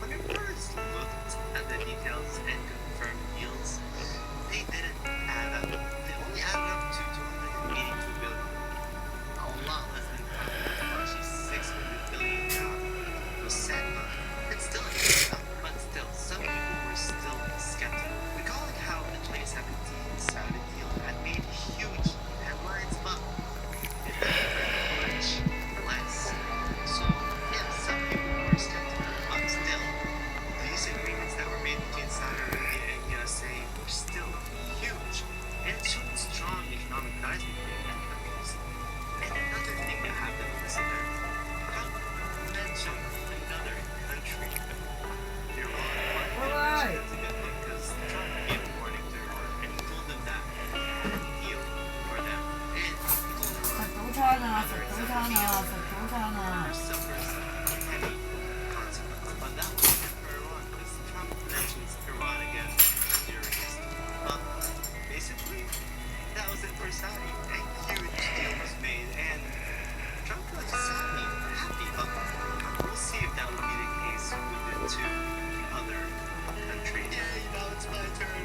when reporters looked at the details and confirmed deals, they didn't add up. They only added up to $282 billion. A lot less than actually $600 billion was said, but it's still a huge number. But still, some people were still skeptical, recalling how the 2017 Saudi deal had made huge headlines, but it didn't much less. So, yeah, some people were skeptical, but still, these agreements that were made between Saudi Arabia and USA were still huge, and it showed strong economic ties between the countries. And another thing that happened in this event, Trump mentioned another country, Iran. But it's a good thing because Trump gave a warning to Iran and he told them that he had a deal for them. And he told Iran suffers heavy consequences. But that wasn't it for Iran because Trump mentions Iran again during his speech. But basically, that was it for Saudi. A huge deal was made, and Trump was sadly happy, but we'll see if that will be the case with the two other countries. Yay, now it's my turn.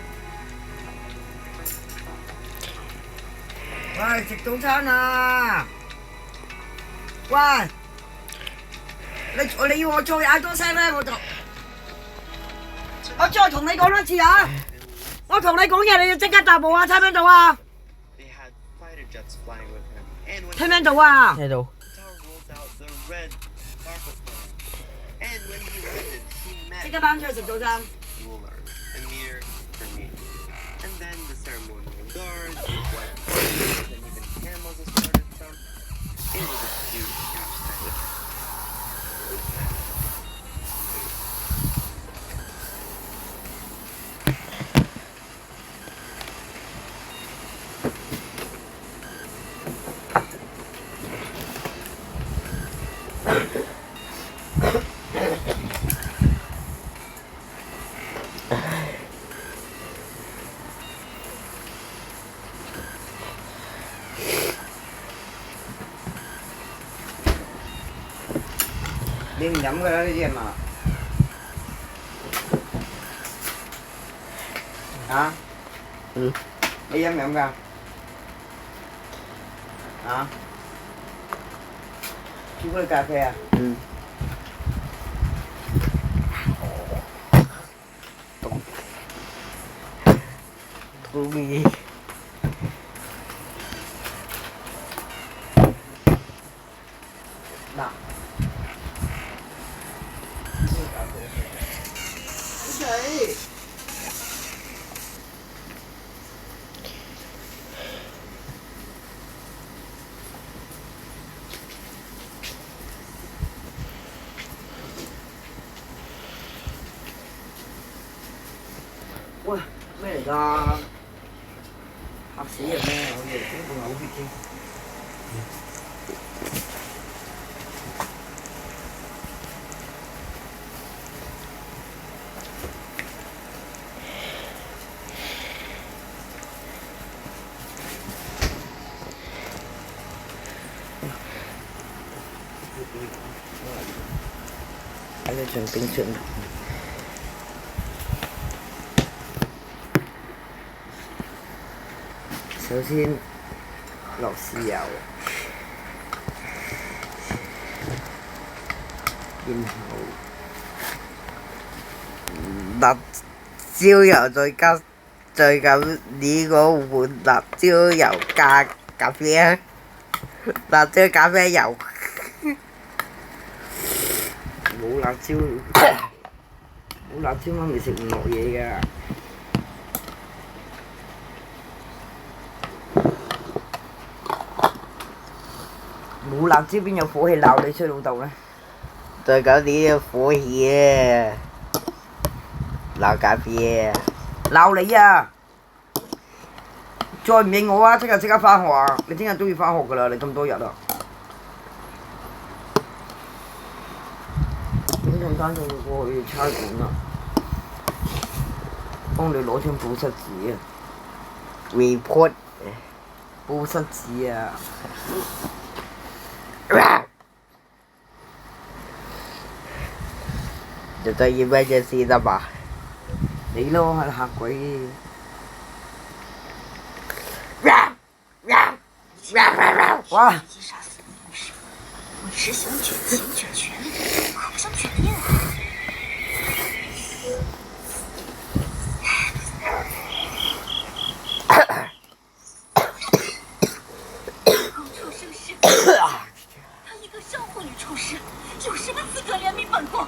喂，食早餐啊！喂，你要我再嗌多聲咧，我再同你講多次啊！我同你講嘢，你要即刻答我啊！聽唔聽到啊？ They had fighter jets flying with him, and when 聽唔聽到啊？聽到。 Qatar rolled out the red carpet for him, and when he landed, he met 即刻班出去食早餐。 ruler Emir Hamid, and then the ceremonial guards, white flags, and even camels escorted Trump. It was a huge spectacle.你唔飲㗎啦，呢啲係嘛？啊？你飲唔飲㗎？啊？朱古力咖啡啊？都มี嗱。Okay. 喂，咩嚟㗎？鹹嚇死人咩？我哋整部嘔血添。喺度仲冰出。首先落豉油，然後辣椒油，再咁呢個碗辣椒油加咖啡啊，辣椒咖啡油，冇辣椒，冇辣椒媽咪食唔落嘢㗎。冇辣椒邊有火氣鬧你衰老豆呢？再搞啲火氣啊！鬧咖啡啊！鬧你啊！再唔應我啊！即刻返學啊！你聽日都要返學噶啦！你咁多日啊！咁陣間就要過去差館啦，幫你攞張報失紙啊 ！report 報失紙啊！就再要咩嘢先得嘛？你咯，喺度嚇鬼！哇！我只想卷钱卷权，可不想卷命啊！狗畜生是她一个少妇女畜生，有什么资格怜悯本宫？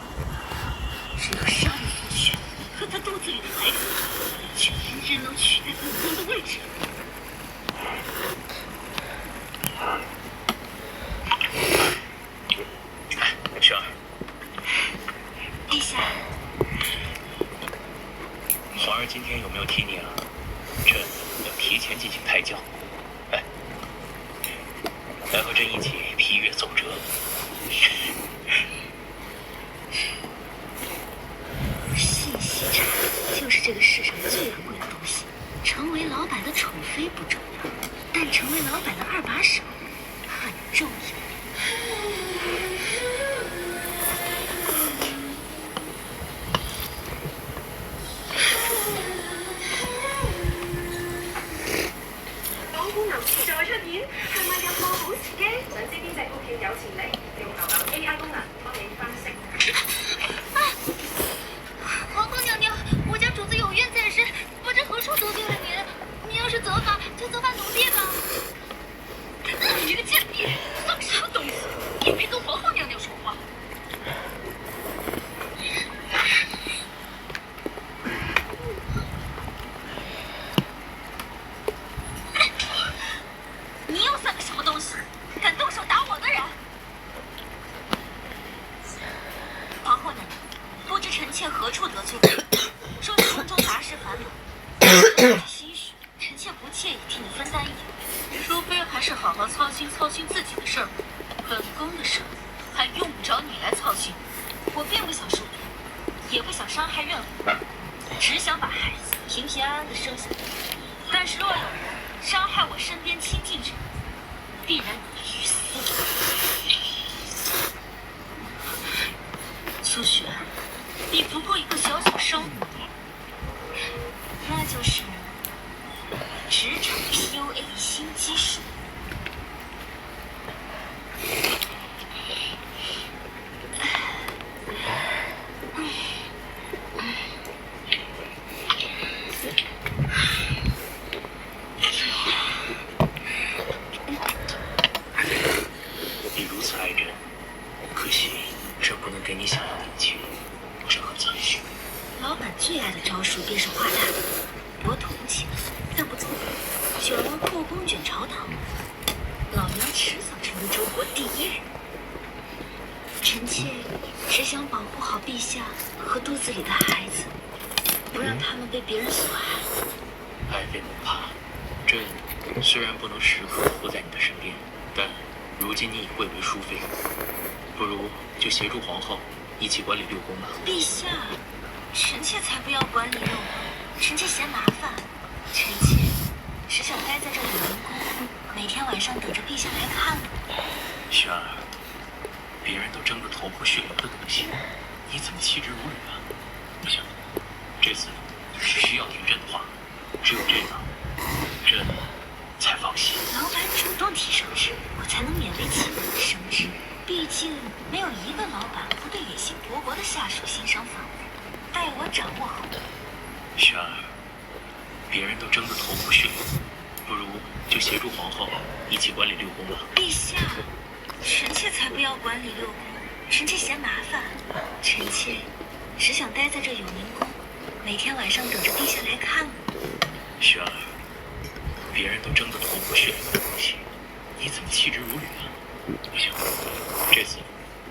只有杀了父血和他肚子里的孩子，全人能取代本宫的位置。雪儿，陛下，皇儿今天有没有提你啊？朕要提前进行胎教。来和朕一起批阅奏折。信息差就是这个世上最昂贵的东西。成为老板的宠妃不重要，但成为老板的二把手很重要。港股臨時再出現，係咪有個好時機？想知邊隻股票有潛力？用牛牛 AI 功能幫你分析。皇后娘娘，我家主子有冤在身，不知何处得罪了您。您要是责罚，就责罚奴婢吧。你这个贱婢，算个什么东西？也配跟皇后娘娘说话？你又算个什么东西？敢动手打我的人！皇后娘娘，不知臣妾何处得罪了？说你宫中杂事繁忙，心绪，臣妾不介意替你分担一点。淑妃还是好好操心自己的事儿吧，本宫的事儿还用不着你来操心。我并不想受罪，也不想伤害任何人，只想把孩子平平安安的生下来。但是若有人伤害我身边亲近者，必然于死。苏璇，你不过一个小小生物，那就是职场 PUA 新技术。你如此爱人，可惜朕不能给你想要的一切，朕很残许。老板最爱的招数便是画大饼，我同情，但不错。卷完后宫卷朝堂，老娘迟早成为周国第一人。臣妾只想保护好陛下和肚子里的孩子，不让他们被别人所害。爱妃不怕，朕虽然不能时刻活在你的身边，但如今你已贵为淑妃，不如就协助皇后一起管理六宫吧。陛下，臣妾才不要管理六宫，臣妾嫌麻烦。臣妾只想待在这永宁宫，每天晚上等着陛下来看我。璇儿，别人都争得头破血流的东西，你怎么弃之如履啊？不行，这次是需要听朕的话，只有这样，朕才放心。老板主动提升职，我才能勉为其难的升职。毕竟没有一个老板不对野心勃勃的下属欣赏反复。待我掌握好。璇儿，别人都争得头破血流，不如就协助皇后一起管理六宫吧。陛下，臣妾才不要管理六宫，臣妾嫌麻烦。臣妾只想待在这永宁宫，每天晚上等着陛下来看我。璇儿，别人都争得头破血流的东西，你怎么弃之如履啊？不行，这次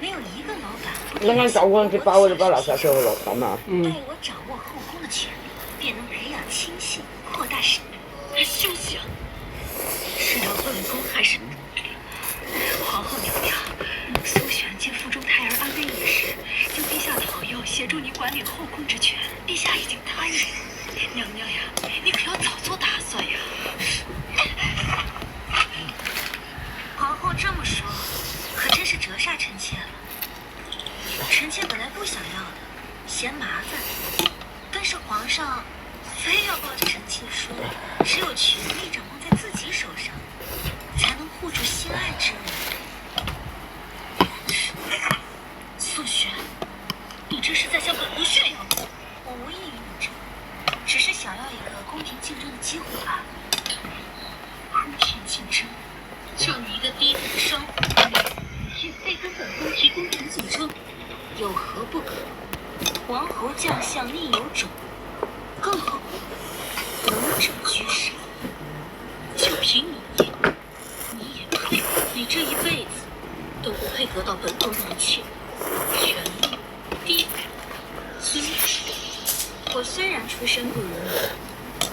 没有一个老板你啱走嗰陣時，包就包垃圾出去落咁啊！待我掌握后宫的权力，便能培养亲信，扩大势力。休想！是要本宫还是皇后娘娘？苏璇见腹中胎儿安危已时，向陛下讨要协助您管理后宫之权，陛下已经答应。娘娘呀，你可要早做打算呀！皇后这么说，可真是折煞臣妾了。臣妾本来不想要的，嫌麻烦，但是皇上非要抱着臣妾说，只有权力掌握在自己手上，才能护住心爱之人。素璇，你这是在向本宫炫耀吗？我无意于你这，只是想要一个公平竞争的机会罢了。公平竞争？就你一个低等的商户，也配跟本宫提公平竞争？有何不可？王侯将相宁有种，更何况能者居上。就凭你也不配，你这一辈子都不配得到本宫的一切权力、地位、尊崇。我虽然出身不如你，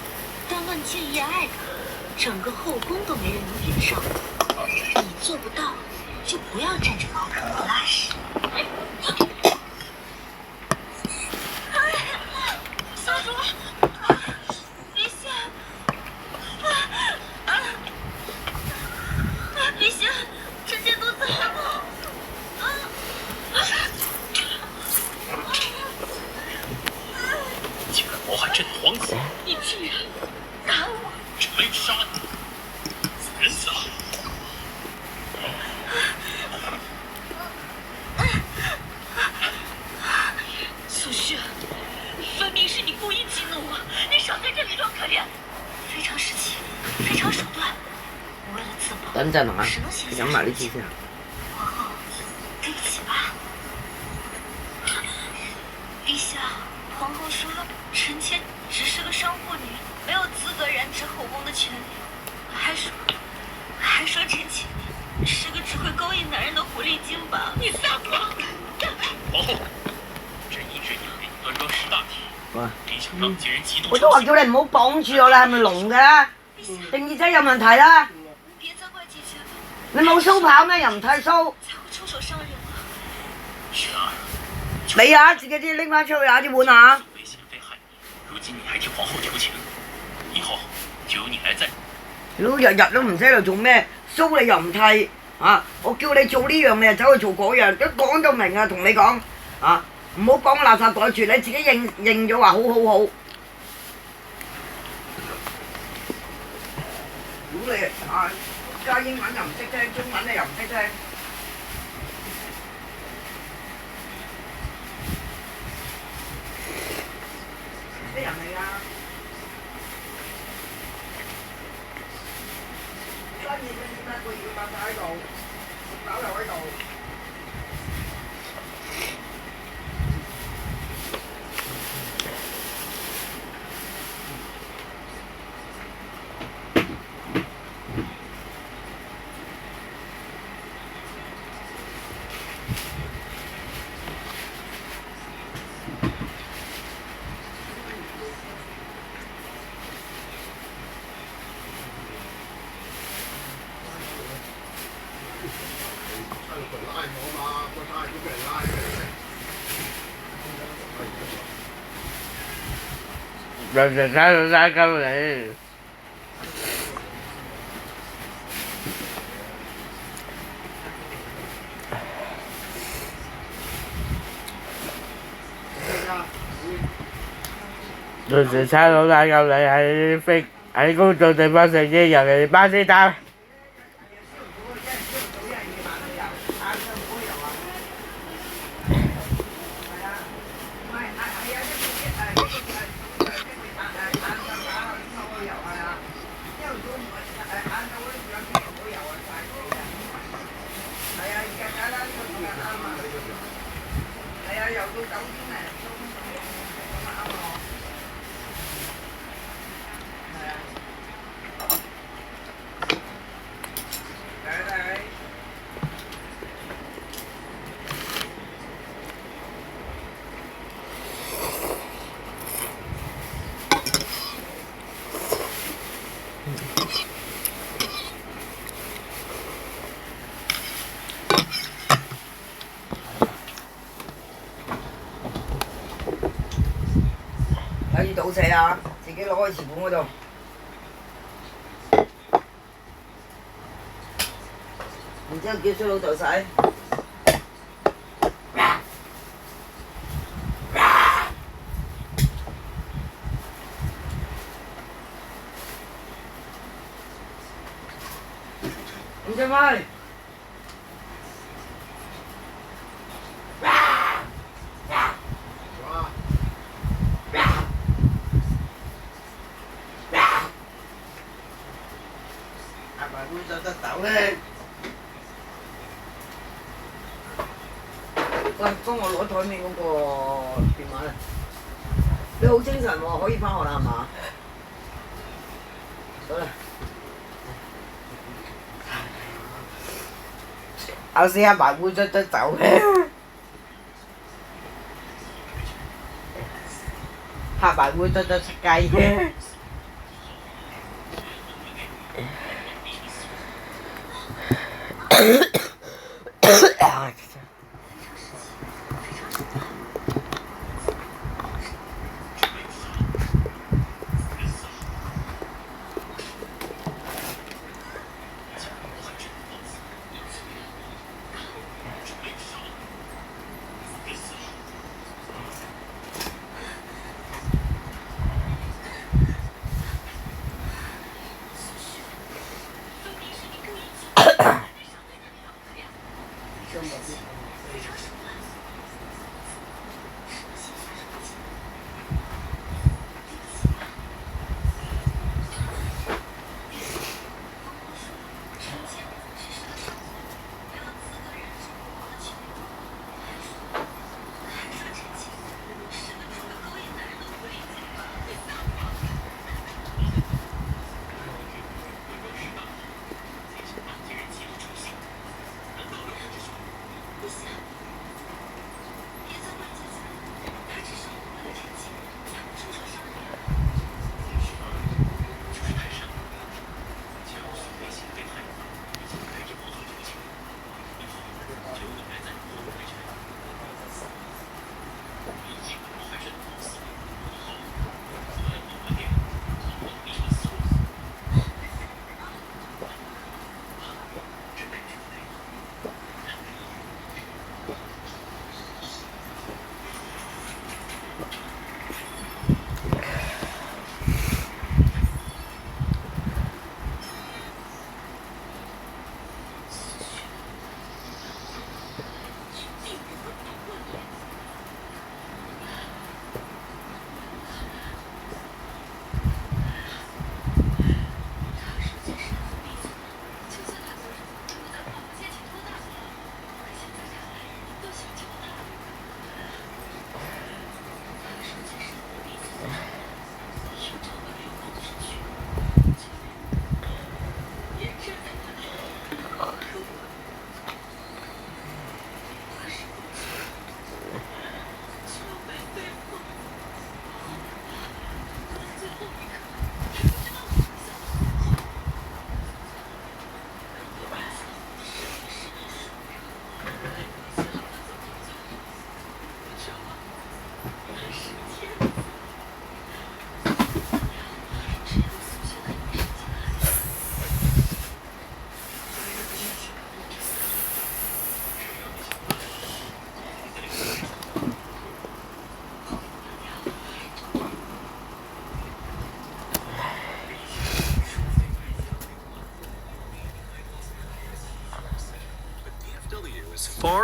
但论敬业爱岗，整个后宫都没人能比得上我。你做不到，就不要占着茅坑不拉屎。小主，陛下，陛下，臣妾肚子很痛。竟敢谋害朕的皇子！你居然打我！朕没有杀你，人死了。苏轼，分明是你故意激怒我，你少在这里装可怜。非常时期，非常手段。我为了自保，等陣啊，只能先飲埋呢支先。皇后，对不起吧。陛下，皇后说臣妾只是个商户女，没有资格染指后宫的权利，还说臣妾是个只会勾引男人的狐狸精吧？你撒谎！皇后，朕一直以为端庄识大体，没想到竟然极度。我都話叫你唔好綁住我啦，係咪聾㗎啦？定耳仔有問題啦？你冇鬚刨咩？又唔剃鬚？出手傷人了。璇儿，你啊，自己啲拎翻出去啊，啲碗啊！为贤妃害你，如今你还替皇后求情，以後就由你來制。你都日日都唔知喺度做咩，鬚你又唔剃啊！我叫你做呢樣，你又走去做嗰樣，一講到明啊，同你講啊，唔好講垃圾袋住，你自己認咗話好好好。如果你啊加英文又唔識聽，中文你又唔識聽。啲人嚟㗎。專業嘅點解佢要搭喺度，搞又喺度。人人睇到拉鳩你。人人差佬拉鳩你喺飛喺公眾地方食煙，尤其是巴士站。睇住倒瀉啊！自己攞去瓷盤嗰度。然之後叫衰佬就洗。唔使咪。喂，幫我攞台面嗰個電話啦！你好精神喎，可以翻學啦係嘛？好啦。我試下埋杯卒走嘅，嚇埋杯卒出街嘅。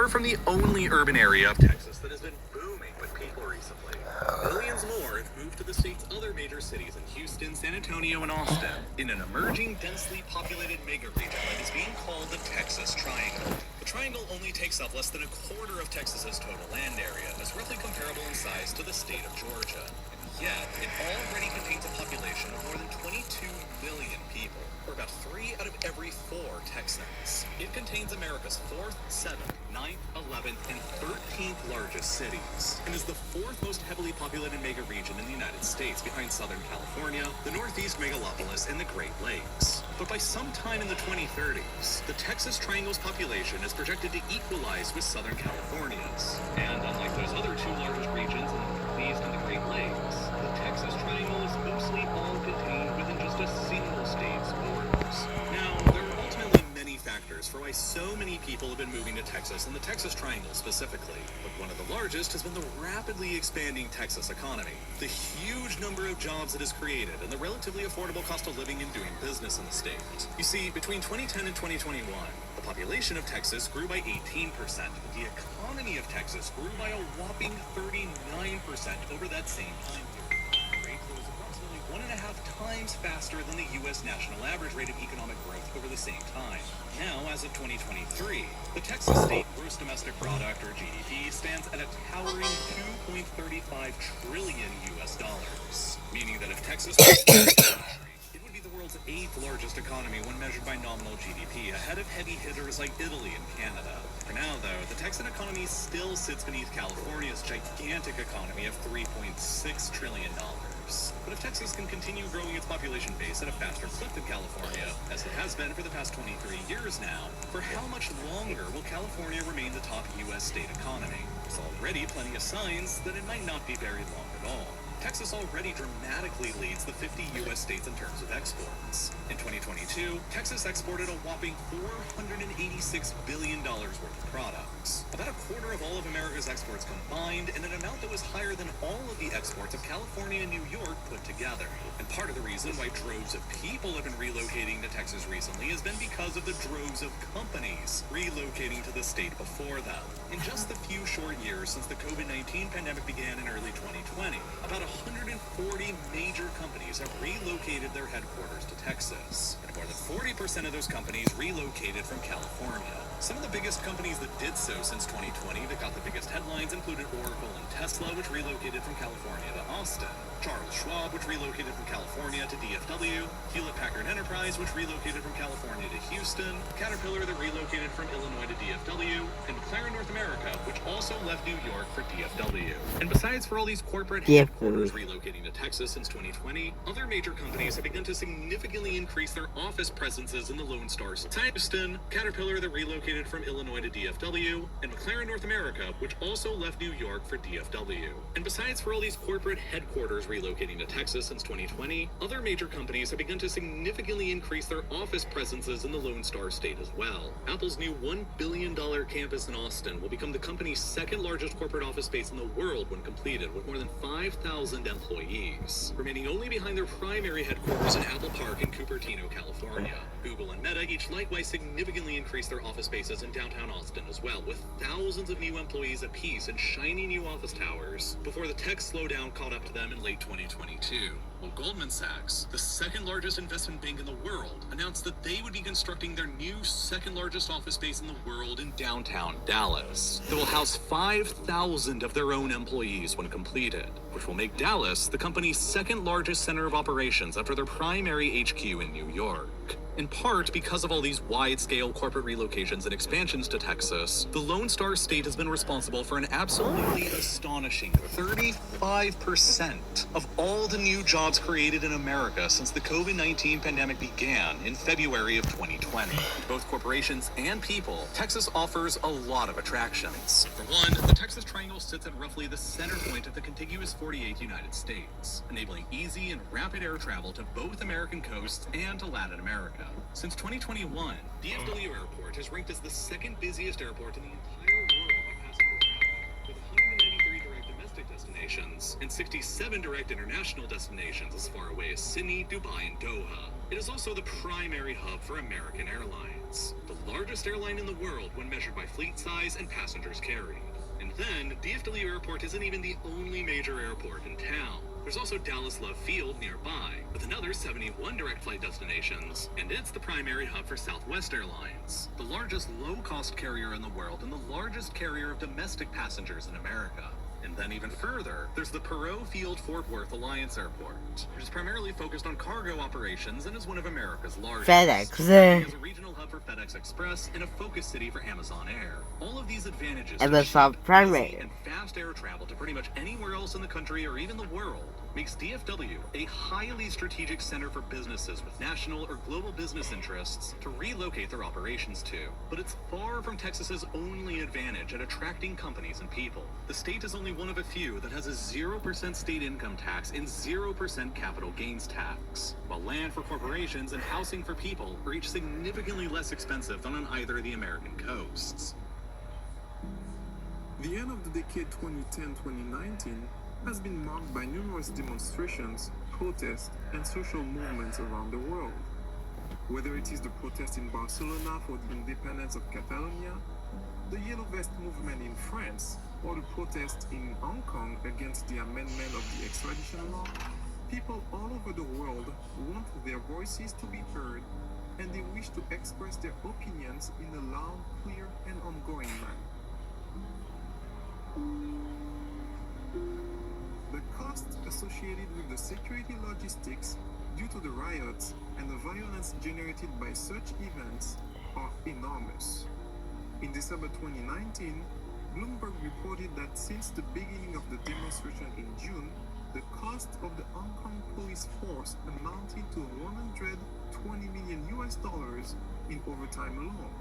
far from the only urban area of Texas that has been booming with people recently. Millions more have moved to the state's other major cities in Houston, San Antonio, and Austin, in an emerging, densely populated mega region that is being called the Texas Triangle. The Triangle only takes up less than a quarter of Texas's total land area, and is roughly comparable in size to the state of Georgia. Yet, it already contains a population of more than 22 million people, or about 3 out of every 4 Texans. It contains America's 4th, 7th, 9th, 11th, and 13th largest cities, and is the 4th most heavily populated mega region in the United States, behind Southern California, the Northeast megalopolis, and the Great Lakes. But by sometime in the 2030s, the Texas Triangle's population is projected to equalize with Southern California's. And unlike those other 2 largest regions in the Northeast and the Great Lakes, the Texas Triangle is mostly all contained within just a single state's borders. Now, there are ultimately many factors for why so many people have been moving to Texas and the Texas Triangle specifically. But one of the largest has been the rapidly expanding Texas economy, the huge number of jobs it has created, and the relatively affordable cost of living and doing business in the state. You see, between 2010 and 2021, the population of Texas grew by 18%, but the economy of Texas grew by a whopping 39% over that same time period. The rate was approximately 1.5 times faster than the U.S. national average rate of economic growth over the same time. Now, as of 2023, the Texas state gross domestic product, or GDP, stands at a towering $2.35 trillion US dollars, meaning that if Texas was it would be the world's 8th largest economy when measured by nominal GDP, ahead of heavy hitters like Italy and Canada. For now, though, the Texan economy still sits beneath California's gigantic economy of $3.6 trillion. But if Texas can continue growing its population base at a faster clip than California, as it has been for the past 23 years now, for how much longer will California remain the top U.S. state economy? There's already plenty of signs that it might not be very long at all. Texas already dramatically leads the 50 U.S. states in terms of exports. In 2022, Texas exported a whopping $486 billion worth of products, about a quarter of all of America's exports combined, and an amount that was higher than all of the exports of California and New York put together. And part of the reason why droves of people have been relocating to Texas recently has been because of the droves of companies relocating to the state before them. In just the few short years since the COVID-19 pandemic began in early 2020, about 140 major companies have relocated their headquarters to Texas, and more than 40% of those companies relocated from California. Some of the biggest companies that did so since 2020 that got the biggest headlines included Oracle and Tesla, which relocated from California to Austin, Charles Schwab, which relocated from California to DFW, Hewlett-Packard Enterprise, which relocated from California to Houston, Caterpillar that relocated from Illinois to DFW, and McLaren North America, which also left New York for DFW. And besides for all these corporate headquarters relocating to Texas since 2020, other major companies have begun to significantly increase their office presences in the Lone Star State. Houston, Caterpillar that relocated from Illinois to DFW, and McLaren North America, which also left New York for DFW. And besides for all these corporate headquarters relocating to Texas since 2020, other major companies have begun to significantly increase their office presences in the Lone Star State as well. Apple's new $1 billion campus in Austin will become the company's 2nd largest corporate office space in the world when completed, with more than 5,000 employees, remaining only behind their primary headquarters in Apple Park in Cupertino, California. Google and Meta each likewise significantly increased their office spaces in downtown Austin as well, with thousands of new employees apiece and shiny new office towers, before the tech slowdown caught up to them in late 2022. Well, Goldman Sachs, the 2nd largest investment bank in the world, announced that they would be constructing their new 2nd largest office space in the world in downtown Dallas that will house 5,000 of their own employees when completed, which will make Dallas the company's 2nd largest center of operations after their primary HQ in New York. In part because of all these wide-scale corporate relocations and expansions to Texas, the Lone Star State has been responsible for an absolutely astonishing 35% of all the new jobs created in America since the COVID-19 pandemic began in February of 2020. To both corporations and people, Texas offers a lot of attractions. For one, the Texas Triangle sits at roughly the center point of the contiguous 48 United States, enabling easy and rapid air travel to both American coasts and to Latin America. Since 2021, DFW Airport has ranked as the 2nd busiest airport in the entire world by passenger traffic, with 193 direct domestic destinations and 67 direct international destinations as far away as Sydney, Dubai, and Doha. It is also the primary hub for American Airlines, the largest airline in the world when measured by fleet size and passengers carried. And then, DFW Airport isn't even the only major airport in town. There's also Dallas Love Field nearby, with another 71 direct flight destinations, and it's the primary hub for Southwest Airlines, the largest low-cost carrier in the world and the largest carrier of domestic passengers in America. And then even further, there's the Perot Field Fort Worth Alliance Airport, which is primarily focused on cargo operations and is one of America's largest. FedEx. As a regional hub for FedEx Express and a focus city for Amazon Air. All of these advantages Amazon Prime and fast air travel to pretty much anywhere else in the country or even the world makes DFW a highly strategic center for businesses with national or global business interests to relocate their operations to. But it's far from Texas's only advantage at attracting companies and people. The state is only one of a few that has a 0% state income tax and 0% capital gains tax, while land for corporations and housing for people are each significantly less expensive than on either of the American coasts. The end of the decade 2010-2019 has been marked by numerous demonstrations, protests, and social movements around the world. Whether it is the protest in Barcelona for the independence of Catalonia, the Yellow Vest movement in France, or the protest in Hong Kong against the amendment of the extradition law, people all over the world want their voices to be heard, and they wish to express their opinions in a loud, clear, and ongoing manner. The costs associated with the security logistics due to the riots and the violence generated by such events are enormous. In December 2019, Bloomberg reported that since the beginning of the demonstration in June, the cost of the Hong Kong police force amounted to $120 million in overtime alone.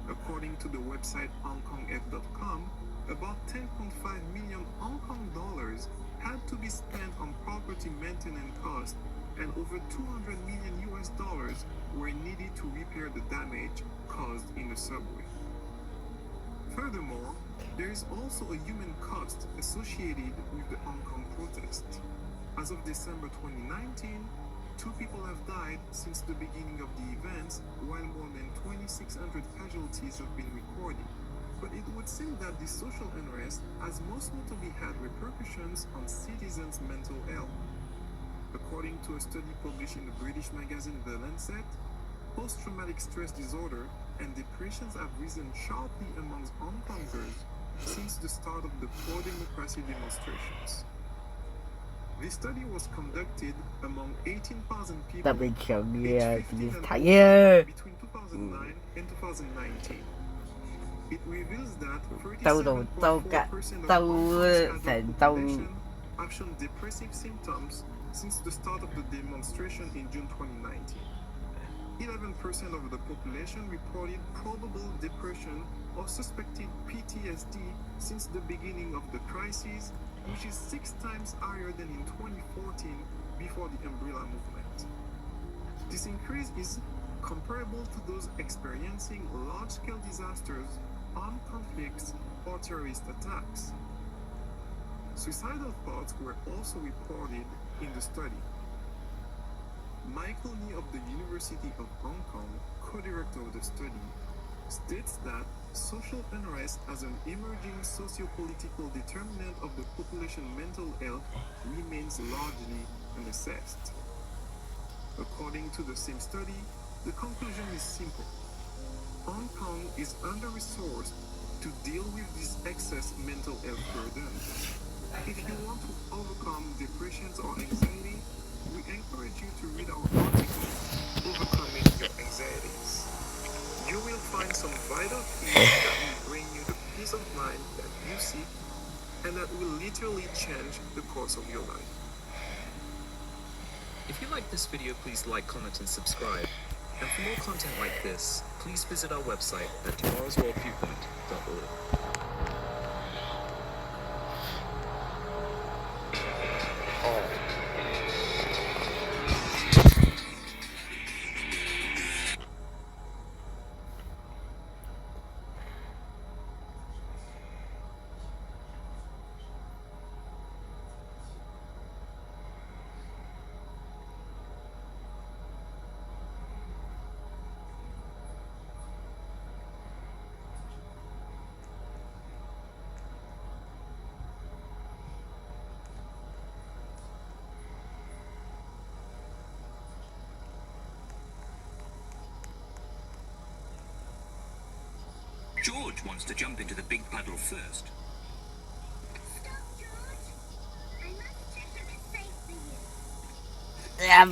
According to the website HongKongF.com, about 10.5 million Hong Kong dollars had to be spent on property maintenance costs, and over $200 million were needed to repair the damage caused in the subway. Furthermore, there is also a human cost associated with the Hong Kong protest. As of December 2019, 2 people have died since the beginning of the events, while more than 2,600 casualties have been recorded. But it would seem that the social unrest has most notably had repercussions on citizens' mental health. According to a study published in the British magazine The Lancet, post-traumatic stress disorder and depressions have risen sharply amongst Hong Kongers since the start of the pro-democracy demonstrations. This study was conducted among 18,000 people between 2009 and 2019. It reveals that 37.4% of population have shown depressive symptoms since the start of the demonstration in June 2019. 11% of the population reported probable depression or suspected PTSD since the beginning of the crisis, which is 6 times higher than in 2014 before the Umbrella movement. This increase is comparable to those experiencing large-scale disasters, armed conflicts, or terrorist attacks. Suicidal thoughts were also reported in the study. Michael Lee of the University of Hong Kong, co-director of the study, states that social unrest as an emerging socio-political determinant of the population's mental health remains largely unassessed. According to the same study, the conclusion is simple. Hong Kong is under-resourced to deal with this excess mental health burden. If you want to overcome depressions or anxiety, we encourage you to read our article, Overcoming Your Anxieties. You will find some vital keys that will bring you the peace of mind that you seek and that will literally change the course of your life. If you like this video, please like, comment, and subscribe. And for more content like this, please visit our website at tomorrowsworldviewpoint.org. George wants to jump into the big puddle first. Yeah.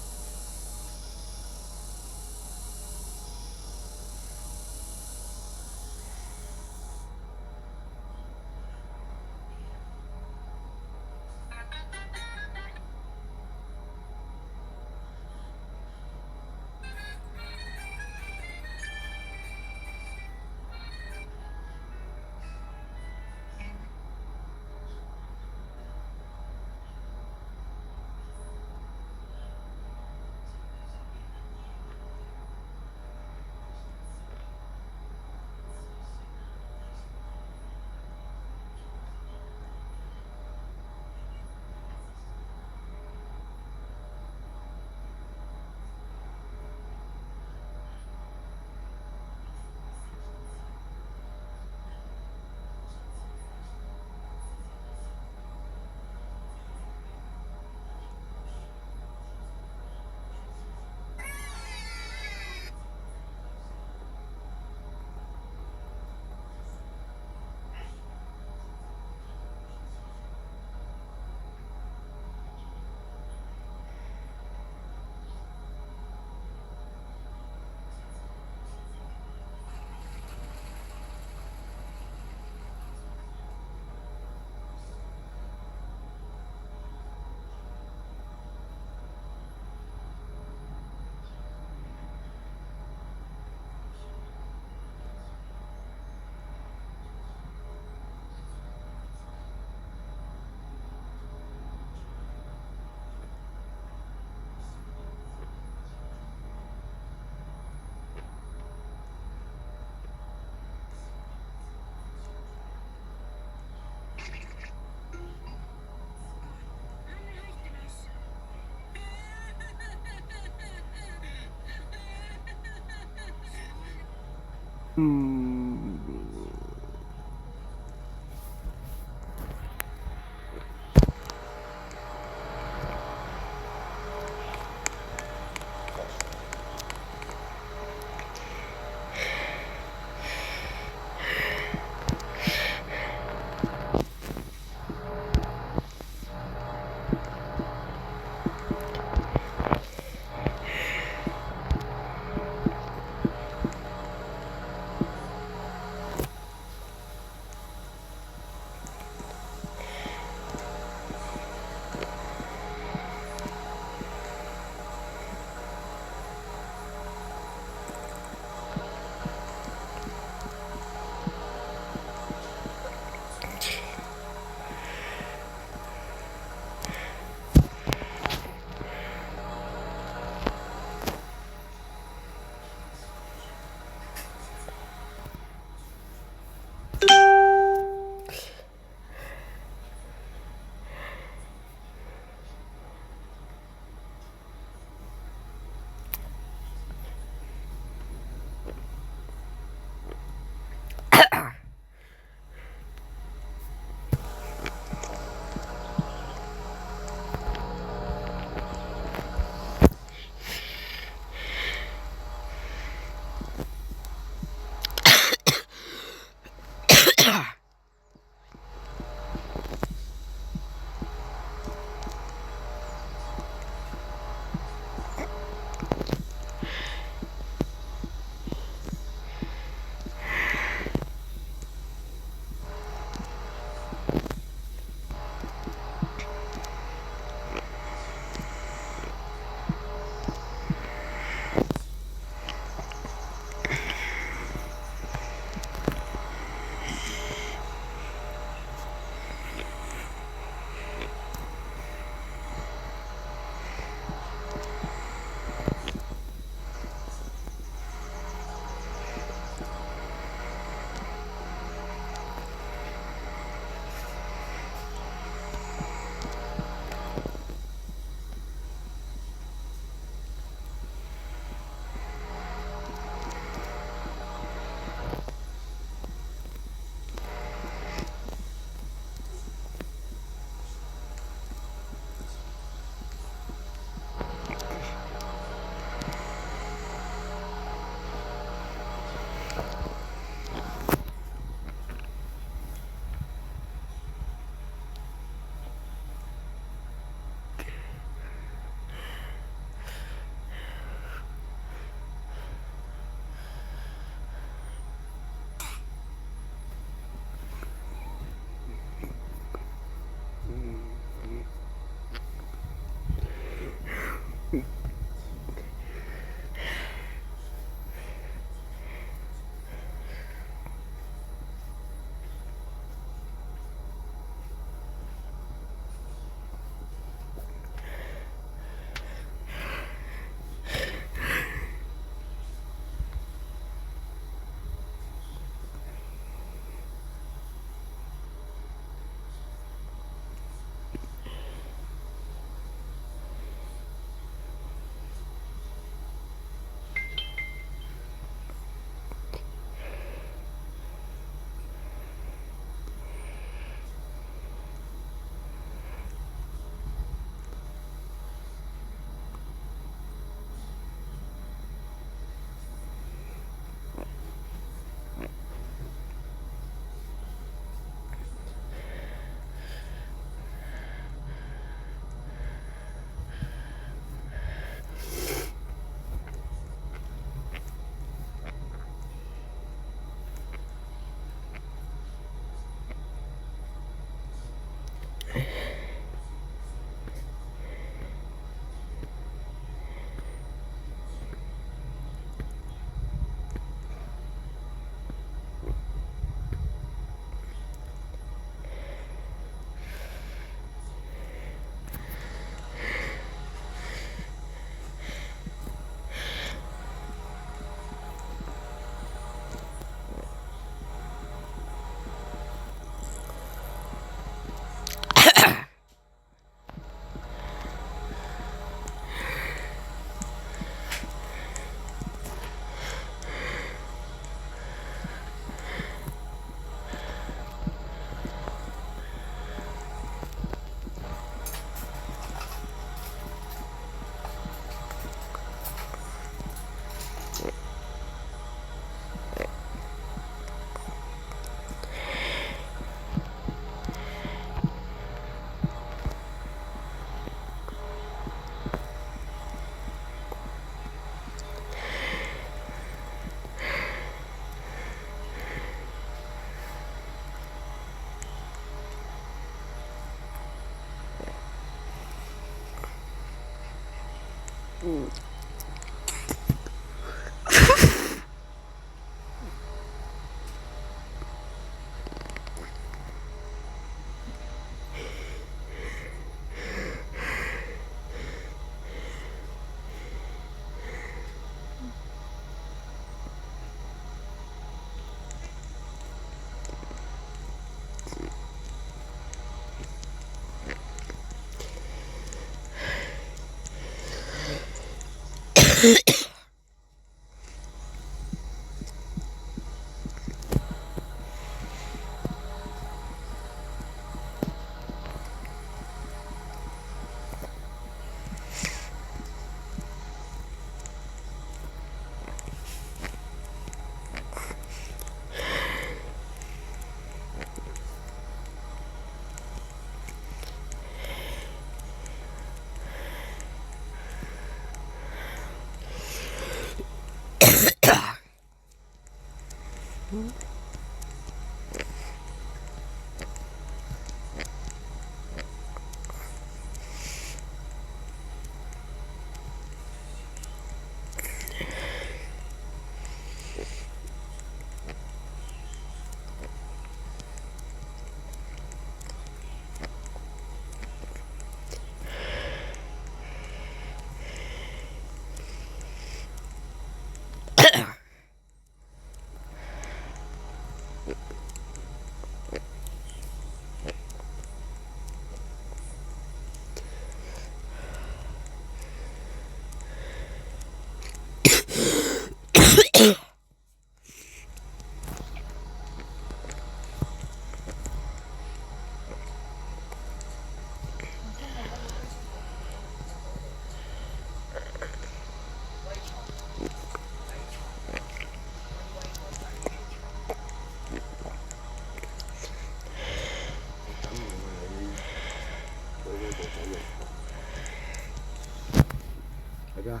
大家，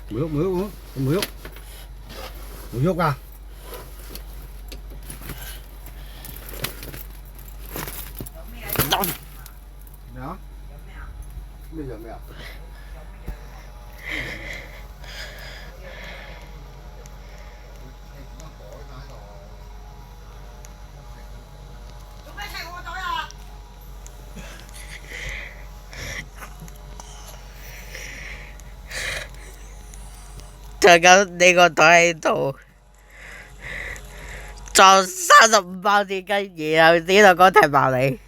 唔喐唔喐唔喐唔喐啊！咩啊？咩有咩啊？做咩踢我袋啊？就咁你個袋喺度裝35包電筋，然後呢度講踢爆你。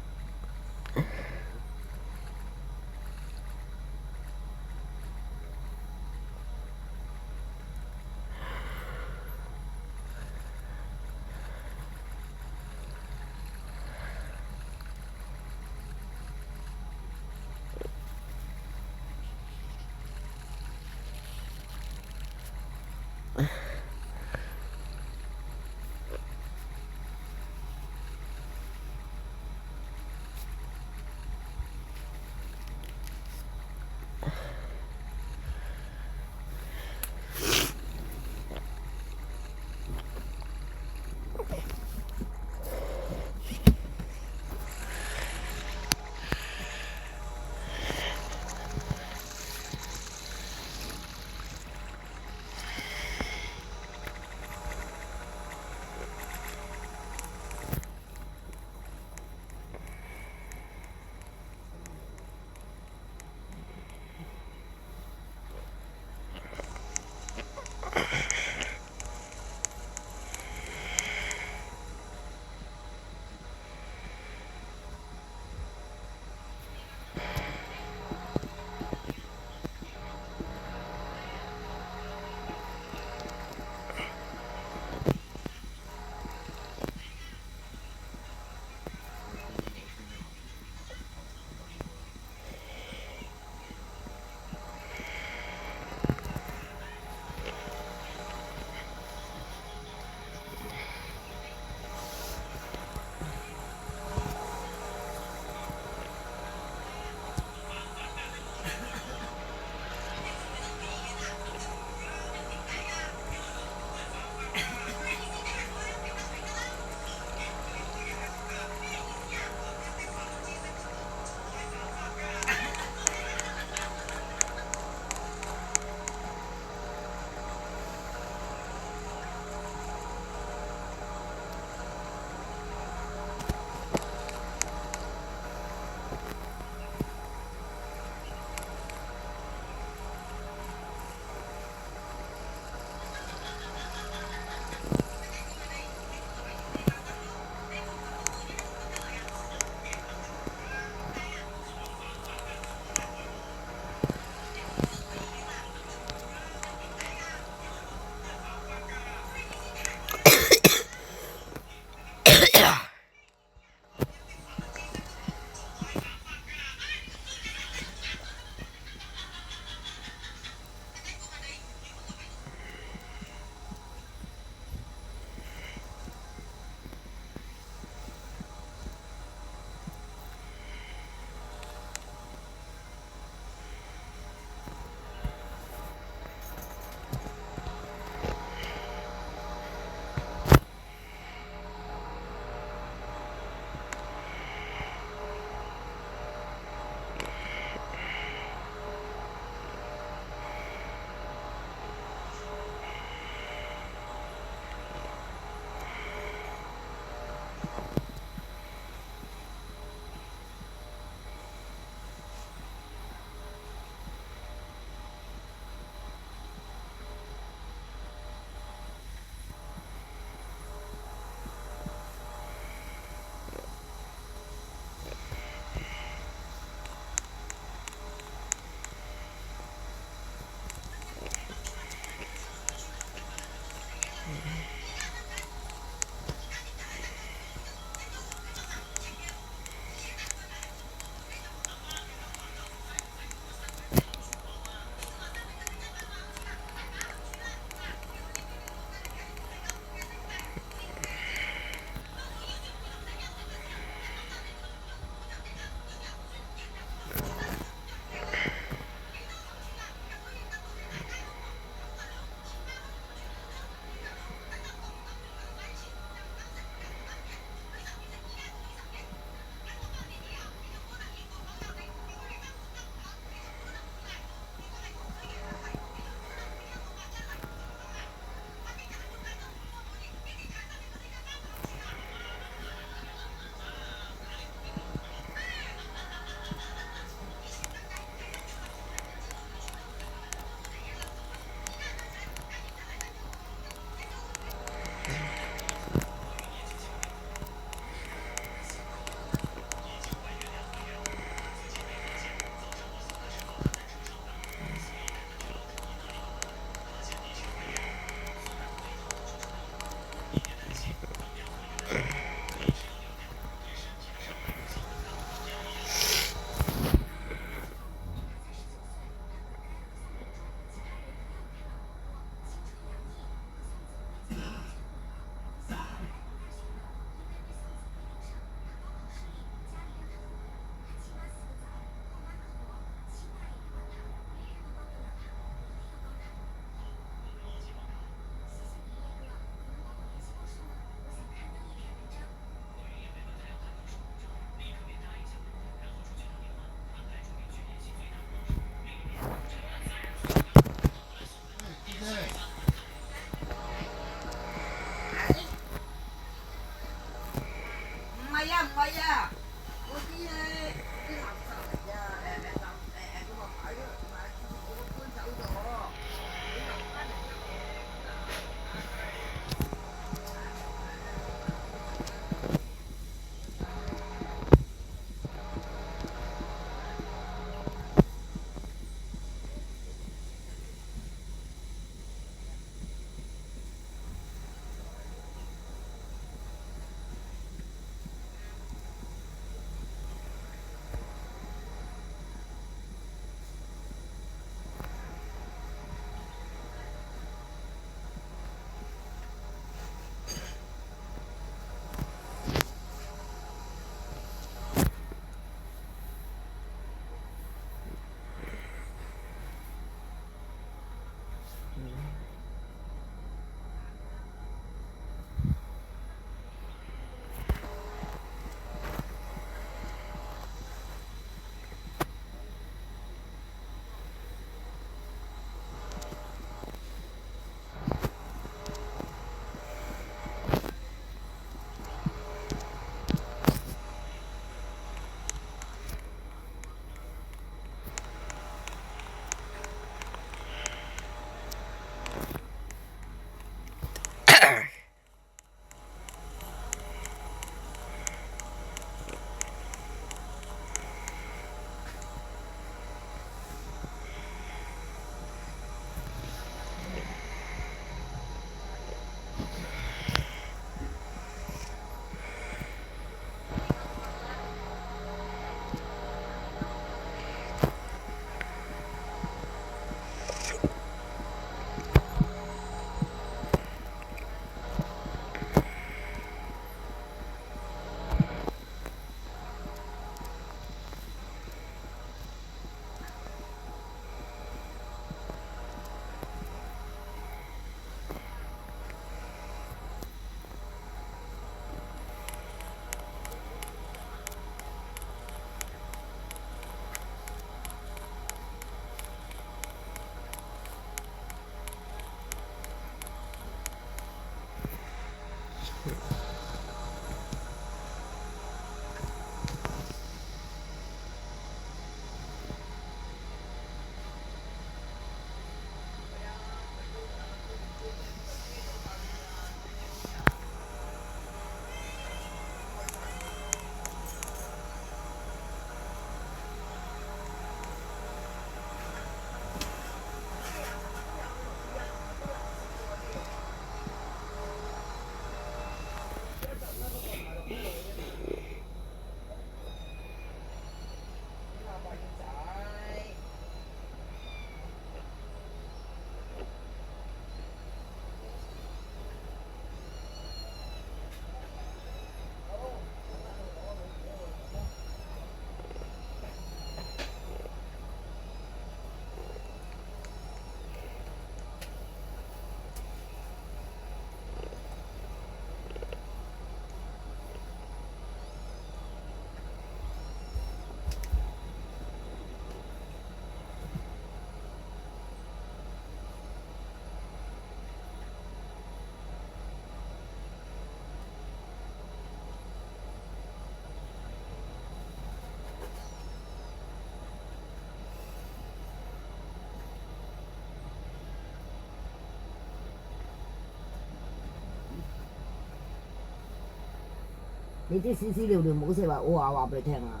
你啲屎屎尿尿唔好食話，我話俾你聽啊！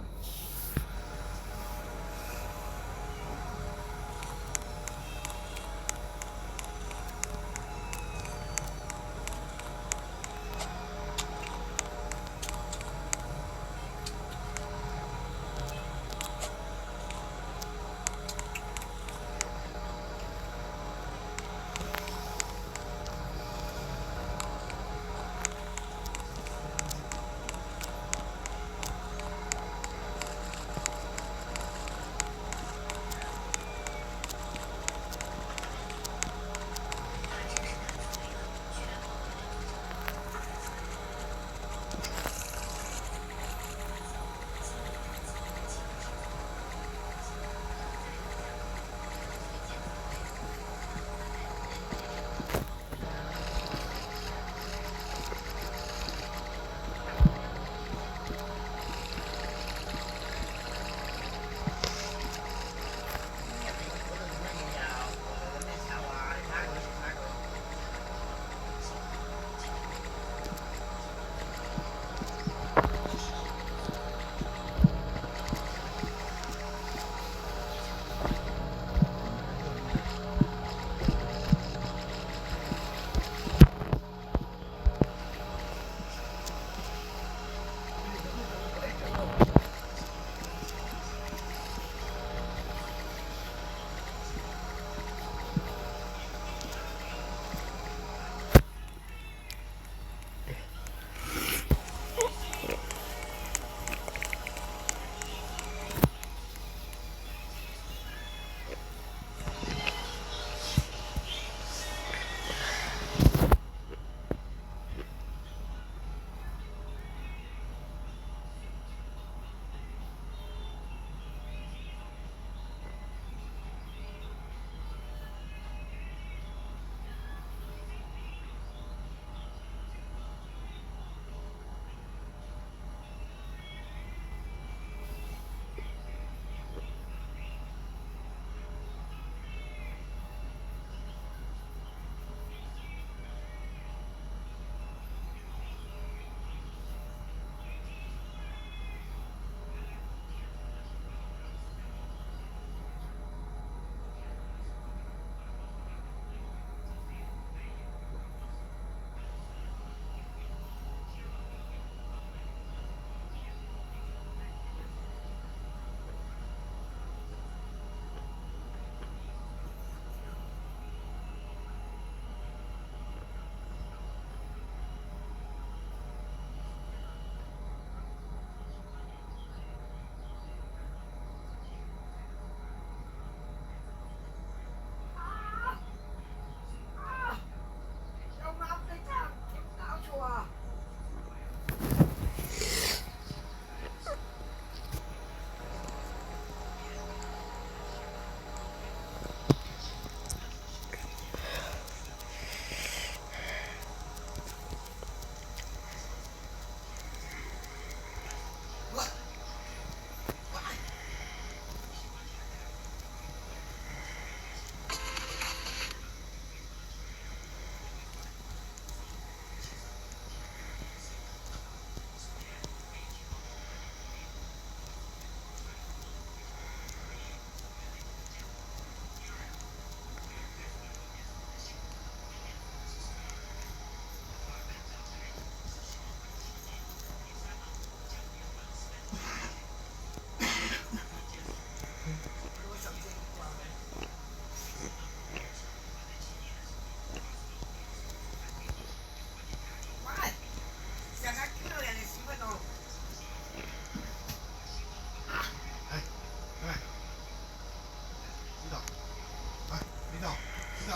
你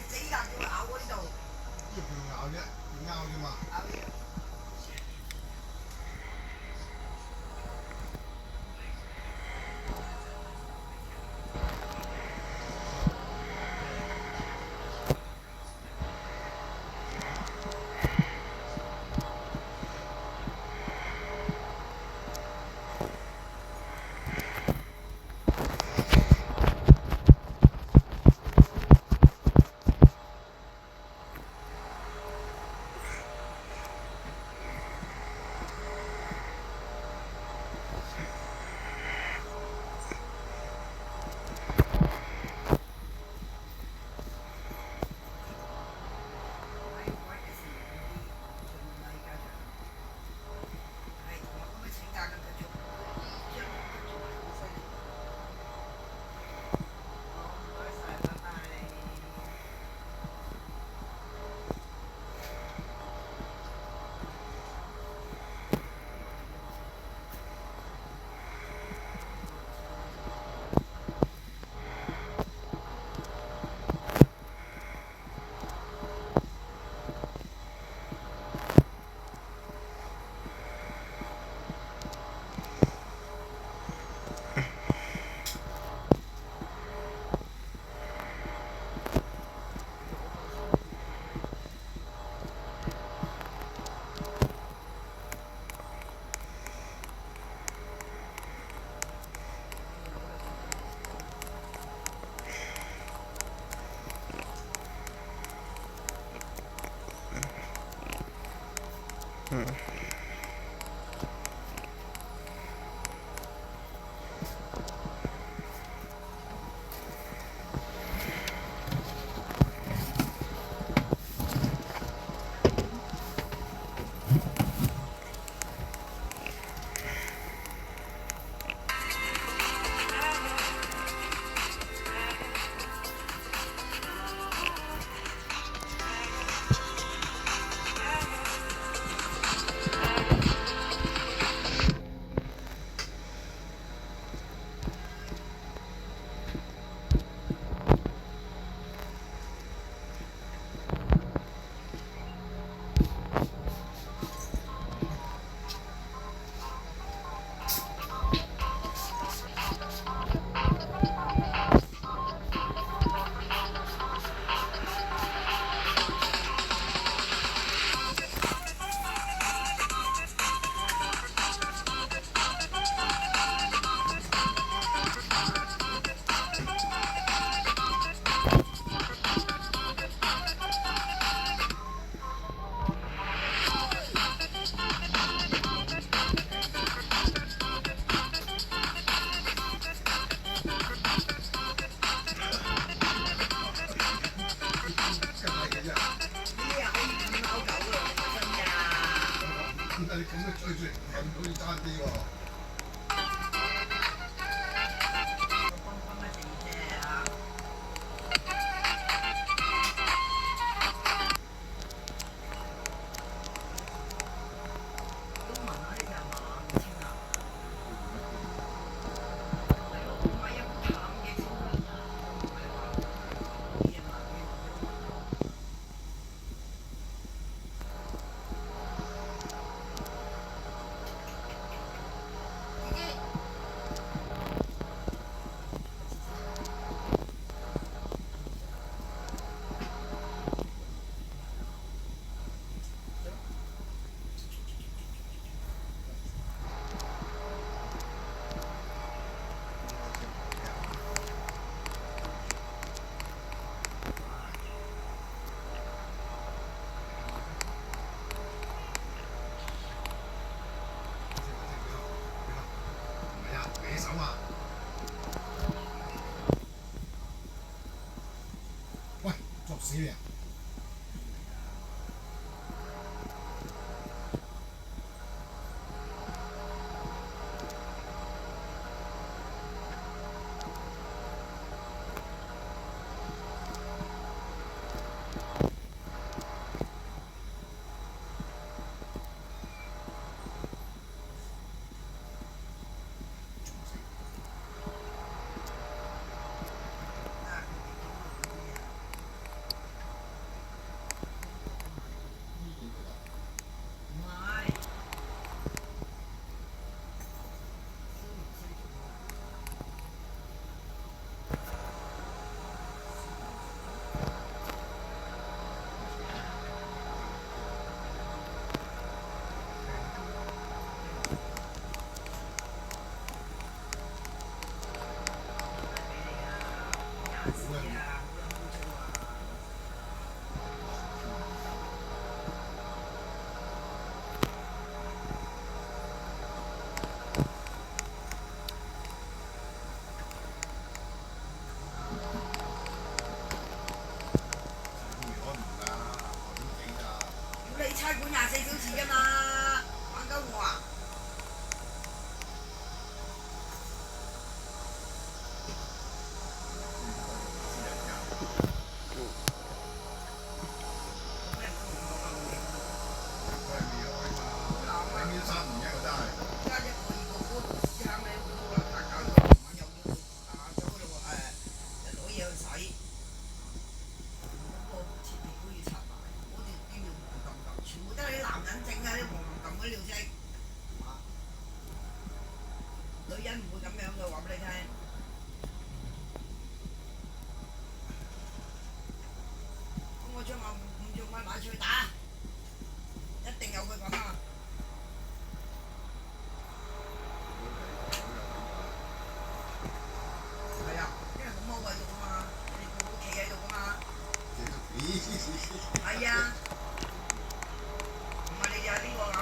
死㗎，叫佢咬我呢度。呢度叫咬啫，要咬啫嘛。咬嘢。死你啊！屌你差館24小時㗎嘛，玩鳩我啊！女人唔會咁樣嘅，話俾你聽。咁我將我5隻蚊擺出去打，一定有佢咁啊！係啊，因為冇踎喺度啊嘛，你哋個個企喺度噶嘛。係啊，唔係你哋係邊個咁？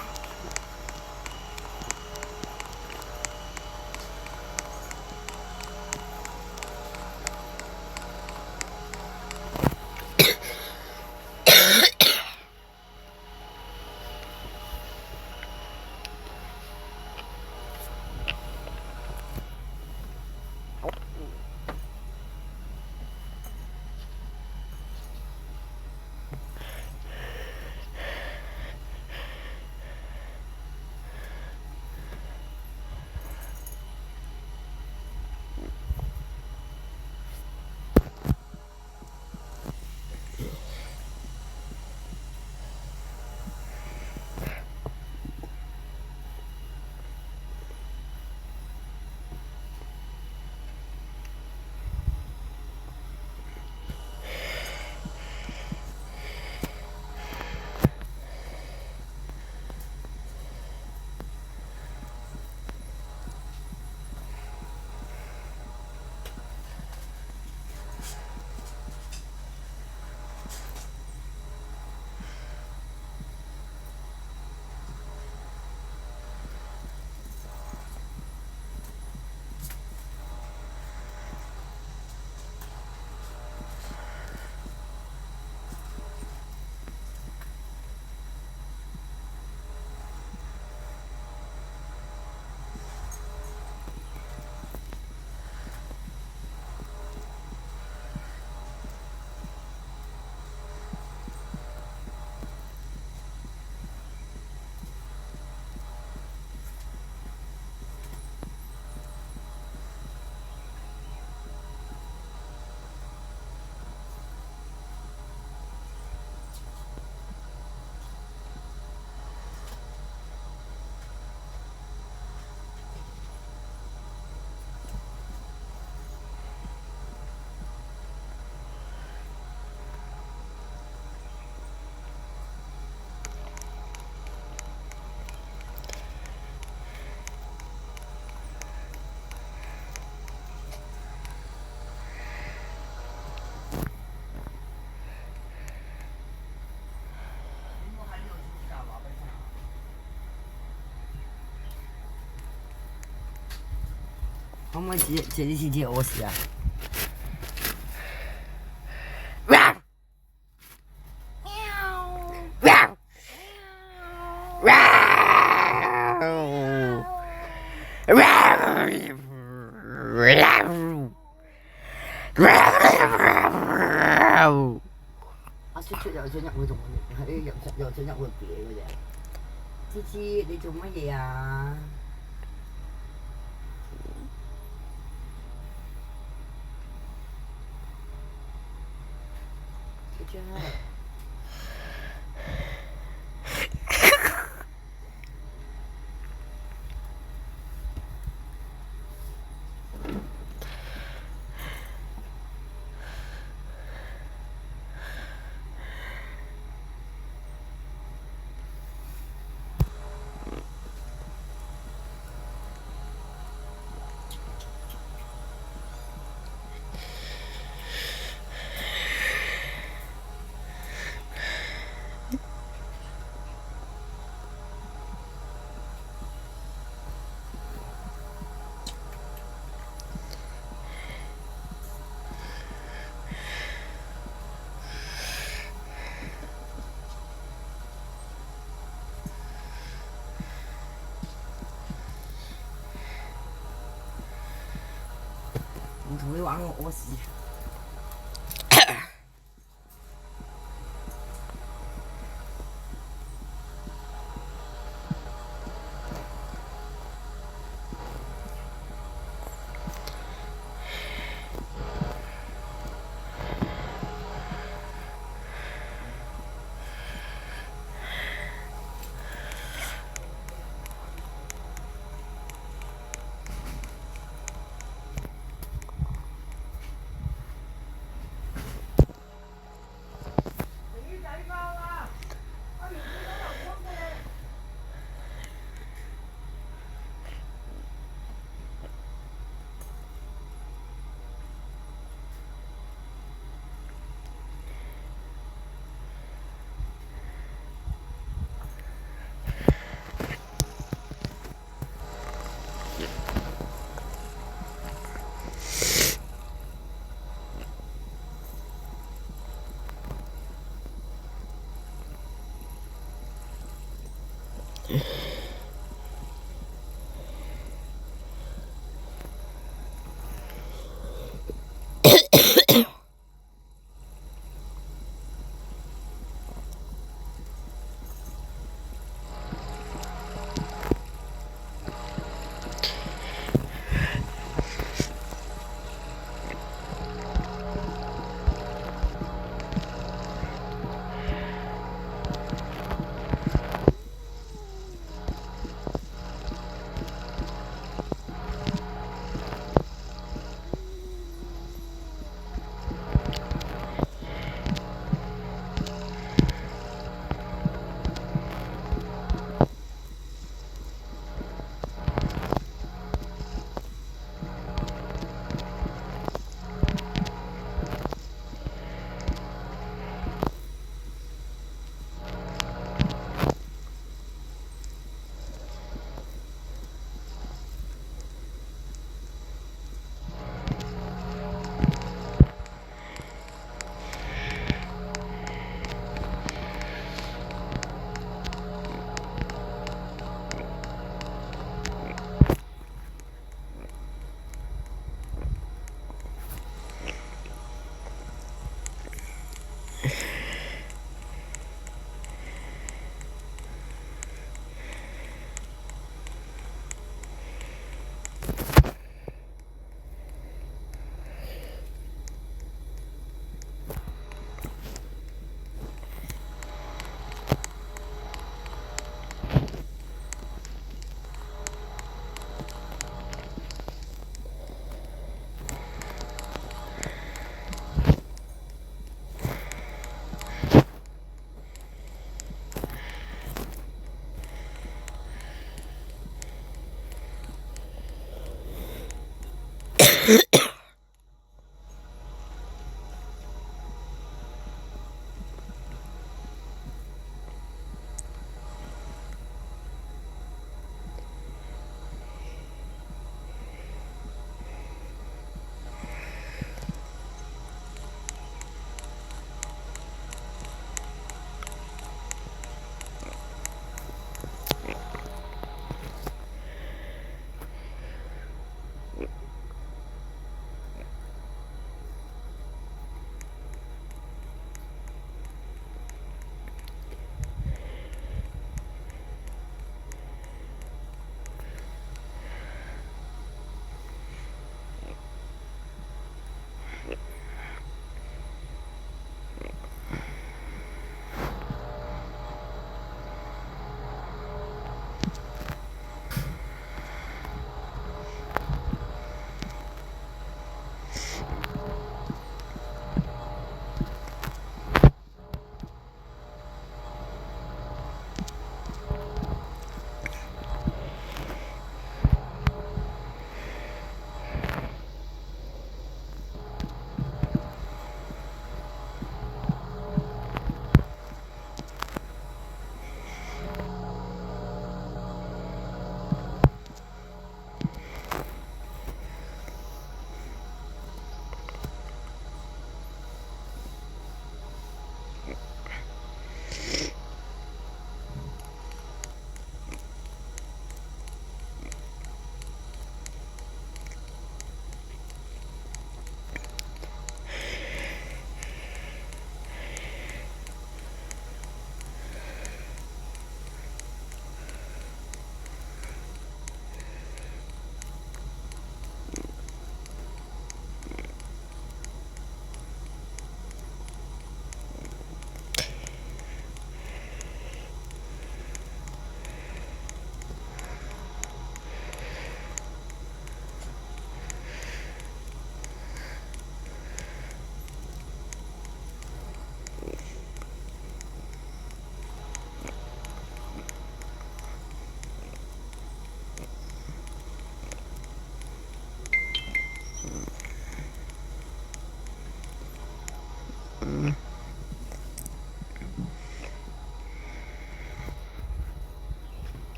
可唔可以借啲錢借我試啊？阿雪雪又想入去同我喺又想入去嘅嗰隻。芝芝，你做乜嘢啊？芝芝。唔同你玩我屙屎。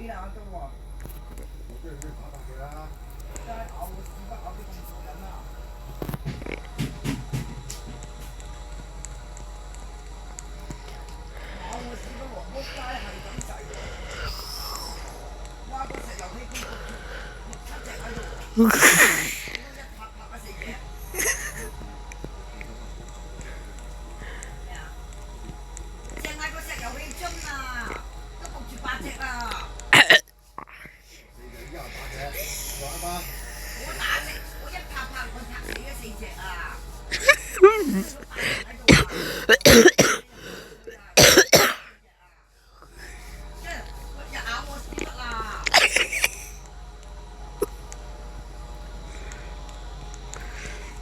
你啦都喎。我不是爬上去啦。真係咬我屎忽咬得咁過癮啊！咬我屎忽黃仆街係咁滯。哇！個石油氣罐6、7隻喺度，一拍拍死嘅。咩啊？淨係個石油氣樽啊，都焗住8隻啊！我打死，我一拍拍，我拍死咗4隻啊！即係我咬我屎忽啦！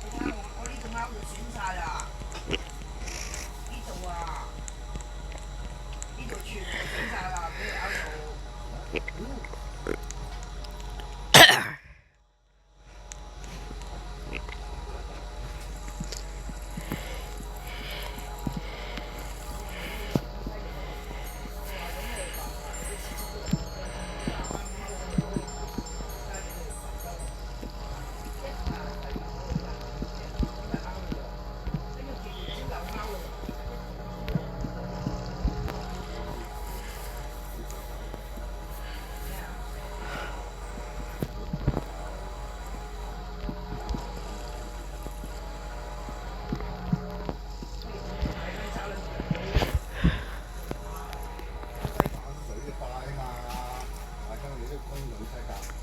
你睇我呢度貓就損晒啦，呢度啊，呢度全部損晒啦，俾你咬到。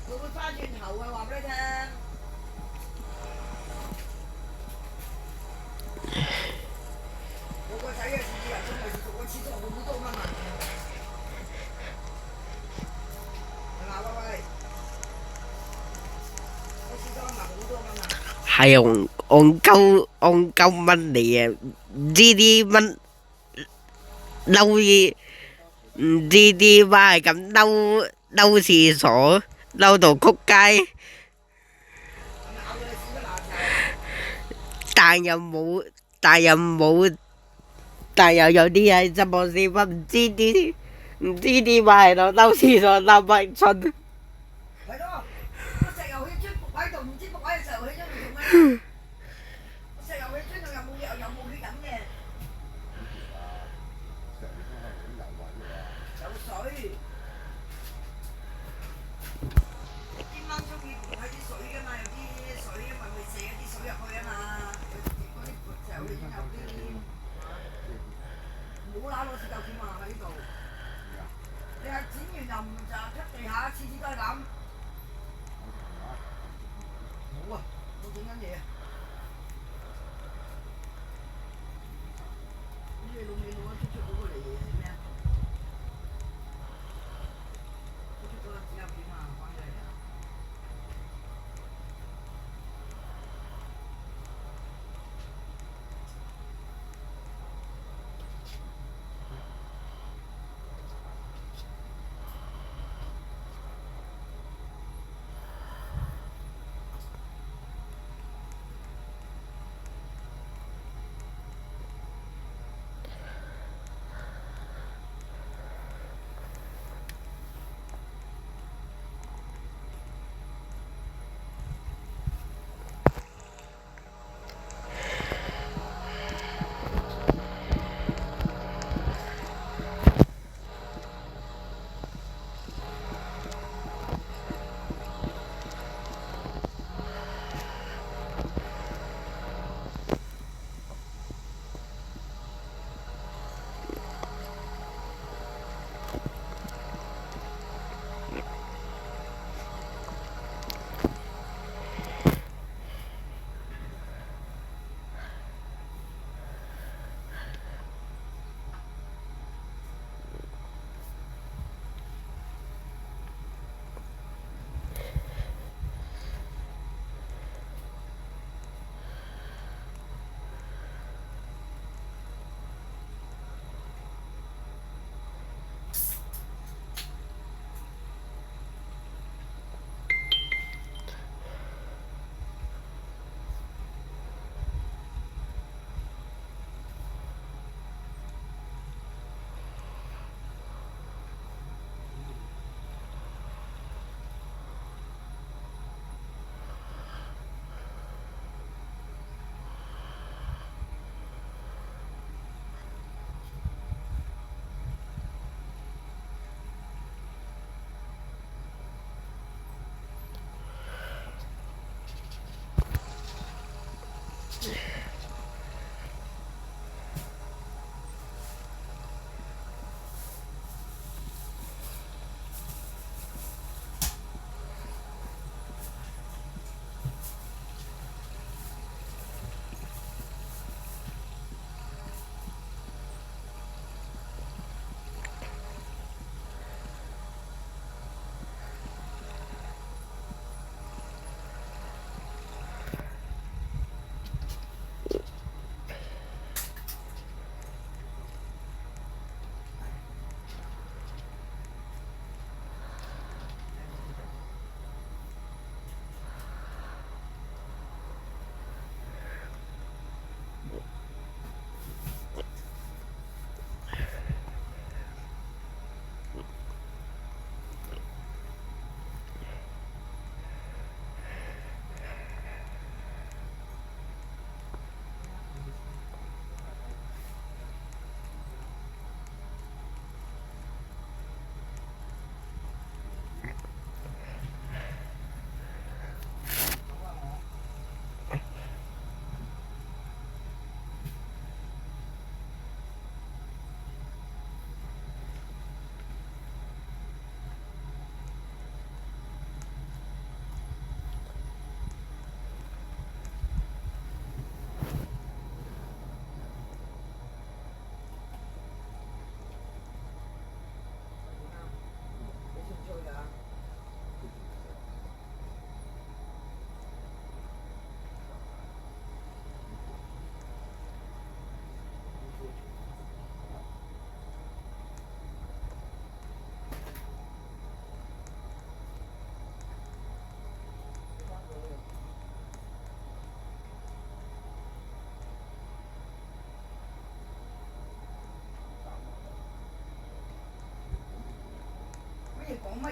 佢會翻轉頭嘅，話俾你聽。我個仔嘅次次人生係做過廁所好多蚊啊！係嘛？喂喂，個廁所係咪好多蚊啊？係戇鳩蚊嚟嘅，唔知啲蚊嬲唔知啲蚊係咁嬲廁所，嬲到仆街，但又有啲喺直播屎忽，唔知啲蚊喺度嬲廁所嬲乜春。係咯，個石油氣樽伏喺度，唔知伏喺石油氣樽度做咩？石油氣樽度有冇血飲嘅？有水。啲蚊中意伏喺啲水㗎嘛，有啲水因為會射啲水入去啊嘛，嗰啲石油氣樽有啲。唔好攞屎嚿錢啊！喺呢度，你係剪完又唔就吸地下，次次都係咁。冇啊，我整緊嘢啊。咁你老味攞出嗰個嚟咩啊？出嗰個指甲片啊，翻嚟啊！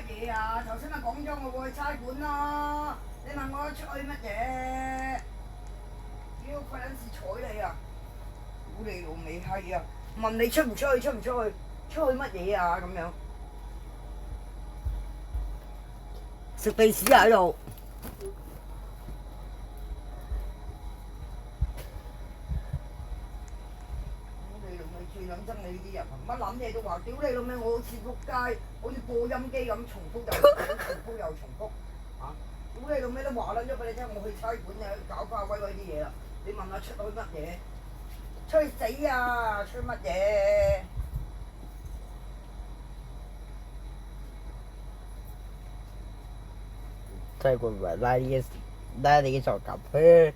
嘢啊？頭先咪講咗我會去差館咯，你問我出去乜嘢？屌佢撚事睬你啊！屌你老味閪啊！問你出唔出去？出唔出去？出去乜嘢啊？咁樣食鼻屎啊喺度！最撚憎你呢啲人，乜撚嘢都話，屌你老味！我好似仆街，好似播音機咁重複又重複，重複又重複，嚇！屌你老味都話撚咗俾你聽，我去差館啊，搞花威威啲嘢啦！你問我出去乜嘢？出去死啊！出去乜嘢？差館咪拉你坐咖啡。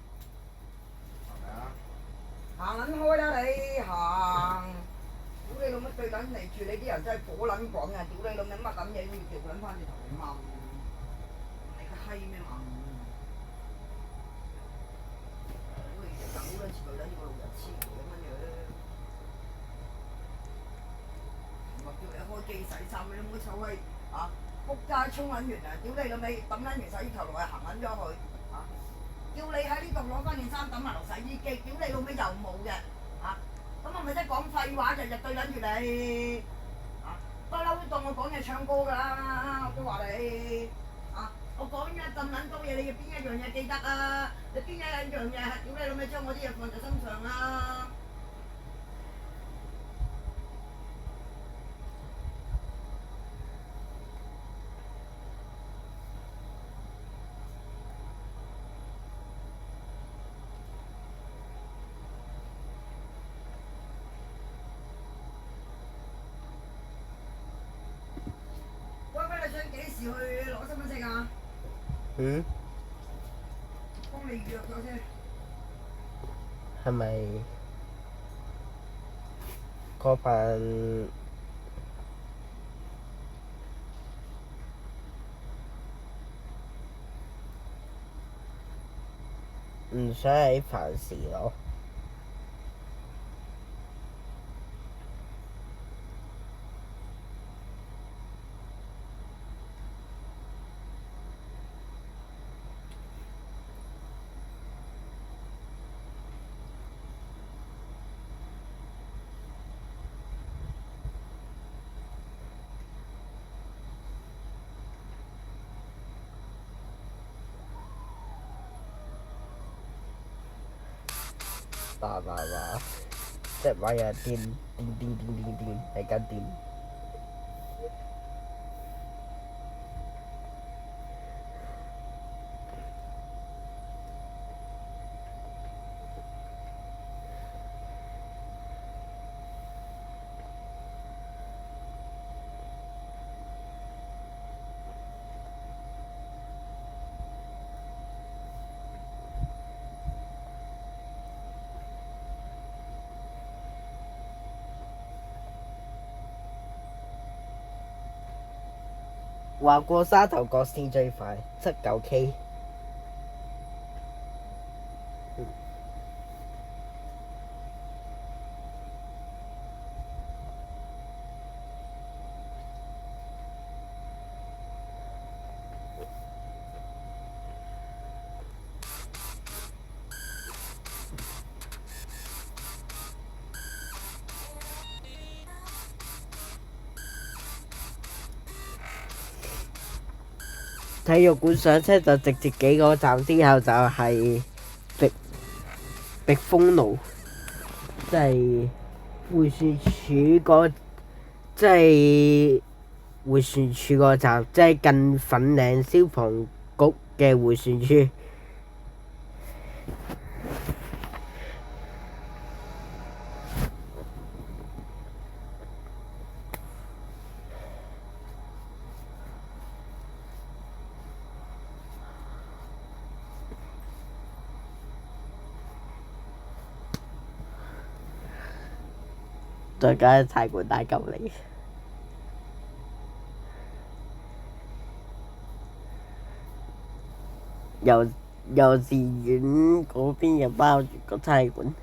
行撚開啦你行！屌你老味對撚嚟住你啲人真係火撚滾啊！屌你老味乜撚嘢都要掉撚翻轉頭嚟問，你個閪咩問？屌你隻狗啦！似對撚要個6日前咁樣。我叫你開機洗衫，你冇臭閪啊！仆街沖撚完啊！屌你老味抌撚完洗衣球落去行撚咗佢啊！叫你喺呢度攞翻件衫抌埋落洗衣機，屌你老味又冇嘅嚇，咁我咪真係講廢話，日日對撚住你嚇，不嬲都當我講嘢唱歌㗎啦，我都話你嚇，我講咗咁撚多嘢，你要邊一樣嘢記得啊？你邊一樣嘢係屌你老味將我啲嘢放在心上啊？幾時去攞身份證啊？幫你預約咗先。係咪嗰班唔想喺凡事咯？嗱，隻米啊癲喺間店。話過沙頭角線最快79K。體育館上車就直接幾個站之後就係碧峰路，即係迴旋處個，即係迴旋處個站，即係近粉嶺消防局嘅迴旋處。再加差館打鳩你。幼稚園嗰邊又包住個差館。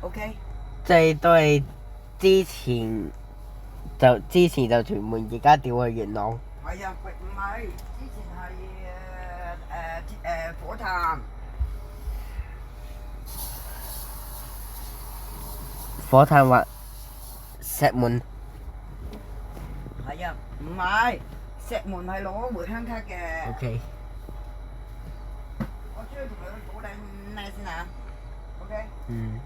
OK。即係都係之前就屯門，而家調去元朗。係啊，唔係，之前係火炭。火炭或石門。係啊，唔係，石門係攞回鄉卡嘅。OK。我出去同佢去補領咩先啊 ？OK。嗯。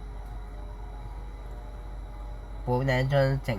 補領張證。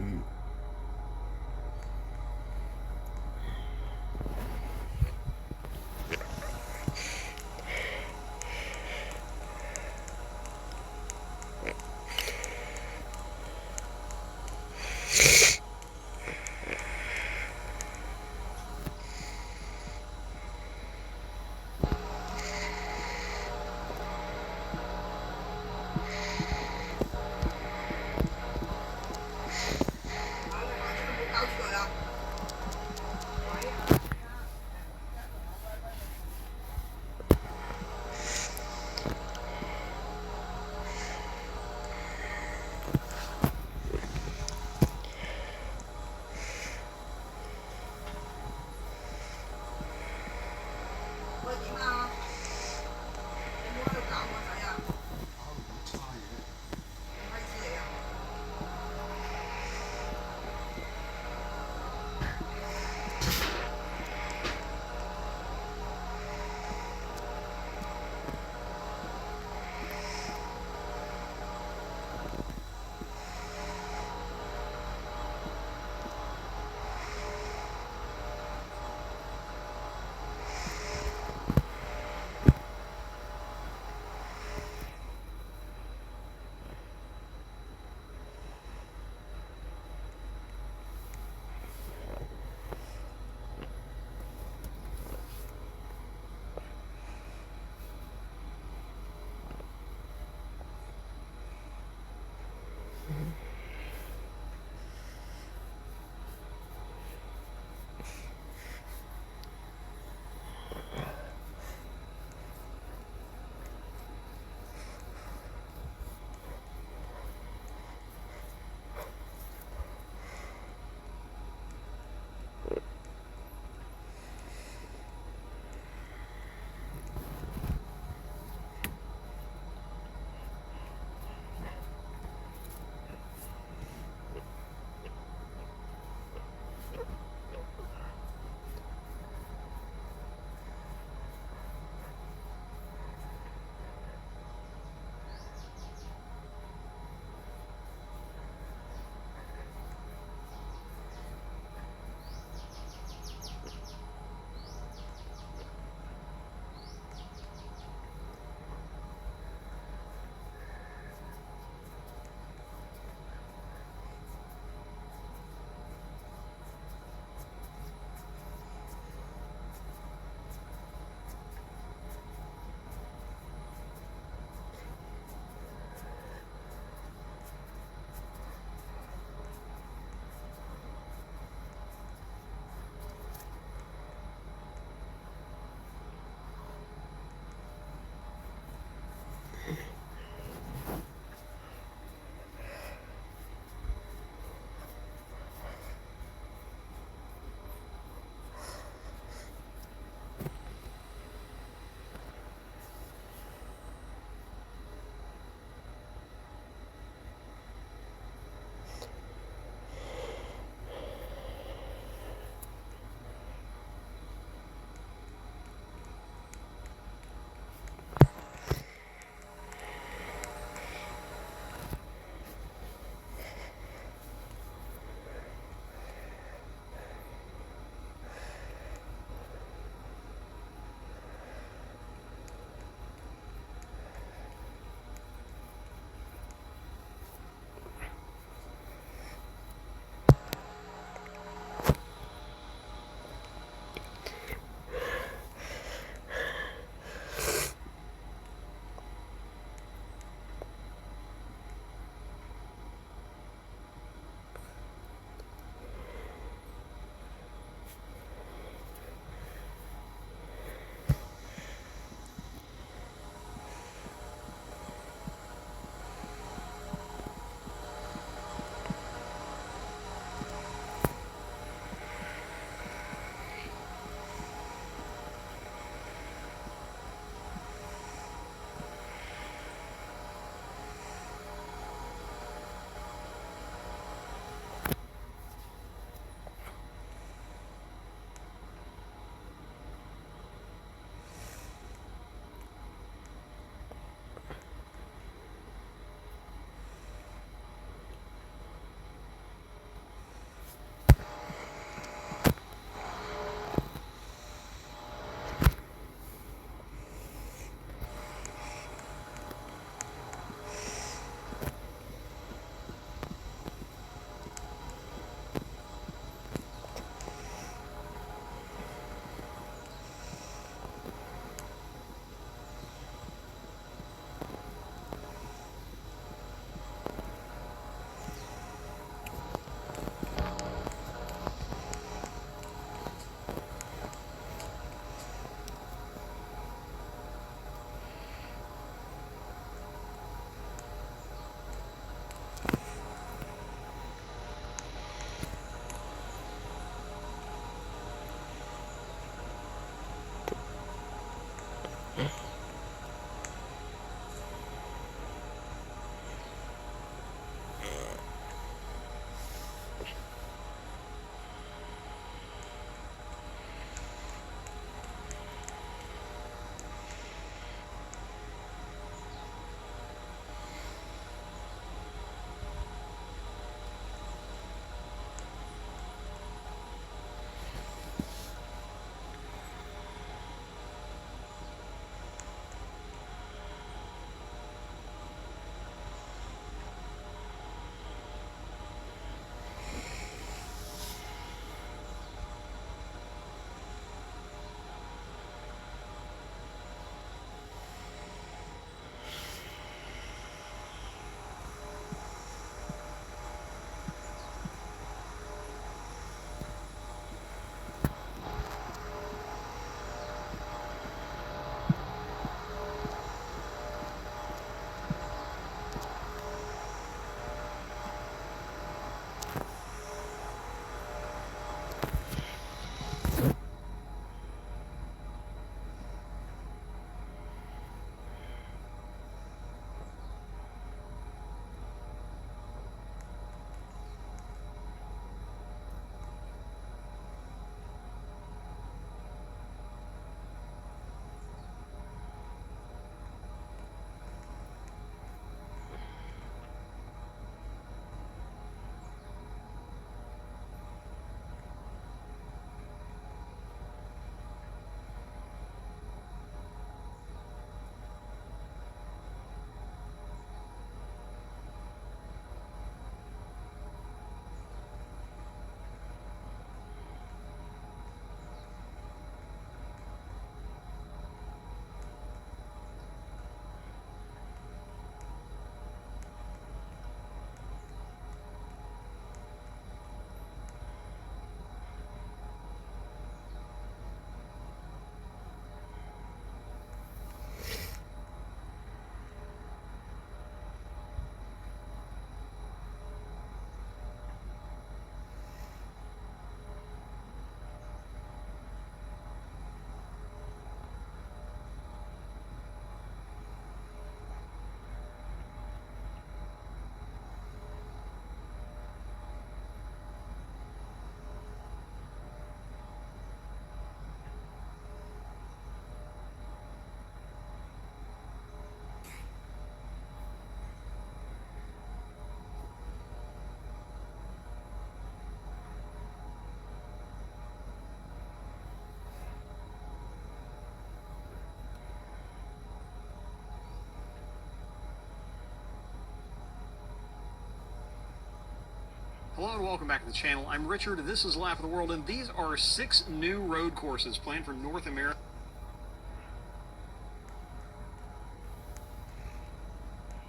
Hello and welcome back to the channel. I'm Richard, this is Lap of the World, and these are 6 new road courses planned for North America.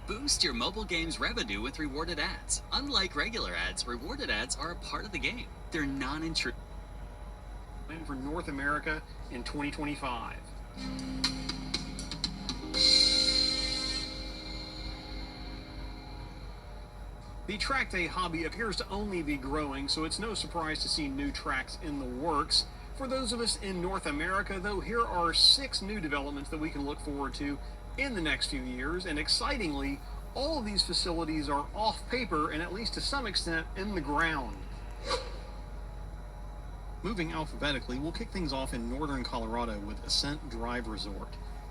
Boost your mobile game's revenue with rewarded ads. Unlike regular ads, rewarded ads are a part of the game. They're non-intrusive. Planned for North America in 2025. The track day hobby appears to only be growing, so it's no surprise to see new tracks in the works. For those of us in North America, though, here are 6 new developments that we can look forward to in the next few years, and excitingly, all of these facilities are off paper and at least to some extent in the ground. Moving alphabetically, we'll kick things off in northern Colorado with Ascent Drive Resort.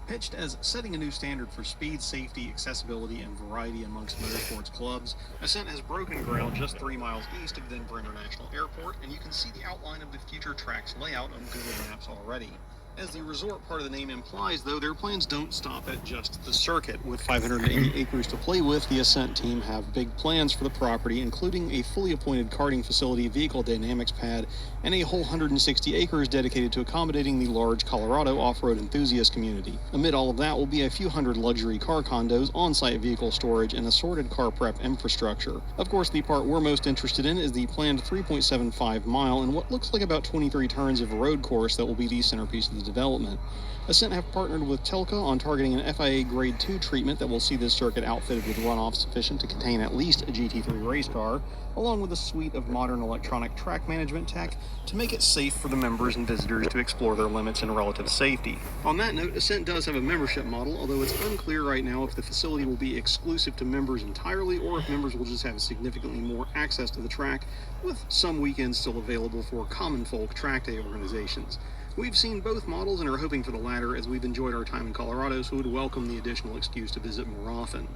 Pitched as setting a new standard for speed, safety, accessibility, and variety amongst motorsports clubs, Ascent has broken ground just 3 miles east of Denver International Airport, and you can see the outline of the future track's layout on Google Maps already. As the resort part of the name implies, though, their plans don't stop at just the circuit. With 580 acres to play with, the Ascent team have big plans for the property, including a fully appointed karting facility, vehicle dynamics pad, and a whole 160 acres dedicated to accommodating the large Colorado off-road enthusiast community. Amid all of that will be a few hundred luxury car condos, on-site vehicle storage, and assorted car prep infrastructure. Of course, the part we're most interested in is the planned 3.75 mile and what looks like about 23 turns of road course that will be the centerpiece of the development. Ascent have partnered with Telca on targeting an FIA Grade 2 treatment that will see this circuit outfitted with runoff sufficient to contain at least a GT3 race car, along with a suite of modern electronic track management tech to make it safe for the members and visitors to explore their limits and relative safety. On that note, Ascent does have a membership model, although it's unclear right now if the facility will be exclusive to members entirely or if members will just have significantly more access to the track, with some weekends still available for common folk track day organizations. We've seen both models and are hoping for the latter as we've enjoyed our time in Colorado, so would welcome the additional excuse to visit more often.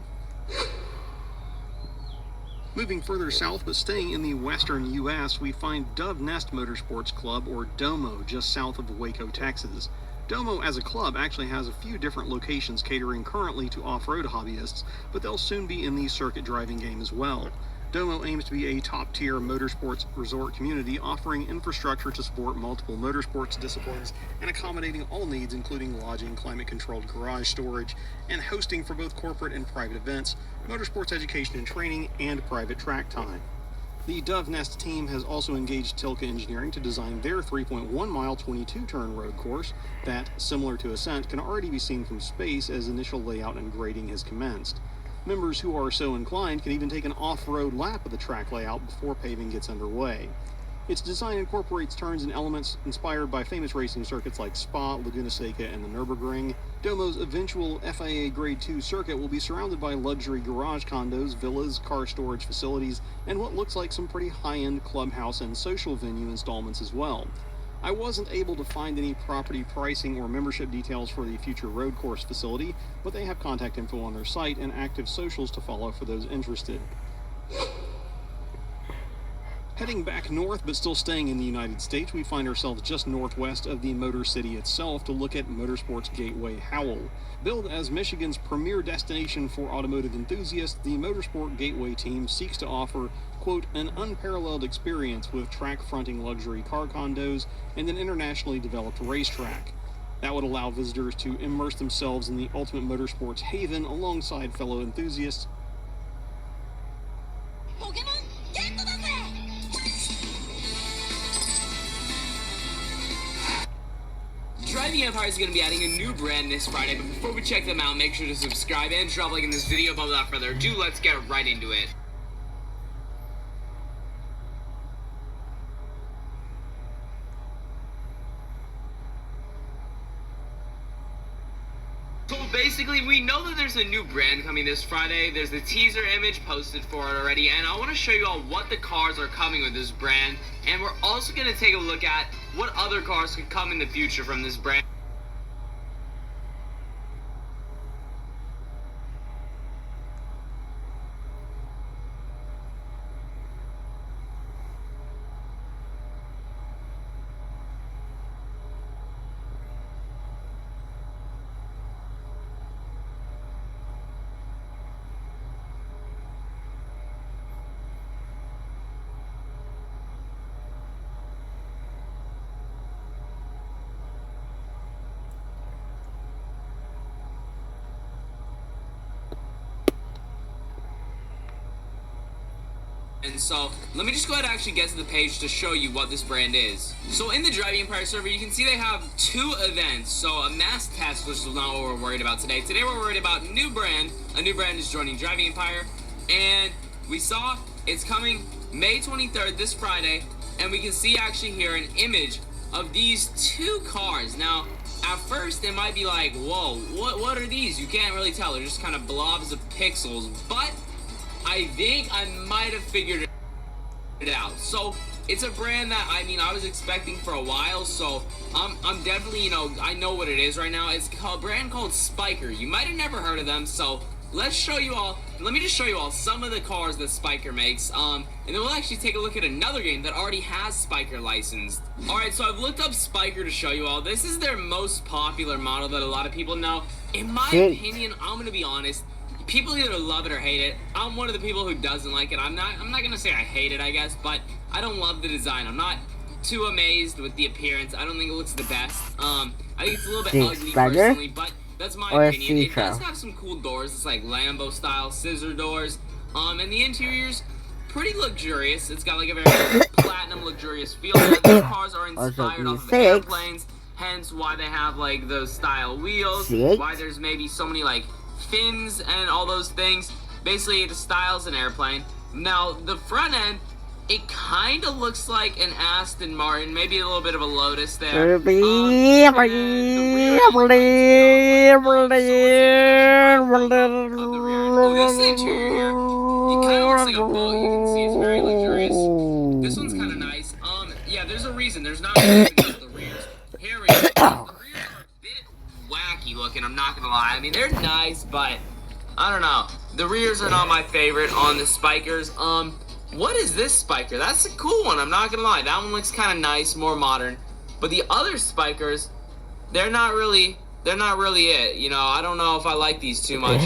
Moving further south, but staying in the western U.S., we find Dove Nest Motorsports Club, or DOMO, just south of Waco, Texas. DOMO as a club actually has a few different locations catering currently to off-road hobbyists, but they'll soon be in the circuit driving game as well. DOMO aims to be a top-tier motorsports resort community, offering infrastructure to support multiple motorsports disciplines and accommodating all needs, including lodging, climate-controlled garage storage, and hosting for both corporate and private events, motorsports education and training, and private track time. The Dove Nest team has also engaged Tilka Engineering to design their 3.1-mile 22-turn road course that, similar to Ascent, can already be seen from space as initial layout and grading has commenced. Members who are so inclined can even take an off-road lap of the track layout before paving gets underway. Its design incorporates turns and elements inspired by famous racing circuits like Spa, Laguna Seca, and the Nürburgring. DOMO's eventual FIA Grade 2 circuit will be surrounded by luxury garage condos, villas, car storage facilities, and what looks like some pretty high-end clubhouse and social venue installments as well. I wasn't able to find any property pricing or membership details for the future road course facility, but they have contact info on their site and active socials to follow for those interested. Heading back north, but still staying in the United States, we find ourselves just northwest of the Motor City itself to look at Motorsports Gateway Howell. Billed as Michigan's premier destination for automotive enthusiasts, the Motorsport Gateway team seeks to offer, quote, an unparalleled experience with track-fronting luxury car condos and an internationally developed racetrack. That would allow visitors to immerse themselves in the ultimate motorsports haven alongside fellow enthusiasts. Driving Empire is going to be adding a new brand this Friday, but before we check them out, make sure to subscribe and drop a like in this video. But without further ado, let's get right into it. So basically, we know that there's a new brand coming this Friday. There's the teaser image posted for it already, and I want to show you all what the cars are coming with this brand, and we're also going to take a look at what other cars could come in the future from this brand. And so let me just go ahead and actually get to the page to show you what this brand is. So in the Driving Empire server, you can see they have 2 events. So a mass test, which is not what we're worried about today. Today we're worried about new brand. A new brand is joining Driving Empire. And we saw it's coming May 23rd, this Friday. And we can see actually here an image of these 2 cars. Now, at first it might be like, whoa, what are these? You can't really tell. They're just kind of blobs of pixels. But I think I might have figured it out. So it's a brand that I was expecting for a while. So I'm definitely, I know what it is right now. It's a brand called Spyker. You might have never heard of them. So let me just show you all some of the cars that Spyker makes. And then we'll actually take a look at another game that already has Spyker licensed. Alright, so I've looked up Spyker to show you all. This is their most popular model that a lot of people know. In my opinion, I'm gonna be honest, people either love it or hate it. I'm one of the people who doesn't like it. I'm not gonna say I hate it, I guess, but I don't love the design. I'm not too amazed with the appearance. I don't think it looks the best. I think it's a little bit ugly personally, but that's my opinion. It does have some cool doors. It's like Lambo style scissor doors. And the interior's pretty luxurious. It's got like a very platinum luxurious feel. These cars are inspired off of airplanes, hence why they have like those style wheels. Why there's maybe so many like fins and all those things. Basically it styles an airplane. Now the front end, it kind of looks like an Aston Martin, maybe a little bit of a Lotus there. This interior here, it kind of looks like a boat. You can see it's very luxurious. This one's kind of nice. Yeah, there's a reason. There's not even the rears. Here we go. The rears are a bit wacky looking, I'm not gonna lie. I mean, they're nice, but I don't know. The rears are not my favorite on the Spykers. What is this Spyker? That's a cool one, I'm not gonna lie. That one looks kind of nice, more modern. But the other Spykers, they're not really it. I don't know if I like these too much.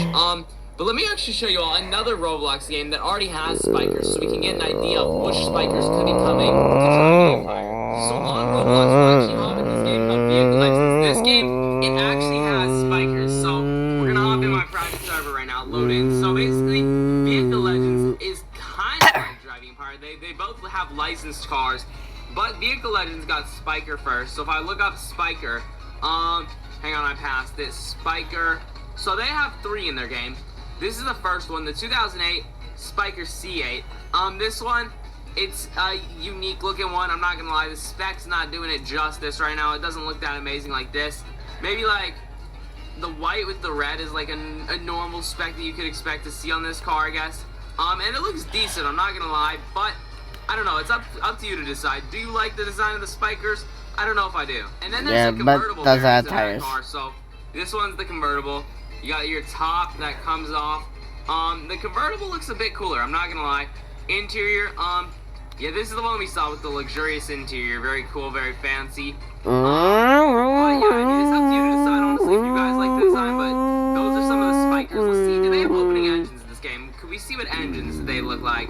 But let me actually show you all another Roblox game that already has Spykers, so we can get an idea of which Spykers could be coming to Driving Empire. So on Roblox, we're actually hopping this game called Vehicle Legends. This game, it actually has Spykers, so we're gonna hop in my private server right now, load in. So basically, Vehicle Legends is kind of like Driving Empire. They both have licensed cars, but Vehicle Legends got Spyker first. So if I look up Spyker, hang on, I passed it. Spyker. So they have 3 in their game. This is the first one, the 2008 Spyker C8. This one, it's a unique looking one. I'm not gonna lie, the spec's not doing it justice right now. It doesn't look that amazing like this. Maybe like the white with the red is like a normal spec that you could expect to see on this car, I guess. And it looks decent, I'm not gonna lie, but I don't know, it's up to you to decide. Do you like the design of the Spykers? I don't know if I do. And then there's a convertible variant of that car, so this one's the convertible. You got your top that comes off. The convertible looks a bit cooler, I'm not gonna lie. Interior, yeah, this is the one we saw with the luxurious interior. Very cool, very fancy. But yeah, I mean, it's up to you to decide, honestly, if you guys like the design, but those are some of the Spykers. Let's see, do they have opening engines in this game? Could we see what engines they look like?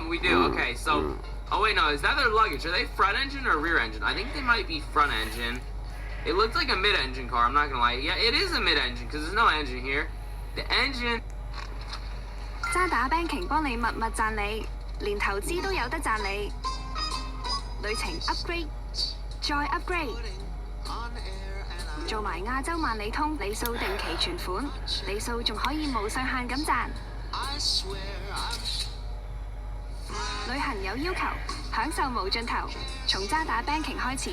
We do, okay, so, oh wait, no, is that their luggage? Are they front engine or rear engine? I think they might be front engine. It looks like a mid-engine car, I'm not gonna lie. Yeah, it is a mid-engine, because there's no engine here. The engine... 渣打 Banking 幫你密密賺你，連投資都有得賺你。旅程 upgrade 再 upgrade， 做埋亞洲萬里通里數定期存款，里數仲可以無上限咁賺。旅行有要求，享受無盡頭，從渣打 Banking 開始。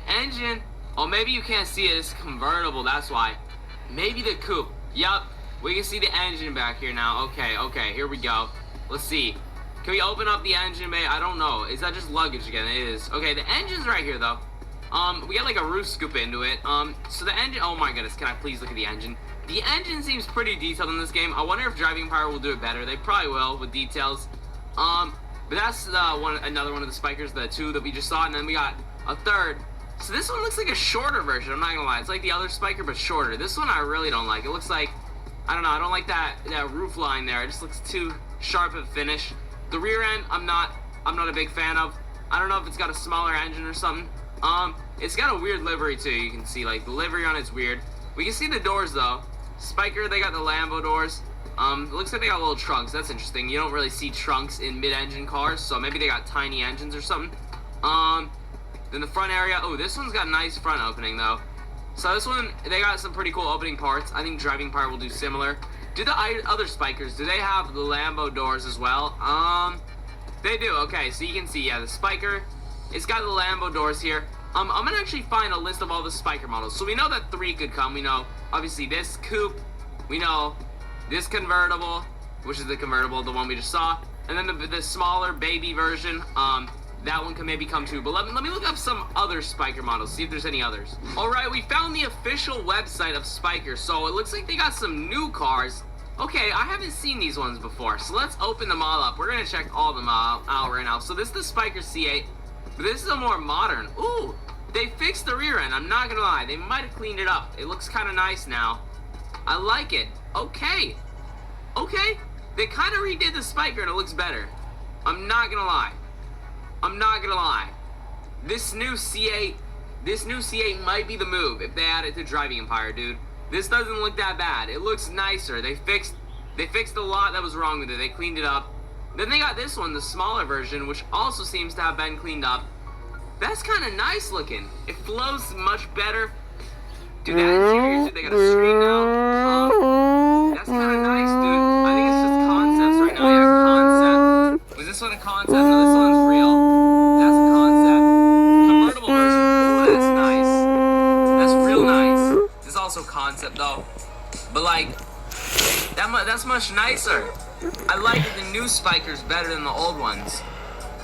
Engine, oh, maybe you can't see it, it's convertible, that's why. Maybe the coupe, yup, we can see the engine back here now. Okay, here we go. Let's see. Can we open up the engine bay? I don't know. Is that just luggage again? It is. Okay, the engine's right here though. We got like a roof scoop into it. So the engine, oh my goodness, can I please look at the engine? The engine seems pretty detailed in this game. I wonder if Driving Empire will do it better. They probably will with details. But that's another one of the Spykers, the 2 that we just saw, and then we got a third. So this one looks like a shorter version, I'm not gonna lie. It's like the other Spyker, but shorter. This one I really don't like. It looks like, I don't know, I don't like that roof line there. It just looks too sharp of a finish. The rear end, I'm not a big fan of. I don't know if it's got a smaller engine or something. It's got a weird livery too, you can see, like, the livery on it's weird. We can see the doors though. Spyker, they got the Lambo doors. It looks like they got little trunks. That's interesting. You don't really see trunks in mid-engine cars, so maybe they got tiny engines or something. Then the front area. Oh, this one's got a nice front opening, though. So this one, they got some pretty cool opening parts. I think driving part will do similar. Do the other Spikers, do they have the Lambo doors as well? They do. Okay, so you can see, yeah, the Spiker, it's got the Lambo doors here. I'm gonna actually find a list of all the Spiker models. So we know that 3 could come. We know, obviously, this coupe. We know this convertible, which is the convertible, the one we just saw. And then the smaller baby version, that one can maybe come too. But let me look up some other Spiker models, see if there's any others. Alright, we found the official website of Spiker. So it looks like they got some new cars. Okay, I haven't seen these ones before. So let's open them all up. We're going to check all of them out right now. So this is the Spiker C8. But this is a more modern. Ooh, they fixed the rear end. I'm not going to lie. They might have cleaned it up. It looks kind of nice now. I like it. Okay. Okay. They kind of redid the Spiker and it looks better. I'm not going to lie. I'm not gonna lie. This new C8 might be the move if they add it to Driving Empire, dude. This doesn't look that bad. It looks nicer. They fixed a lot that was wrong with it. They cleaned it up. Then they got this one, the smaller version, which also seems to have been cleaned up. That's kind of nice looking. It flows much better. Dude, that interior, dude, they got a screen now. That's kind of nice, dude. I think it's just concepts right now. Yeah, concept. Was this one a concept? No, this one's real. That's a concept. Convertible version. Oh, that's nice. That's real nice. This is also concept though. But like, that's much nicer. I like the new Spikers better than the old ones.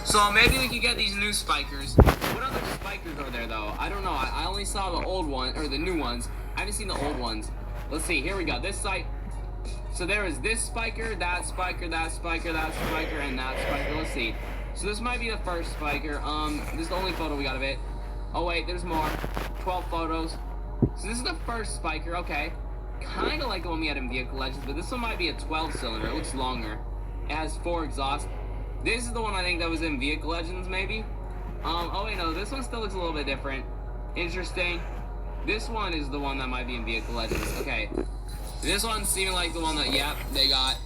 So maybe we could get these new Spikers. What other Spikers are there though? I don't know. I only saw the old one, or the new ones. I haven't seen the old ones. Let's see. Here we go. This site. So there is this Spiker, that Spiker, that Spiker, that Spiker, and that Spiker. Let's see. So this might be the first Spiker. This is the only photo we got of it. Oh wait, there's more. 12 photos. So this is the first Spiker. Okay. Kind of like the one we had in Vehicle Legends, but this one might be a 12-cylinder. It looks longer. It has 4 exhausts. This is the one I think that was in Vehicle Legends, maybe. Oh wait, no, this one still looks a little bit different. Interesting. This one is the one that might be in Vehicle Legends. Okay. This one's seeming like the one that, yep, they got.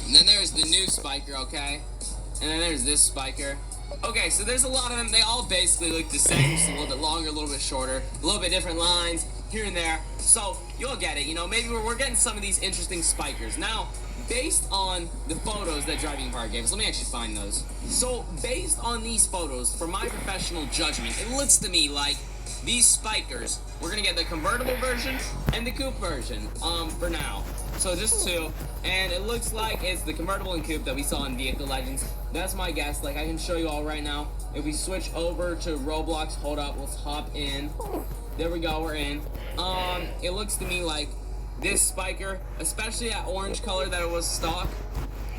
And then there's the new Spiker, okay? And then there's this Spiker. Okay, so there's a lot of them. They all basically look the same, just a little bit longer, a little bit shorter, a little bit different lines here and there. So you'll get it, you know, maybe we're getting some of these interesting Spikers. Now, based on the photos that Driving Empire gave us, let me actually find those. So, based on these photos, for my professional judgment, it looks to me like these Spikers, we're gonna get the convertible version and the coupe version, for now. So just 2, and it looks like it's the convertible and coupe that we saw in Vehicle Legends. That's my guess. Like, I can show you all right now. If we switch over to Roblox, hold up, let's hop in. There we go, we're in. It looks to me like this Spiker, especially that orange color that it was stock,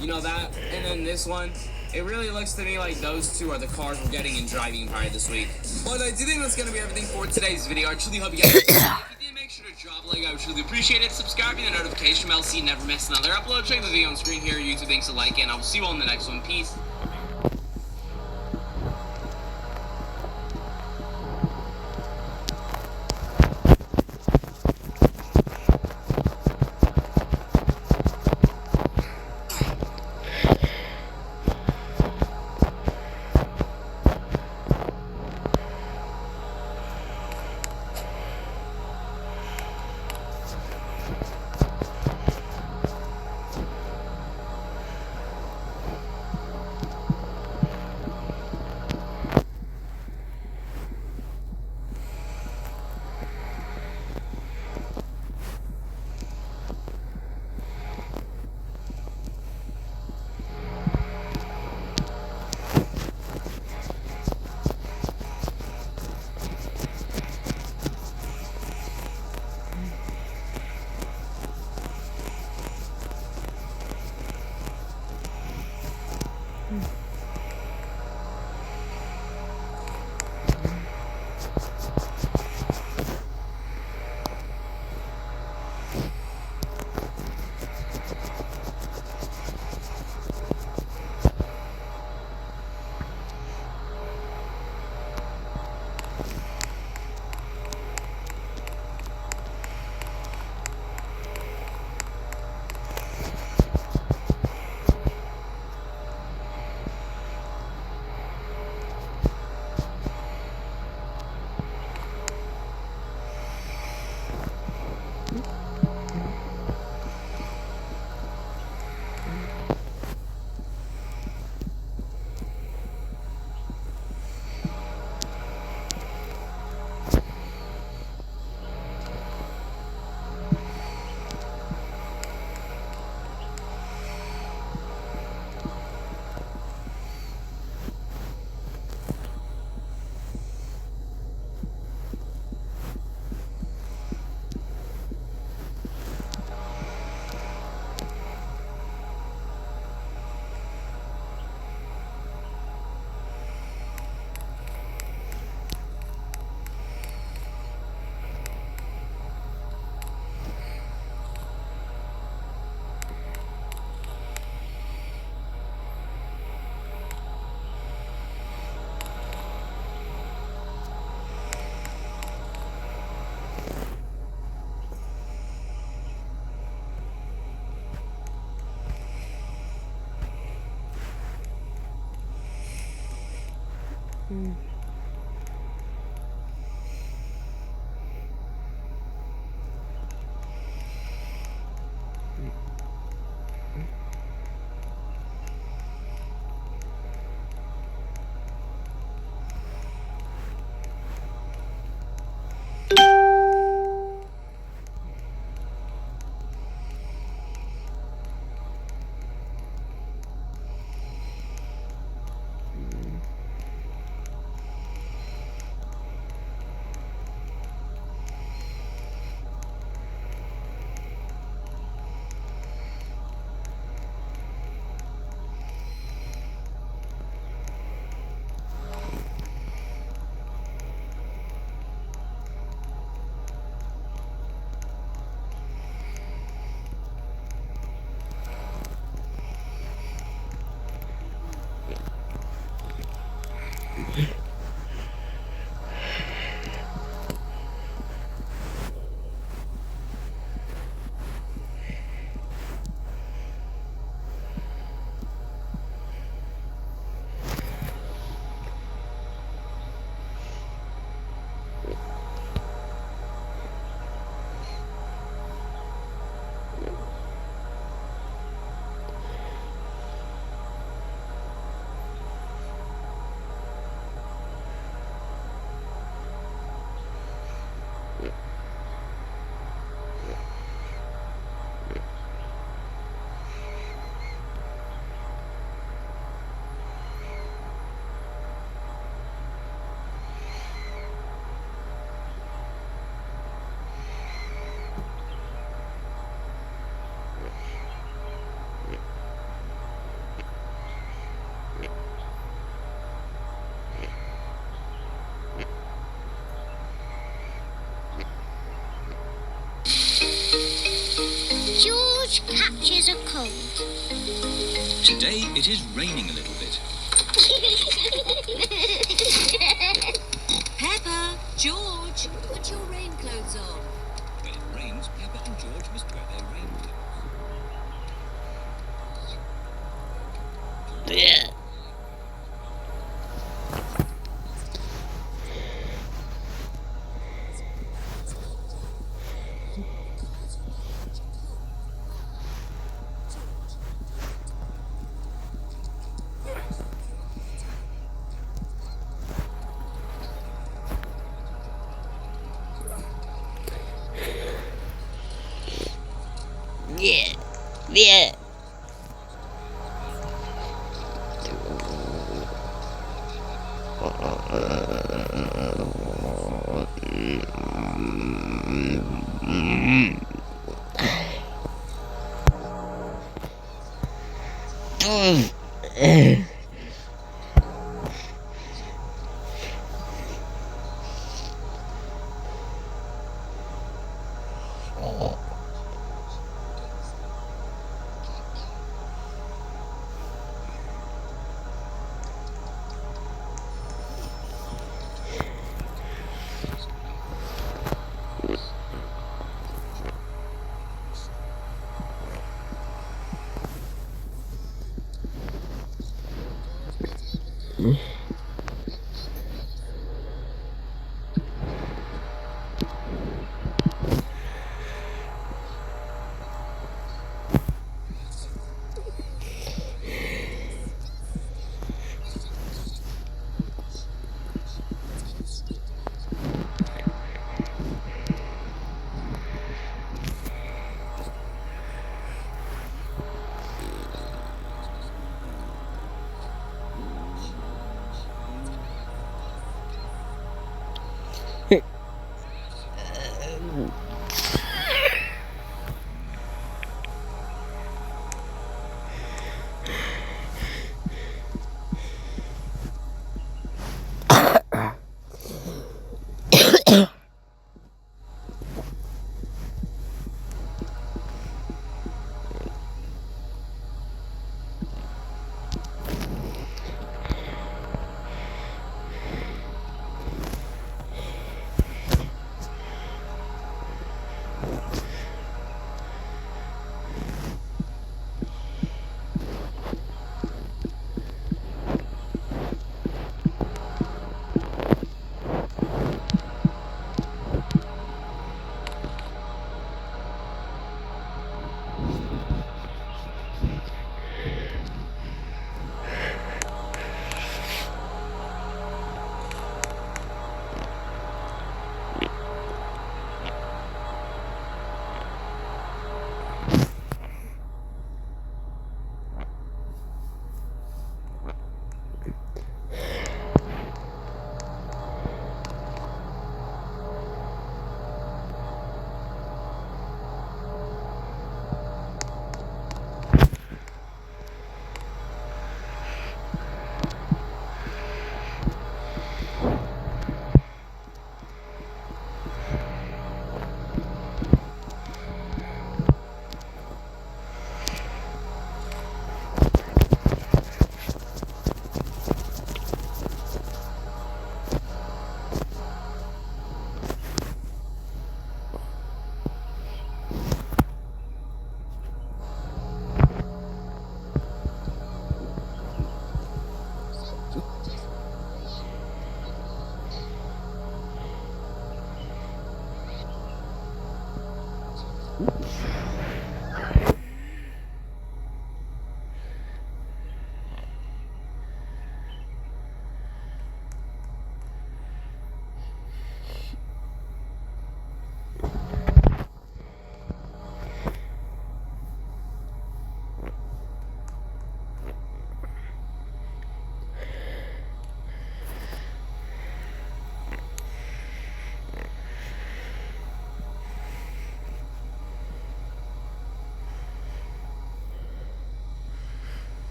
you know that, and then this one, it really looks to me like those 2 are the cars we're getting in Driving Empire this week. But I do think that's going to be everything for today's video. I truly hope you guys enjoyed. If you did, make sure to drop a like. I would truly appreciate it. Subscribe to the notification bell so you never miss another upload. Check the video on screen here. YouTube, thanks for liking, and I will see you all in the next one. Peace. George catches a cold. Today it is raining a little bit. Peppa, George, put your raincoats on. When it rains, Peppa and George must wear their raincoats. Yeah. Yeah.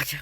就。